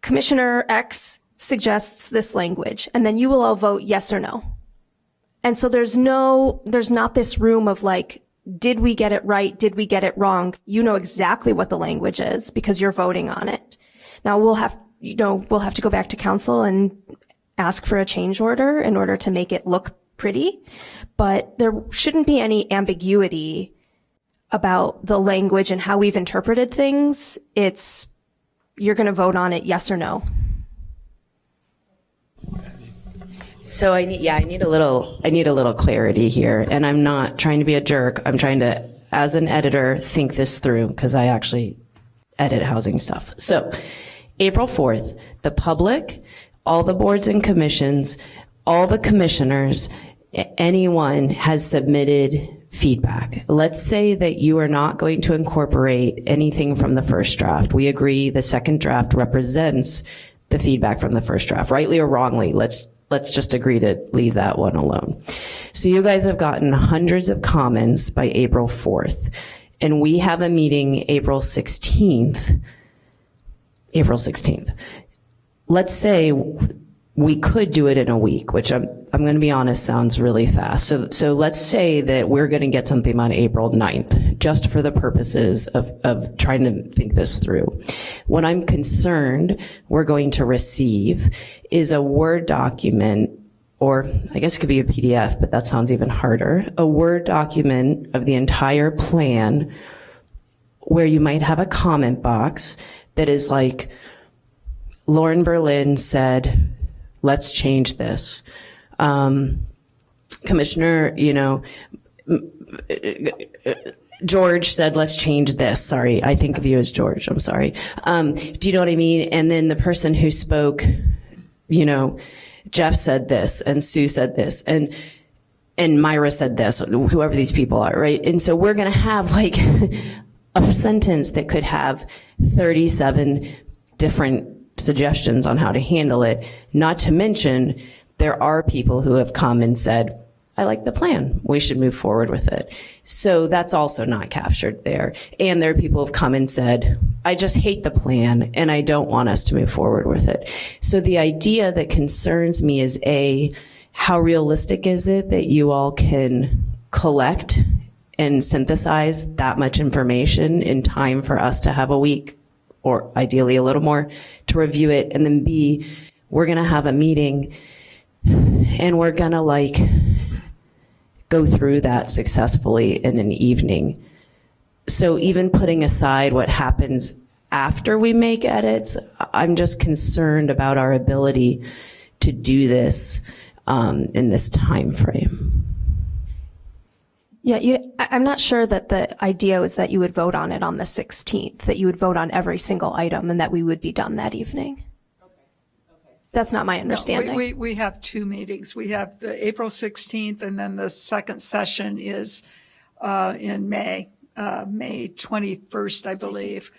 Speaker 23: Commissioner X suggests this language, and then you will all vote yes or no. And so there's not this room of like did we get it right? Did we get it wrong? You know exactly what the language is because you're voting on it. Now we'll have to go back to council and ask for a change order in order to make it look pretty, but there shouldn't be any ambiguity about the language and how we've interpreted things. You're going to vote on it, yes or no.
Speaker 13: So I need a little clarity here, and I'm not trying to be a jerk. I'm trying to, as an editor, think this through because I actually edit housing stuff. So April 4th, the public, all the boards and commissions, all the commissioners, anyone has submitted feedback. Let's say that you are not going to incorporate anything from the first draft. We agree the second draft represents the feedback from the first draft, rightly or wrongly. Let's just agree to leave that one alone. So you guys have gotten hundreds of comments by April 4th, and we have a meeting April 16th. Let's say we could do it in a week, which I'm going to be honest, sounds really fast. So let's say that we're going to get something on April 9th, just for the purposes of trying to think this through. What I'm concerned we're going to receive is a Word document, or I guess it could be a PDF, but that sounds even harder, a Word document of the entire plan where you might have a comment box that is like, Lauren Berlin said, let's change this. Commissioner, George said, let's change this. Sorry, I think of you as George. I'm sorry. Do you know what I mean? And then the person who spoke, Jeff said this, and Sue said this, and Myra said this, whoever these people are, right? And so we're going to have like a sentence that could have 37 different suggestions on how to handle it. Not to mention, there are people who have come and said, I like the plan. We should move forward with it. So that's also not captured there. And there are people who have come and said, I just hate the plan and I don't want us to move forward with it. So the idea that concerns me is how realistic is it that you all can collect and synthesize that much information in time for us to have a week, or ideally a little more, to review it? And then B, we're going to have a meeting and we're going to go through that successfully in an evening. So even putting aside what happens after we make edits, I'm just concerned about our ability to do this in this time frame.
Speaker 23: Yeah, I'm not sure that the idea was that you would vote on it on the 16th, that you would vote on every single item and that we would be done that evening. That's not my understanding.
Speaker 1: No, we have two meetings. We have the April 16th, and then the second session is in May, May 21st, I believe.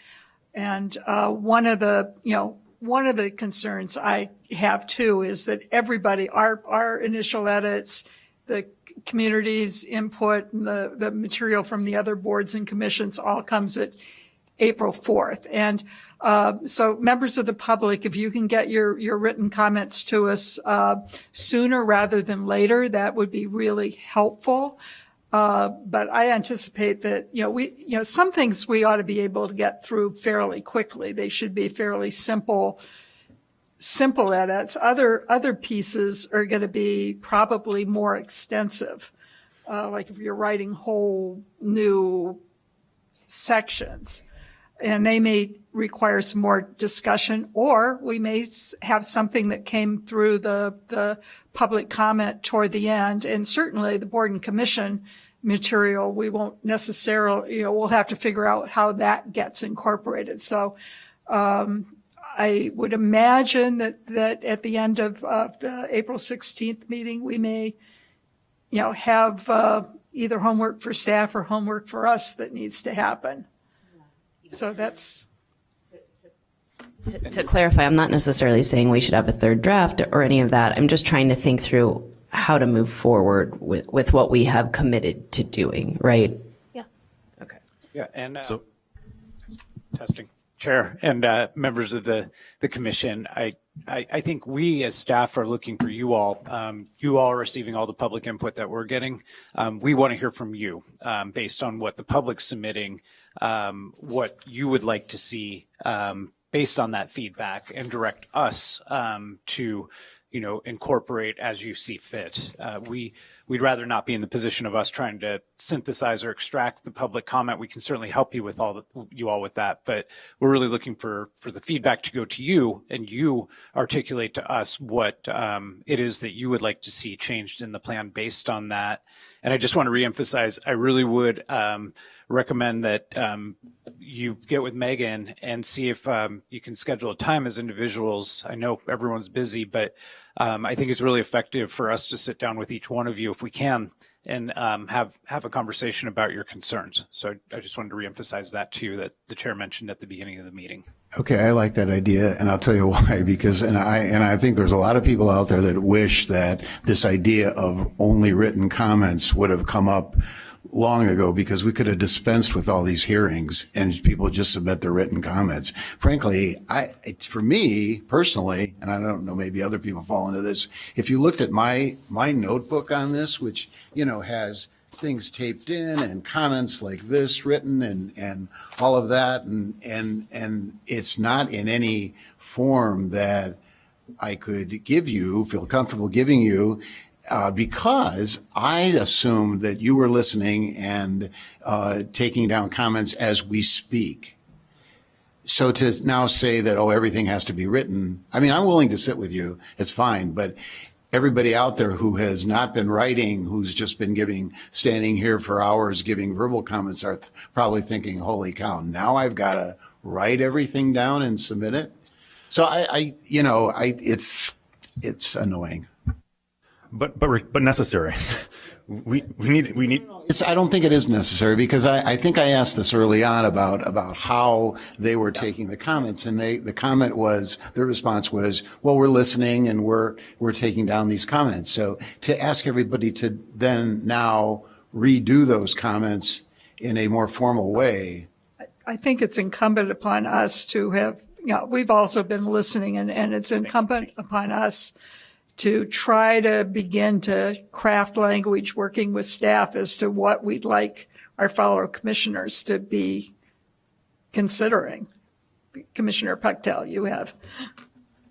Speaker 1: And one of the concerns I have too is that everybody, our initial edits, the community's input, and the material from the other boards and commissions all comes at April 4th. And so members of the public, if you can get your written comments to us sooner rather than later, that would be really helpful. But I anticipate that, some things we ought to be able to get through fairly quickly. They should be fairly simple edits. Other pieces are going to be probably more extensive. Like if you're writing whole new sections, and they may require some more discussion, or we may have something that came through the public comment toward the end. And certainly the board and commission material, we won't necessarily, we'll have to figure out how that gets incorporated. So I would imagine that at the end of the April 16th meeting, we may, have either homework for staff or homework for us that needs to happen. So that's...
Speaker 13: To clarify, I'm not necessarily saying we should have a third draft or any of that. I'm just trying to think through how to move forward with what we have committed to doing, right?
Speaker 23: Yeah.
Speaker 13: Okay.
Speaker 14: Yeah, and
Speaker 10: So-
Speaker 14: testing. Chair and members of the commission. I think we as staff are looking for you all. You all are receiving all the public input that we're getting. We want to hear from you based on what the public's submitting, what you would like to see based on that feedback, and direct us to incorporate as you see fit. We'd rather not be in the position of us trying to synthesize or extract the public comment. We can certainly help you with you all with that, but we're really looking for the feedback to go to you, and you articulate to us what it is that you would like to see changed in the plan based on that. And I just want to reemphasize, I really would recommend that you get with Megan and see if you can schedule a time as individuals. I know everyone's busy, but I think it's really effective for us to sit down with each one of you if we can and have a conversation about your concerns. So I just wanted to reemphasize that too, that the chair mentioned at the beginning of the meeting.
Speaker 4: Okay, I like that idea, and I'll tell you why. Because I think there's a lot of people out there that wish that this idea of only written comments would have come up long ago, because we could have dispensed with all these hearings and people just submit their written comments. Frankly, it's for me personally, and I don't know, maybe other people fall into this. If you looked at my notebook on this, which, has things taped in and comments like this written and all of that, and it's not in any form that I could feel comfortable giving you, because I assumed that you were listening and taking down comments as we speak. So to now say that, everything has to be written, I'm willing to sit with you, it's fine, but everybody out there who has not been writing, who's just been standing here for hours giving verbal comments, are probably thinking, holy cow, now I've got to write everything down and submit it. So it's annoying.
Speaker 10: But necessary. We need.
Speaker 4: I don't think it is necessary, because I think I asked this early on about how they were taking the comments, and their response was, well, we're listening and we're taking down these comments. So to ask everybody to then now redo those comments in a more formal way.
Speaker 1: I think it's incumbent upon us to have, we've also been listening, and it's incumbent upon us to try to begin to craft language working with staff as to what we'd like our fellow commissioners to be considering. Commissioner Pucktall, you have.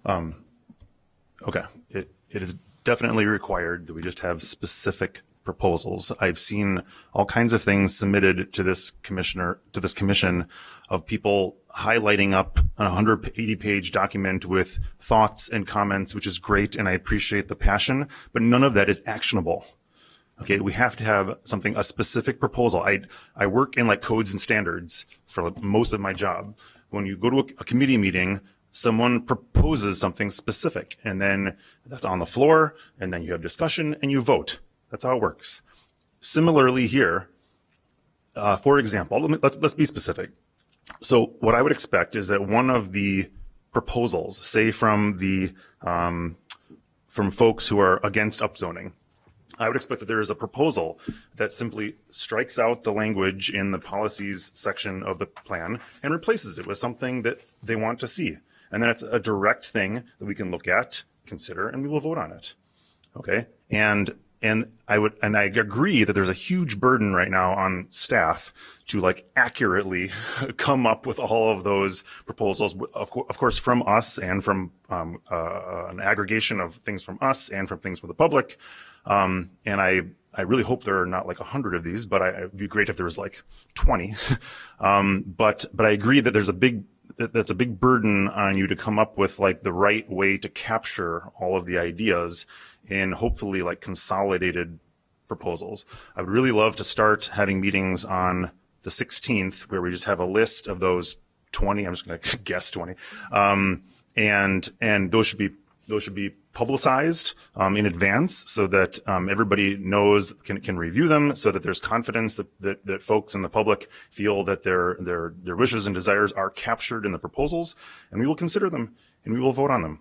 Speaker 10: Okay. It is definitely required that we just have specific proposals. I've seen all kinds of things submitted to this commission of people highlighting up a 180-page document with thoughts and comments, which is great, and I appreciate the passion, but none of that is actionable. Okay, we have to have a specific proposal. I work in codes and standards for most of my job. When you go to a committee meeting, someone proposes something specific, and then that's on the floor, and then you have discussion and you vote. That's how it works. Similarly here, for example, let's be specific. So what I would expect is that one of the proposals, say from folks who are against upzoning, I would expect that there is a proposal that simply strikes out the language in the policies section of the plan and replaces it with something that they want to see. And then it's a direct thing that we can look at, consider, and we will vote on it. Okay? And I agree that there's a huge burden right now on staff to accurately come up with all of those proposals, of course, from us and from an aggregation of things from us and from things from the public. And I really hope there are not 100 of these, but it'd be great if there was 20. But I agree that that's a big burden on you to come up with the right way to capture all of the ideas in hopefully consolidated proposals. I would really love to start having meetings on the 16th where we just have a list of those 20. I'm just going to guess 20. And those should be publicized in advance so that everybody knows, can review them, so that there's confidence that folks in the public feel that their wishes and desires are captured in the proposals, and we will consider them and we will vote on them.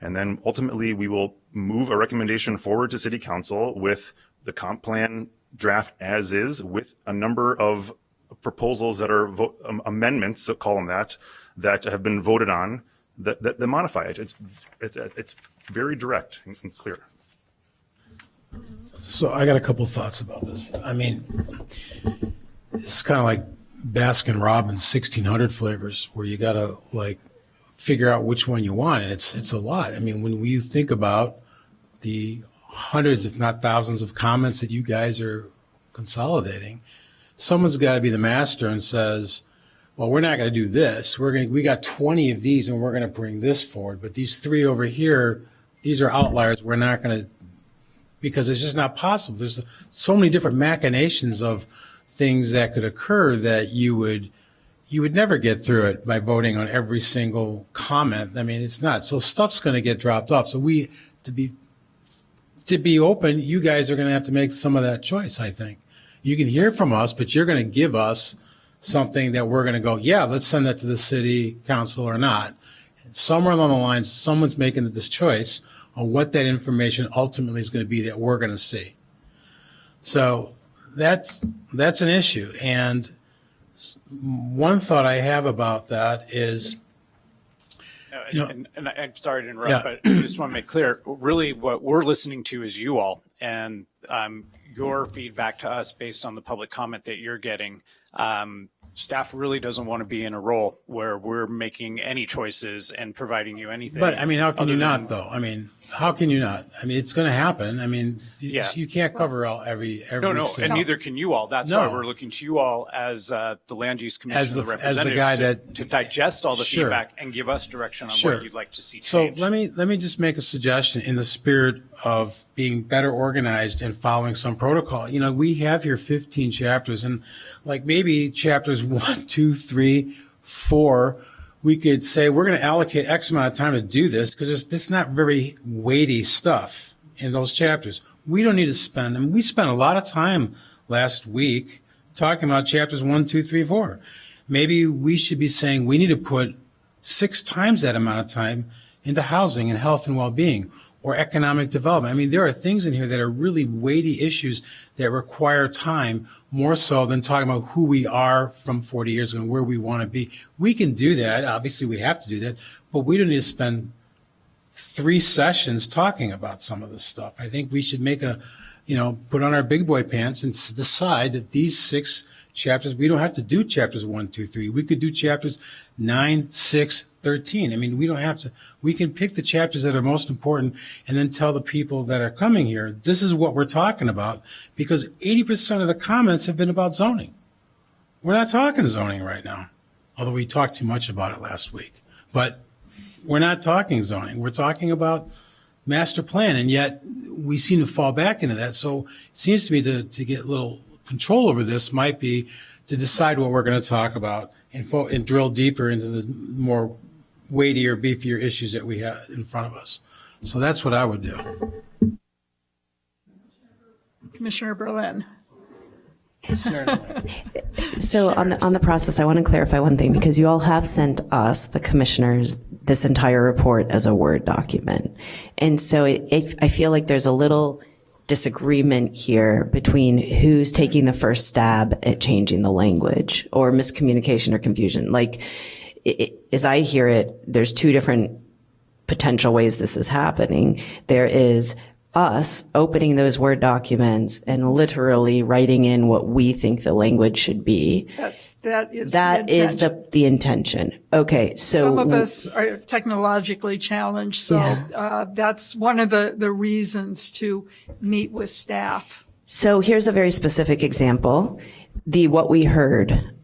Speaker 10: And then ultimately we will move a recommendation forward to City Council with the comp plan draft as is, with a number of proposals that are amendments, call them that have been voted on, that modify it. It's very direct and clear.
Speaker 11: So I got a couple thoughts about this. I mean, it's kind of like Baskin Robbins 1600 flavors, where you got to like figure out which one you want, and it's a lot. I mean, when you think about the hundreds, if not thousands, of comments that you guys are consolidating, someone's got to be the master and says, well, we're not going to do this. We got 20 of these and we're going to bring this forward. But these 3 over here, these are outliers. We're not going to, because it's just not possible. There's so many different machinations of things that could occur that you would never get through it by voting on every single comment. I mean, it's not. So stuff's going to get dropped off. So to be open, you guys are going to have to make some of that choice, I think. You can hear from us, but you're going to give us something that we're going to go, yeah, let's send that to the city council or not. And somewhere along the lines, someone's making this choice on what that information ultimately is going to be that we're going to see. So that's an issue. And one thought I have about that is,
Speaker 14: and I'm sorry to interrupt, but I just want to make clear, really what we're listening to is you all, and your feedback to us based on the public comment that you're getting. Staff really doesn't want to be in a role where we're making any choices and providing you anything.
Speaker 11: but I mean, how can you not though? I mean, how can you not? I mean, it's going to happen. I mean, you can't cover all every
Speaker 14: No,
Speaker 11: single.
Speaker 14: and neither can you all. That's why we're looking to you all as the Land Use Commission representatives
Speaker 11: guy
Speaker 14: to digest all the
Speaker 11: Sure.
Speaker 14: feedback and give us direction on
Speaker 11: Sure.
Speaker 14: what you'd like to see
Speaker 11: So
Speaker 14: changed.
Speaker 11: let me just make a suggestion in the spirit of being better organized and following some protocol. You know, we have here 15 chapters, and like maybe chapters 1, 2, 3, 4, we could say we're going to allocate X amount of time to do this because this is not very weighty stuff in those chapters. We don't need to spend, I mean, we spent a lot of time last week talking about chapters 1, 2, 3, 4. Maybe we should be saying we need to put 6 times that amount of time into housing and health and well-being or economic development. I mean, there are things in here that are really weighty issues that require time more so than talking about who we are from 40 years ago and where we want to be. We can do that. Obviously, we have to do that, but we don't need to spend 3 sessions talking about some of this stuff. I think we should make put on our big boy pants and decide that these 6 chapters, we don't have to do chapters 1, 2, 3. We could do chapters 9, 6, 13. I mean, we don't have to, we can pick the chapters that are most important and then tell the people that are coming here, this is what we're talking about, because 80% of the comments have been about zoning. We're not talking zoning right now, although we talked too much about it last week. But we're not talking zoning. We're talking about master plan, and yet we seem to fall back into that. So it seems to me to get a little control over this might be to decide what we're going to talk about and drill deeper into the more weightier, beefier issues that we have in front of us. So that's what I would do.
Speaker 1: Commissioner Berlin.
Speaker 13: So on the process, I want to clarify one thing, because you all have sent us, the commissioners, this entire report as a Word document. And so I feel like there's a little disagreement here between who's taking the first stab at changing the language, or miscommunication or confusion. Like, as I hear it, there's 2 different potential ways this is happening. There is us opening those Word documents and literally writing in what we think the language should be.
Speaker 1: That is
Speaker 13: the intention. Okay, so
Speaker 1: some of us are technologically challenged, so that's one of the reasons to meet with staff.
Speaker 13: So here's a very specific example. What we heard,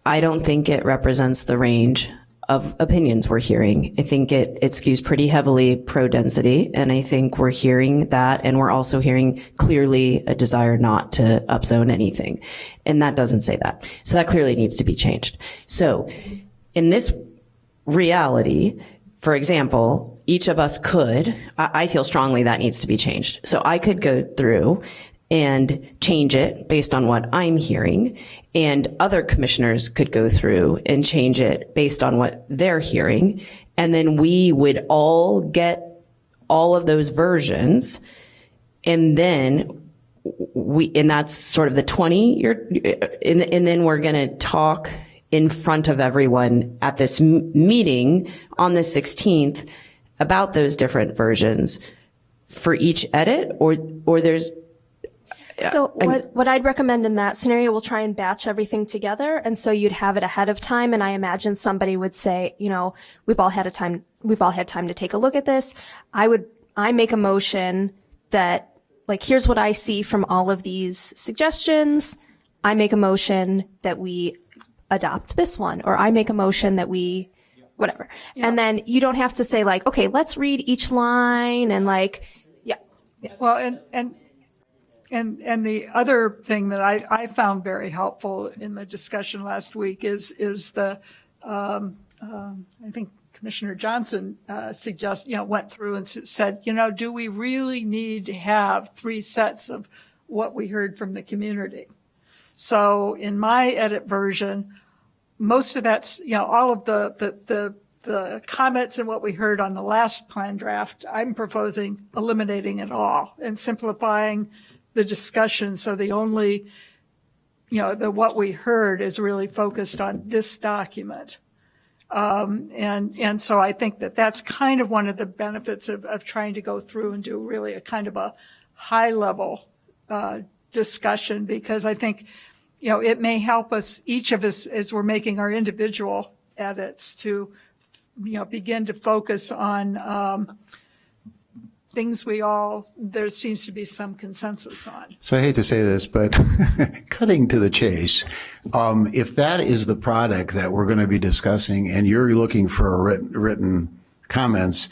Speaker 13: I don't think it represents the range of opinions we're hearing. I think it skews pretty heavily pro-density, and I think we're hearing that, and we're also hearing clearly a desire not to upzone anything. And that doesn't say that. So that clearly needs to be changed. So in this reality, for example, each of us could, I feel strongly that needs to be changed. So I could go through and change it based on what I'm hearing, and other commissioners could go through and change it based on what they're hearing, and then we would all get all of those versions, and then and that's sort of the 20 and then we're going to talk in front of everyone at this meeting on the 16th about those different versions for each edit, or there's.
Speaker 23: So what I'd recommend in that scenario, we'll try and batch everything together. And so you'd have it ahead of time. And I imagine somebody would say, you know, we've all had time to take a look at this. I make a motion that, like, here's what I see from all of these suggestions. I make a motion that we adopt this one, or I make a motion that we, whatever. Yeah. And then you don't have to say, like, okay, let's read each line and, like, yeah.
Speaker 1: Well, and the other thing that I found very helpful in the discussion last week is the I think Commissioner Johnson went through and said, do we really need to have 3 sets of what we heard from the community? So in my edit version, most of that's, all of the comments and what we heard on the last plan draft, I'm proposing eliminating it all and simplifying the discussion. So the only, what we heard is really focused on this document. And so I think that that's kind of one of the benefits of trying to go through and do really a kind of a high level, discussion, because I think, it may help us, each of us, as we're making our individual edits, to, begin to focus on, things there seems to be some consensus on.
Speaker 4: So I hate to say this, but cutting to the chase, if that is the product that we're going to be discussing and you're looking for written comments,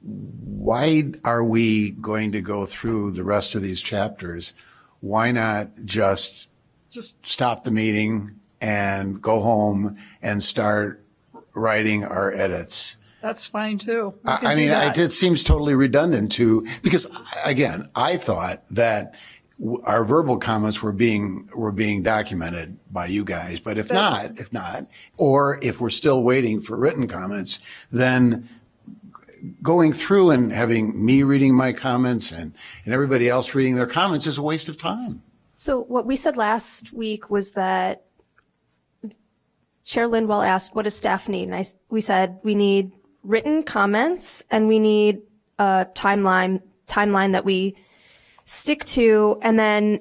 Speaker 4: why are we going to go through the rest of these chapters? Why not just stop the meeting and go home and start writing our edits?
Speaker 1: That's fine too.
Speaker 4: It seems totally redundant because again, I thought that our verbal comments were being documented by you guys, but if not, or if we're still waiting for written comments, then going through and having me reading my comments and everybody else reading their comments is a waste of time.
Speaker 23: So what we said last week was that Chair Lindwall asked, what does staff need? And we said we need written comments and we need a timeline that we stick to. And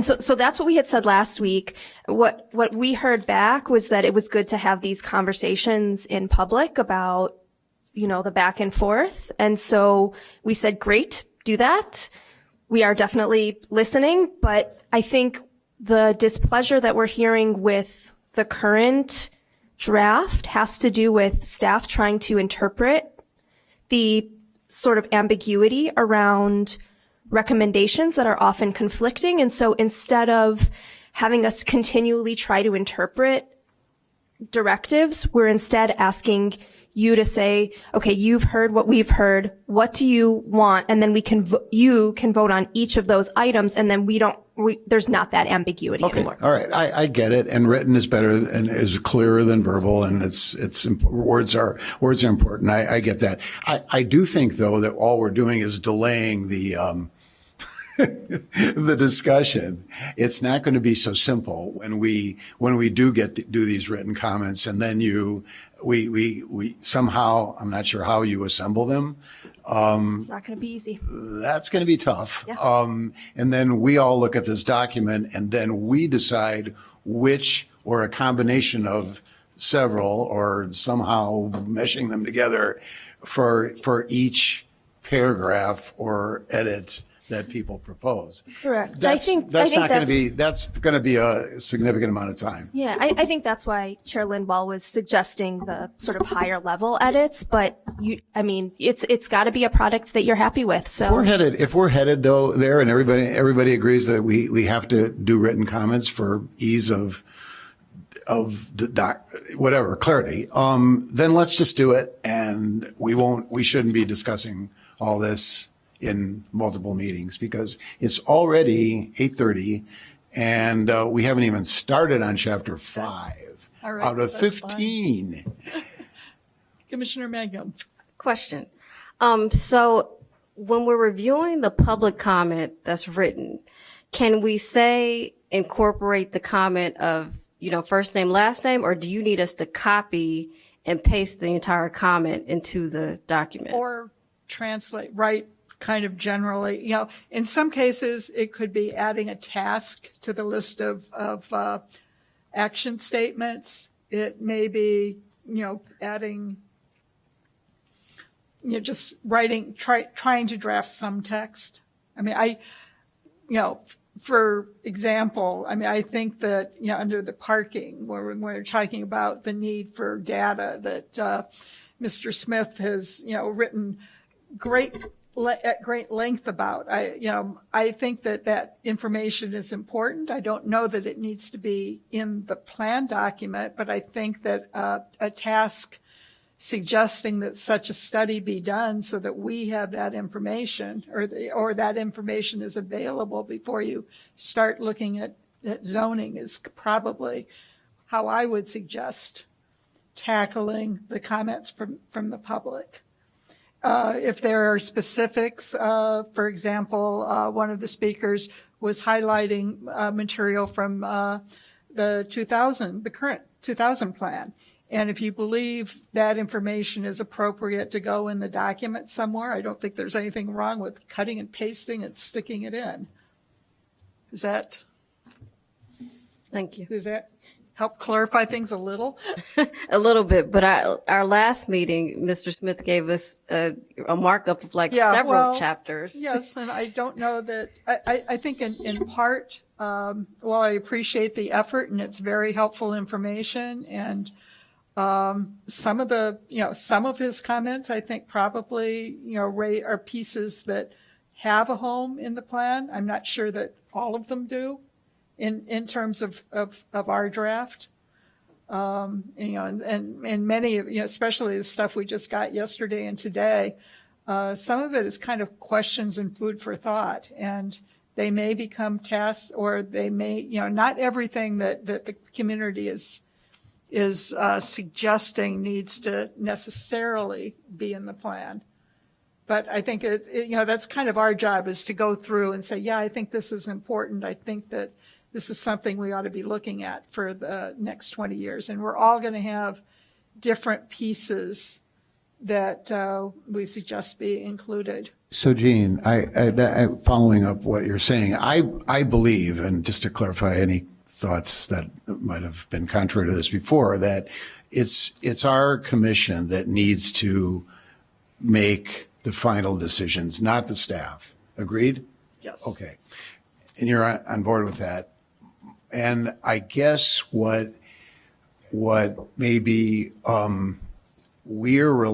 Speaker 23: so that's what we had said last week. What we heard back was that it was good to have these conversations in public about, the back and forth. And so we said, great, do that. We are definitely listening, but I think the displeasure that we're hearing with the current draft has to do with staff trying to interpret the sort of ambiguity around recommendations that are often conflicting. And so instead of having us continually try to interpret directives, we're instead asking you to say, okay, you've heard what we've heard. What do you want? And then you can vote on each of those items. And then there's not that ambiguity anymore.
Speaker 4: All right. I get it. And written is better and is clearer than verbal. And words are important. I get that. I do think though that all we're doing is delaying the discussion. It's not going to be so simple when we do do these written comments and then we somehow, I'm not sure how you assemble them.
Speaker 23: It's not going to be easy.
Speaker 4: That's going to be tough.
Speaker 23: Yeah.
Speaker 4: And then we all look at this document and then we decide which, or a combination of several, or somehow meshing them together for each paragraph or edit that people propose.
Speaker 23: Correct.
Speaker 4: That's going to be a significant amount of time.
Speaker 23: Yeah, I think that's why Chair Lindwall was suggesting the sort of higher level edits, but it's got to be a product that you're happy with. So
Speaker 4: if we're headed though there and everybody agrees that we have to do written comments for ease of clarity, then let's just do it. And we shouldn't be discussing all this in multiple meetings because it's already 8:30 and we haven't even started on chapter 5 out of 15.
Speaker 1: Commissioner Mangum.
Speaker 12: Question. So when we're reviewing the public comment that's written, can we say incorporate the comment of, first name, last name, or do you need us to copy and paste the entire comment into the document?
Speaker 1: Or translate, write kind of generally, in some cases, it could be adding a task to the list of action statements. It may be, adding, just writing, trying to draft some text. I mean, for example, I think that, under the parking, where we're talking about the need for data that Mr. Smith has, written at great length about. I think that information is important. I don't know that it needs to be in the plan document, but I think that a task suggesting that such a study be done so that we have that information or that information is available before you start looking at zoning is probably how I would suggest tackling the comments from the public. If there are specifics, for example, one of the speakers was highlighting material from the current 2000 plan. And if you believe that information is appropriate to go in the document somewhere, I don't think there's anything wrong with cutting and pasting and sticking it in.
Speaker 12: Thank you.
Speaker 1: Does that help clarify things a little?
Speaker 12: A little bit, but our last meeting, Mr. Smith gave us a markup of several chapters.
Speaker 1: Yes, and I don't know that, I think in part, while I appreciate the effort and it's very helpful information, and some of his comments, I think probably, are pieces that have a home in the plan. I'm not sure that all of them do in terms of our draft. And many of, especially the stuff we just got yesterday and today, some of it is kind of questions and food for thought, and they may become tasks, or they may, not everything that the community is suggesting needs to necessarily be in the plan. But I think that's kind of our job, is to go through and say, yeah, I think this is important. I think that this is something we ought to be looking at for the next 20 years. And we're all going to have different pieces that we suggest be included.
Speaker 4: So Jean, following up what you're saying, I believe, and just to clarify any thoughts that might have been contrary to this before, that it's our commission that needs to make the final decisions, not the staff. Agreed?
Speaker 1: Yes.
Speaker 4: Okay. And you're on board with that. And I guess what maybe we're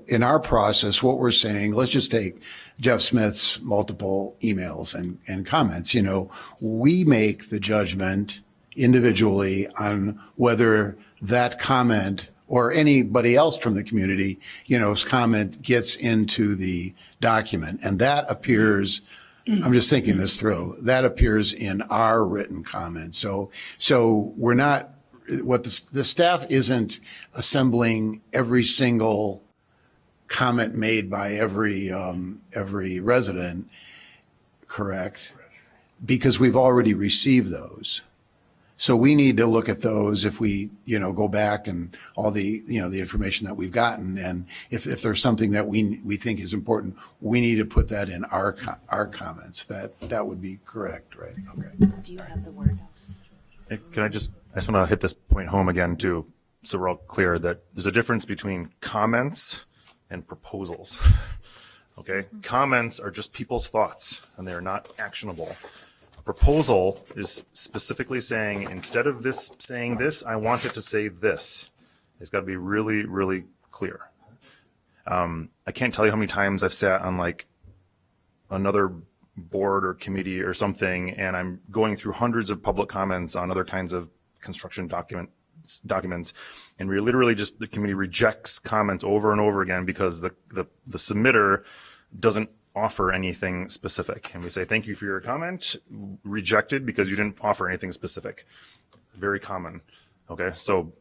Speaker 4: in our process, what we're saying, let's just take Jeff Smith's multiple emails and comments. We make the judgment individually on whether that comment or anybody else from the community, comment gets into the document. And that appears, I'm just thinking this through, that appears in our written comments. So we're not, the staff isn't assembling every single comment made by every resident, correct? Because we've already received those. So we need to look at those if we, go back and all the, the information that we've gotten. And if there's something that we think is important, we need to put that in our comments. That would be correct, right? Okay.
Speaker 6: Do you have the word?
Speaker 10: I just want to hit this point home again too, so we're all clear that there's a difference between comments and proposals. Okay. Comments are just people's thoughts and they are not actionable. Proposal is specifically saying, instead of this saying this, I want it to say this. It's got to be really, really clear. I can't tell you how many times I've sat on like another board or committee or something, and I'm going through hundreds of public comments on other kinds of construction documents, and we literally just, the committee rejects comments over and over again because the submitter doesn't offer anything specific, and we say thank you for your comment, rejected because you didn't offer anything specific. Very common. Okay, so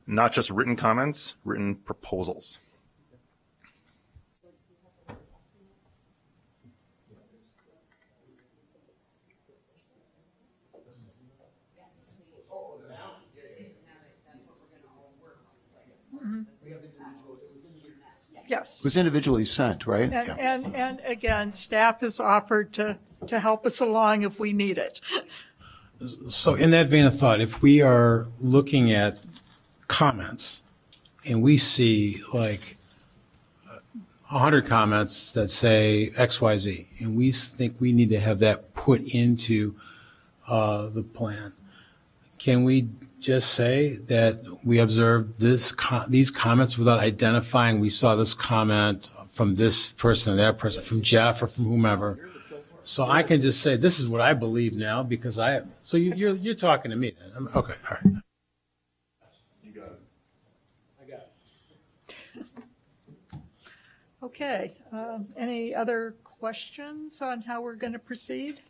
Speaker 10: not just written comments, written proposals.
Speaker 1: Yes.
Speaker 4: It was individually sent, right?
Speaker 1: And again, staff has offered to help us along if we need it.
Speaker 11: So in that vein of thought, if we are looking at comments and we see like 100 comments that say XYZ, and we think we need to have that put into the plan, can we just say that we observed these comments without identifying, we saw this comment from this person or that person, from Jeff or from whomever? So I can just say, this is what I believe now because so you're talking to me then. Okay, all right.
Speaker 1: Okay, any other questions on how we're going to proceed?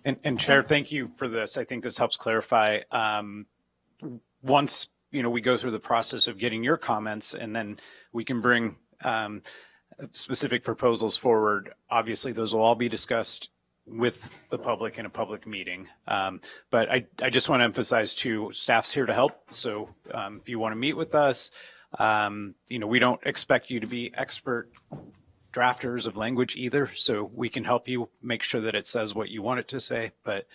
Speaker 14: And Chair, thank you for this. I think this helps clarify. Once, we go through the process of getting your comments and then we can bring specific proposals forward. Obviously, those will all be discussed with the public in a public meeting. But I just want to emphasize too, staff's here to help. So if you want to meet with us, we don't expect you to be expert drafters of language either. So we can help you make sure that it says what you want it to say, but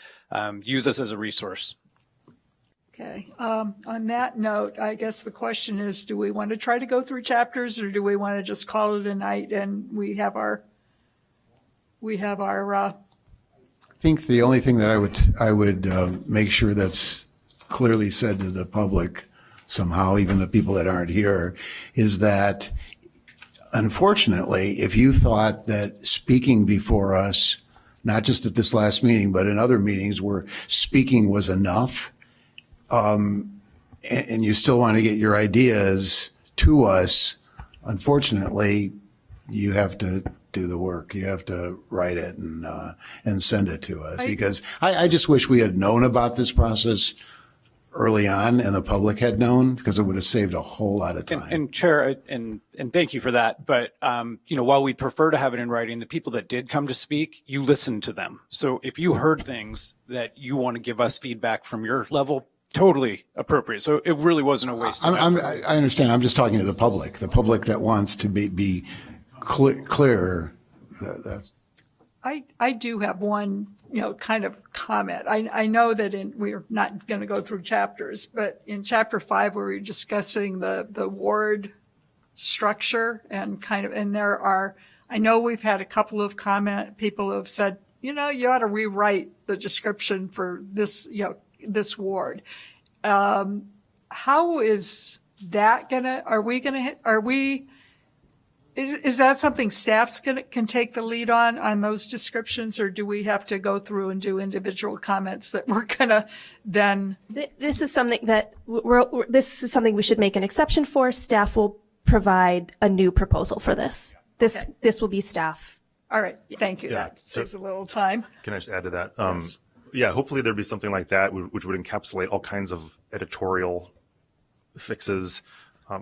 Speaker 14: use us as a resource.
Speaker 1: Okay, on that note, I guess the question is, do we want to try to go through chapters or do we want to just call it a night and we have our
Speaker 4: I think the only thing that I would make sure that's clearly said to the public somehow, even the people that aren't here, is that unfortunately, if you thought that speaking before us, not just at this last meeting, but in other meetings where speaking was enough, and you still want to get your ideas to us, unfortunately, you have to do the work. You have to write it and send it to us. Because I just wish we had known about this process early on and the public had known, because it would have saved a whole lot of time.
Speaker 14: And Chair, and thank you for that. But, while we'd prefer to have it in writing, the people that did come to speak, you listened to them. So if you heard things that you want to give us feedback from your level, totally appropriate. So it really wasn't a waste of time.
Speaker 4: I understand. I'm just talking to the public that wants to be clear. That's.
Speaker 1: I do have one, kind of comment. I know that we're not going to go through chapters, but in chapter 5, where we're discussing the ward structure and there are, I know we've had a couple of people who have said, you ought to rewrite the description for this, this ward. How is that is that something staff's can take the lead on those descriptions, or do we have to go through and do individual comments that we're gonna then?
Speaker 23: This is something that this is something we should make an exception for. Staff will provide a new proposal for this. This will be staff.
Speaker 1: All right, thank you.
Speaker 10: Yeah,
Speaker 1: That saves a little time.
Speaker 10: Can I just add to that?
Speaker 1: Yes.
Speaker 10: Yeah, hopefully there'd be something like that, which would encapsulate all kinds of editorial fixes,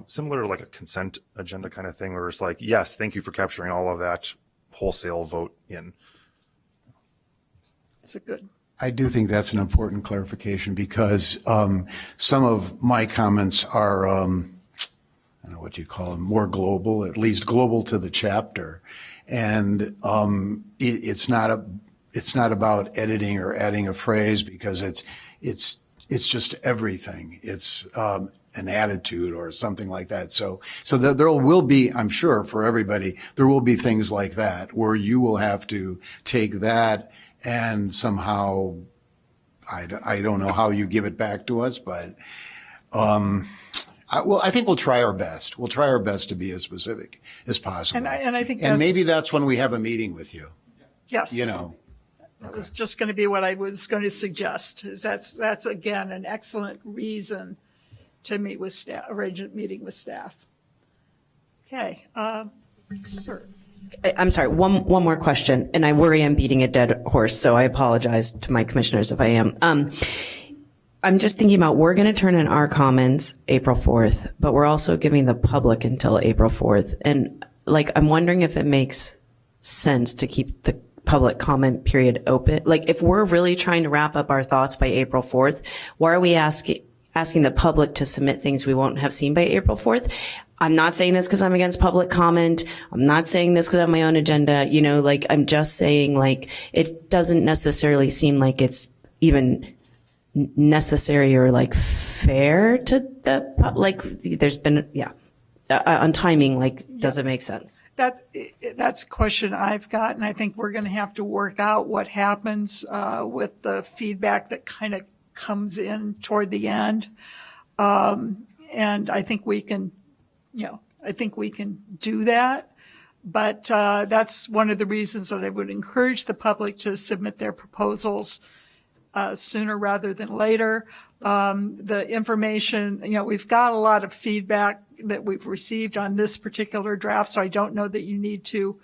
Speaker 10: similar to like a consent agenda kind of thing, where it's like, yes, thank you for capturing all of that, wholesale vote in.
Speaker 1: It's a good.
Speaker 4: I do think that's an important clarification, because some of my comments are, I don't know what you call them, more global, at least global to the chapter. And it's not about editing or adding a phrase, because it's just everything. It's an attitude or something like that. So there will be, I'm sure for everybody, there will be things like that where you will have to take that and somehow, I don't know how you give it back to us, but I think we'll try our best. We'll try our best to be as specific as possible.
Speaker 1: And I think
Speaker 4: and maybe that's when we have a meeting with you.
Speaker 1: Yes.
Speaker 4: That
Speaker 1: was just going to be what I was going to suggest. Is that's again an excellent reason to meet with staff, arrange a meeting with staff. Okay, sir.
Speaker 13: I'm sorry, one more question, and I worry I'm beating a dead horse, so I apologize to my commissioners if I am. I'm just thinking about, we're going to turn in our comments April 4th, but we're also giving the public until April 4th. And I'm wondering if it makes sense to keep the public comment period open. If we're really trying to wrap up our thoughts by April 4th, why are we asking the public to submit things we won't have seen by April 4th? I'm not saying this because I'm against public comment. I'm not saying this because I have my own agenda. You know, like, I'm just saying, like, it doesn't necessarily seem like it's even necessary or like fair to the, like, there's been, on timing, like, does it make sense?
Speaker 1: That's a question I've got, and I think we're going to have to work out what happens with the feedback that kind of comes in toward the end. And I think we can, do that. But that's one of the reasons that I would encourage the public to submit their proposals sooner rather than later. The information, we've got a lot of feedback that we've received on this particular draft, so I don't know that you need to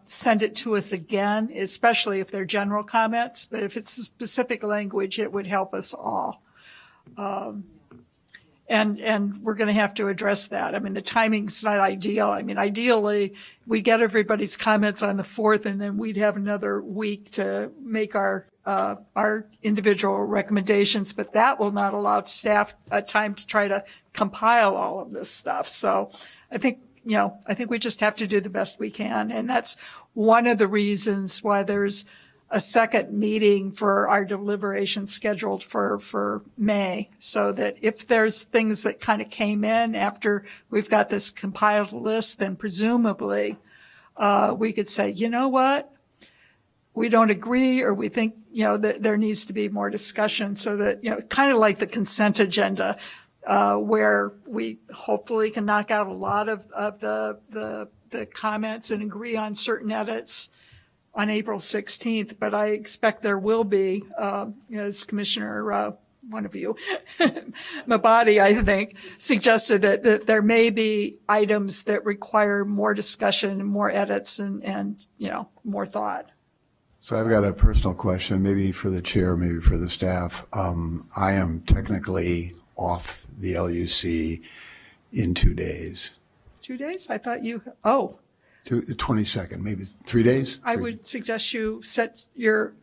Speaker 1: send it to us again, especially if they're general comments. But if it's specific language, it would help us all. And we're going to have to address that. I mean, the timing's not ideal. I mean, ideally, we get everybody's comments on the 4th, and then we'd have another week to make our individual recommendations, but that will not allow staff time to try to compile all of this stuff. So I think we just have to do the best we can. And that's one of the reasons why there's a second meeting for our deliberation scheduled for May, so that if there's things that kind of came in after we've got this compiled list, then presumably we could say, you know what, we don't agree, or we think, that there needs to be more discussion, so that, kind of like the consent agenda, where we hopefully can knock out a lot of the comments and agree on certain edits on April 16th, but I expect there will be, as Commissioner, one of you, Mabadi, I think, suggested that there may be items that require more discussion and more edits and more thought.
Speaker 4: So I've got a personal question, maybe for the chair, maybe for the staff. I am technically off the LUC in 2 days.
Speaker 1: 2 days? I thought you,
Speaker 4: To the 22nd, maybe 3 days?
Speaker 1: I would suggest you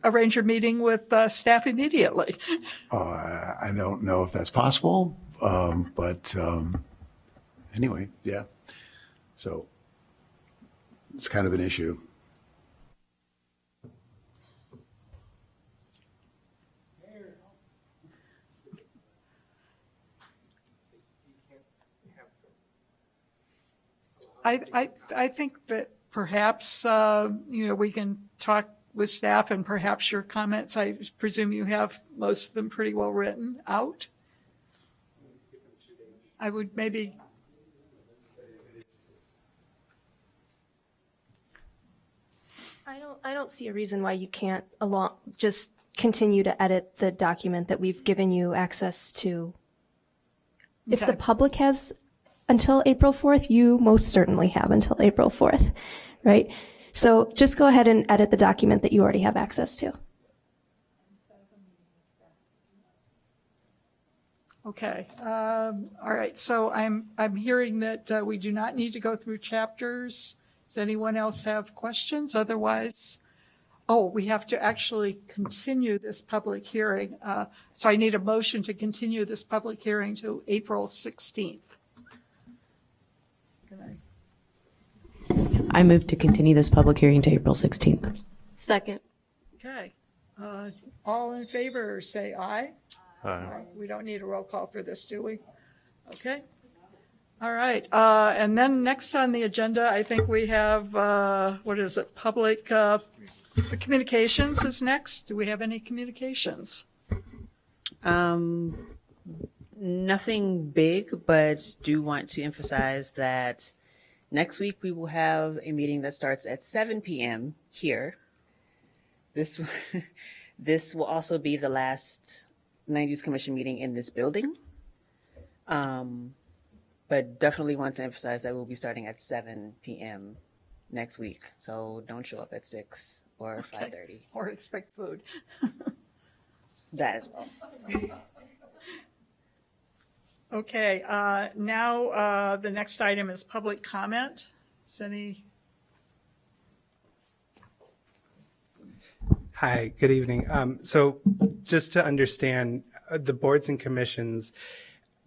Speaker 1: arrange your meeting with staff immediately.
Speaker 4: I don't know if that's possible, but anyway, yeah. So it's kind of an issue.
Speaker 1: I think that perhaps, we can talk with staff, and perhaps your comments, I presume you have most of them pretty well written out. I would maybe.
Speaker 23: I don't see a reason why you can't just continue to edit the document that we've given you access to. If the public has until April 4th, you most certainly have until April 4th, right? So just go ahead and edit the document that you already have access to.
Speaker 1: Okay. All right. So I'm hearing that we do not need to go through chapters. Does anyone else have questions? Otherwise, we have to actually continue this public hearing. So I need a motion to continue this public hearing to April 16th.
Speaker 13: I move to continue this public hearing to April 16th.
Speaker 12: Second.
Speaker 1: Okay. All in favor, say aye.
Speaker 10: Aye.
Speaker 1: We don't need a roll call for this, do we? Okay. All right. And then next on the agenda, I think we have, public communications is next. Do we have any communications?
Speaker 15: Nothing big, but do want to emphasize that next week we will have a meeting that starts at 7 p.m. here. This will also be the last Land Use Commission meeting in this building. But definitely want to emphasize that we'll be starting at 7 p.m. next week. So don't show up at 6 or 5:30.
Speaker 1: Or expect food.
Speaker 15: That as well.
Speaker 1: Okay, now the next item is public comment. Is any?
Speaker 16: Hi, good evening. So just to understand the boards and commissions,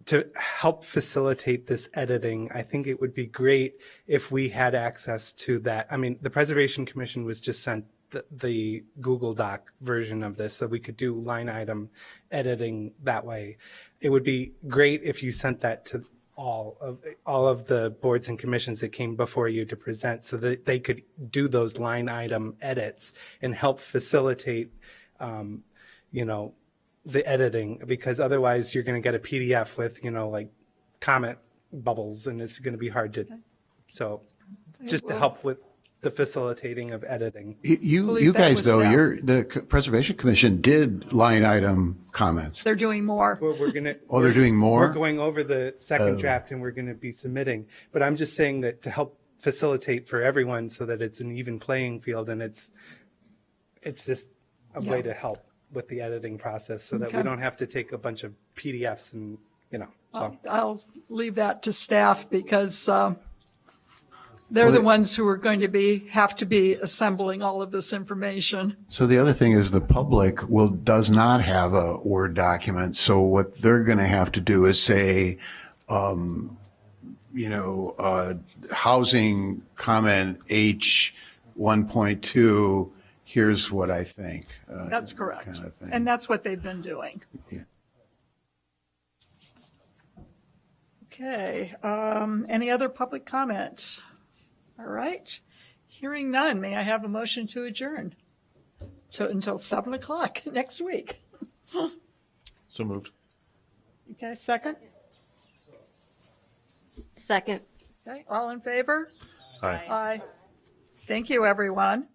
Speaker 16: to help facilitate this editing, I think it would be great if we had access to that. I mean, the Preservation Commission was just sent the Google Doc version of this, so we could do line item editing that way. It would be great if you sent that to all of the boards and commissions that came before you to present, so that they could do those line item edits and help facilitate, the editing, because otherwise you're going to get a PDF with, like comment bubbles, and it's going to be hard to, so just to help with the facilitating of editing.
Speaker 4: You guys, though, the Preservation Commission did line item comments.
Speaker 1: They're doing more.
Speaker 16: We're going to.
Speaker 4: Oh, they're doing more?
Speaker 16: We're going over the second draft, and we're going to be submitting. But I'm just saying that to help facilitate for everyone so that it's an even playing field, and it's just a way to help with the editing process so that we don't have to take a bunch of PDFs and, so.
Speaker 1: I'll leave that to staff because they're the ones who are going to have to be assembling all of this information.
Speaker 4: So the other thing is the public does not have a Word document. So what they're going to have to do is say, housing comment H 1.2, here's what I think.
Speaker 1: That's correct.
Speaker 4: Kind of thing.
Speaker 1: And that's what they've been doing.
Speaker 4: Yeah.
Speaker 1: Okay. Any other public comments? All right. Hearing none, may I have a motion to adjourn? So until 7:00 next week.
Speaker 10: So moved.
Speaker 1: Okay, second?
Speaker 12: Second.
Speaker 1: Okay, all in favor?
Speaker 10: Aye.
Speaker 1: Aye. Thank you, everyone.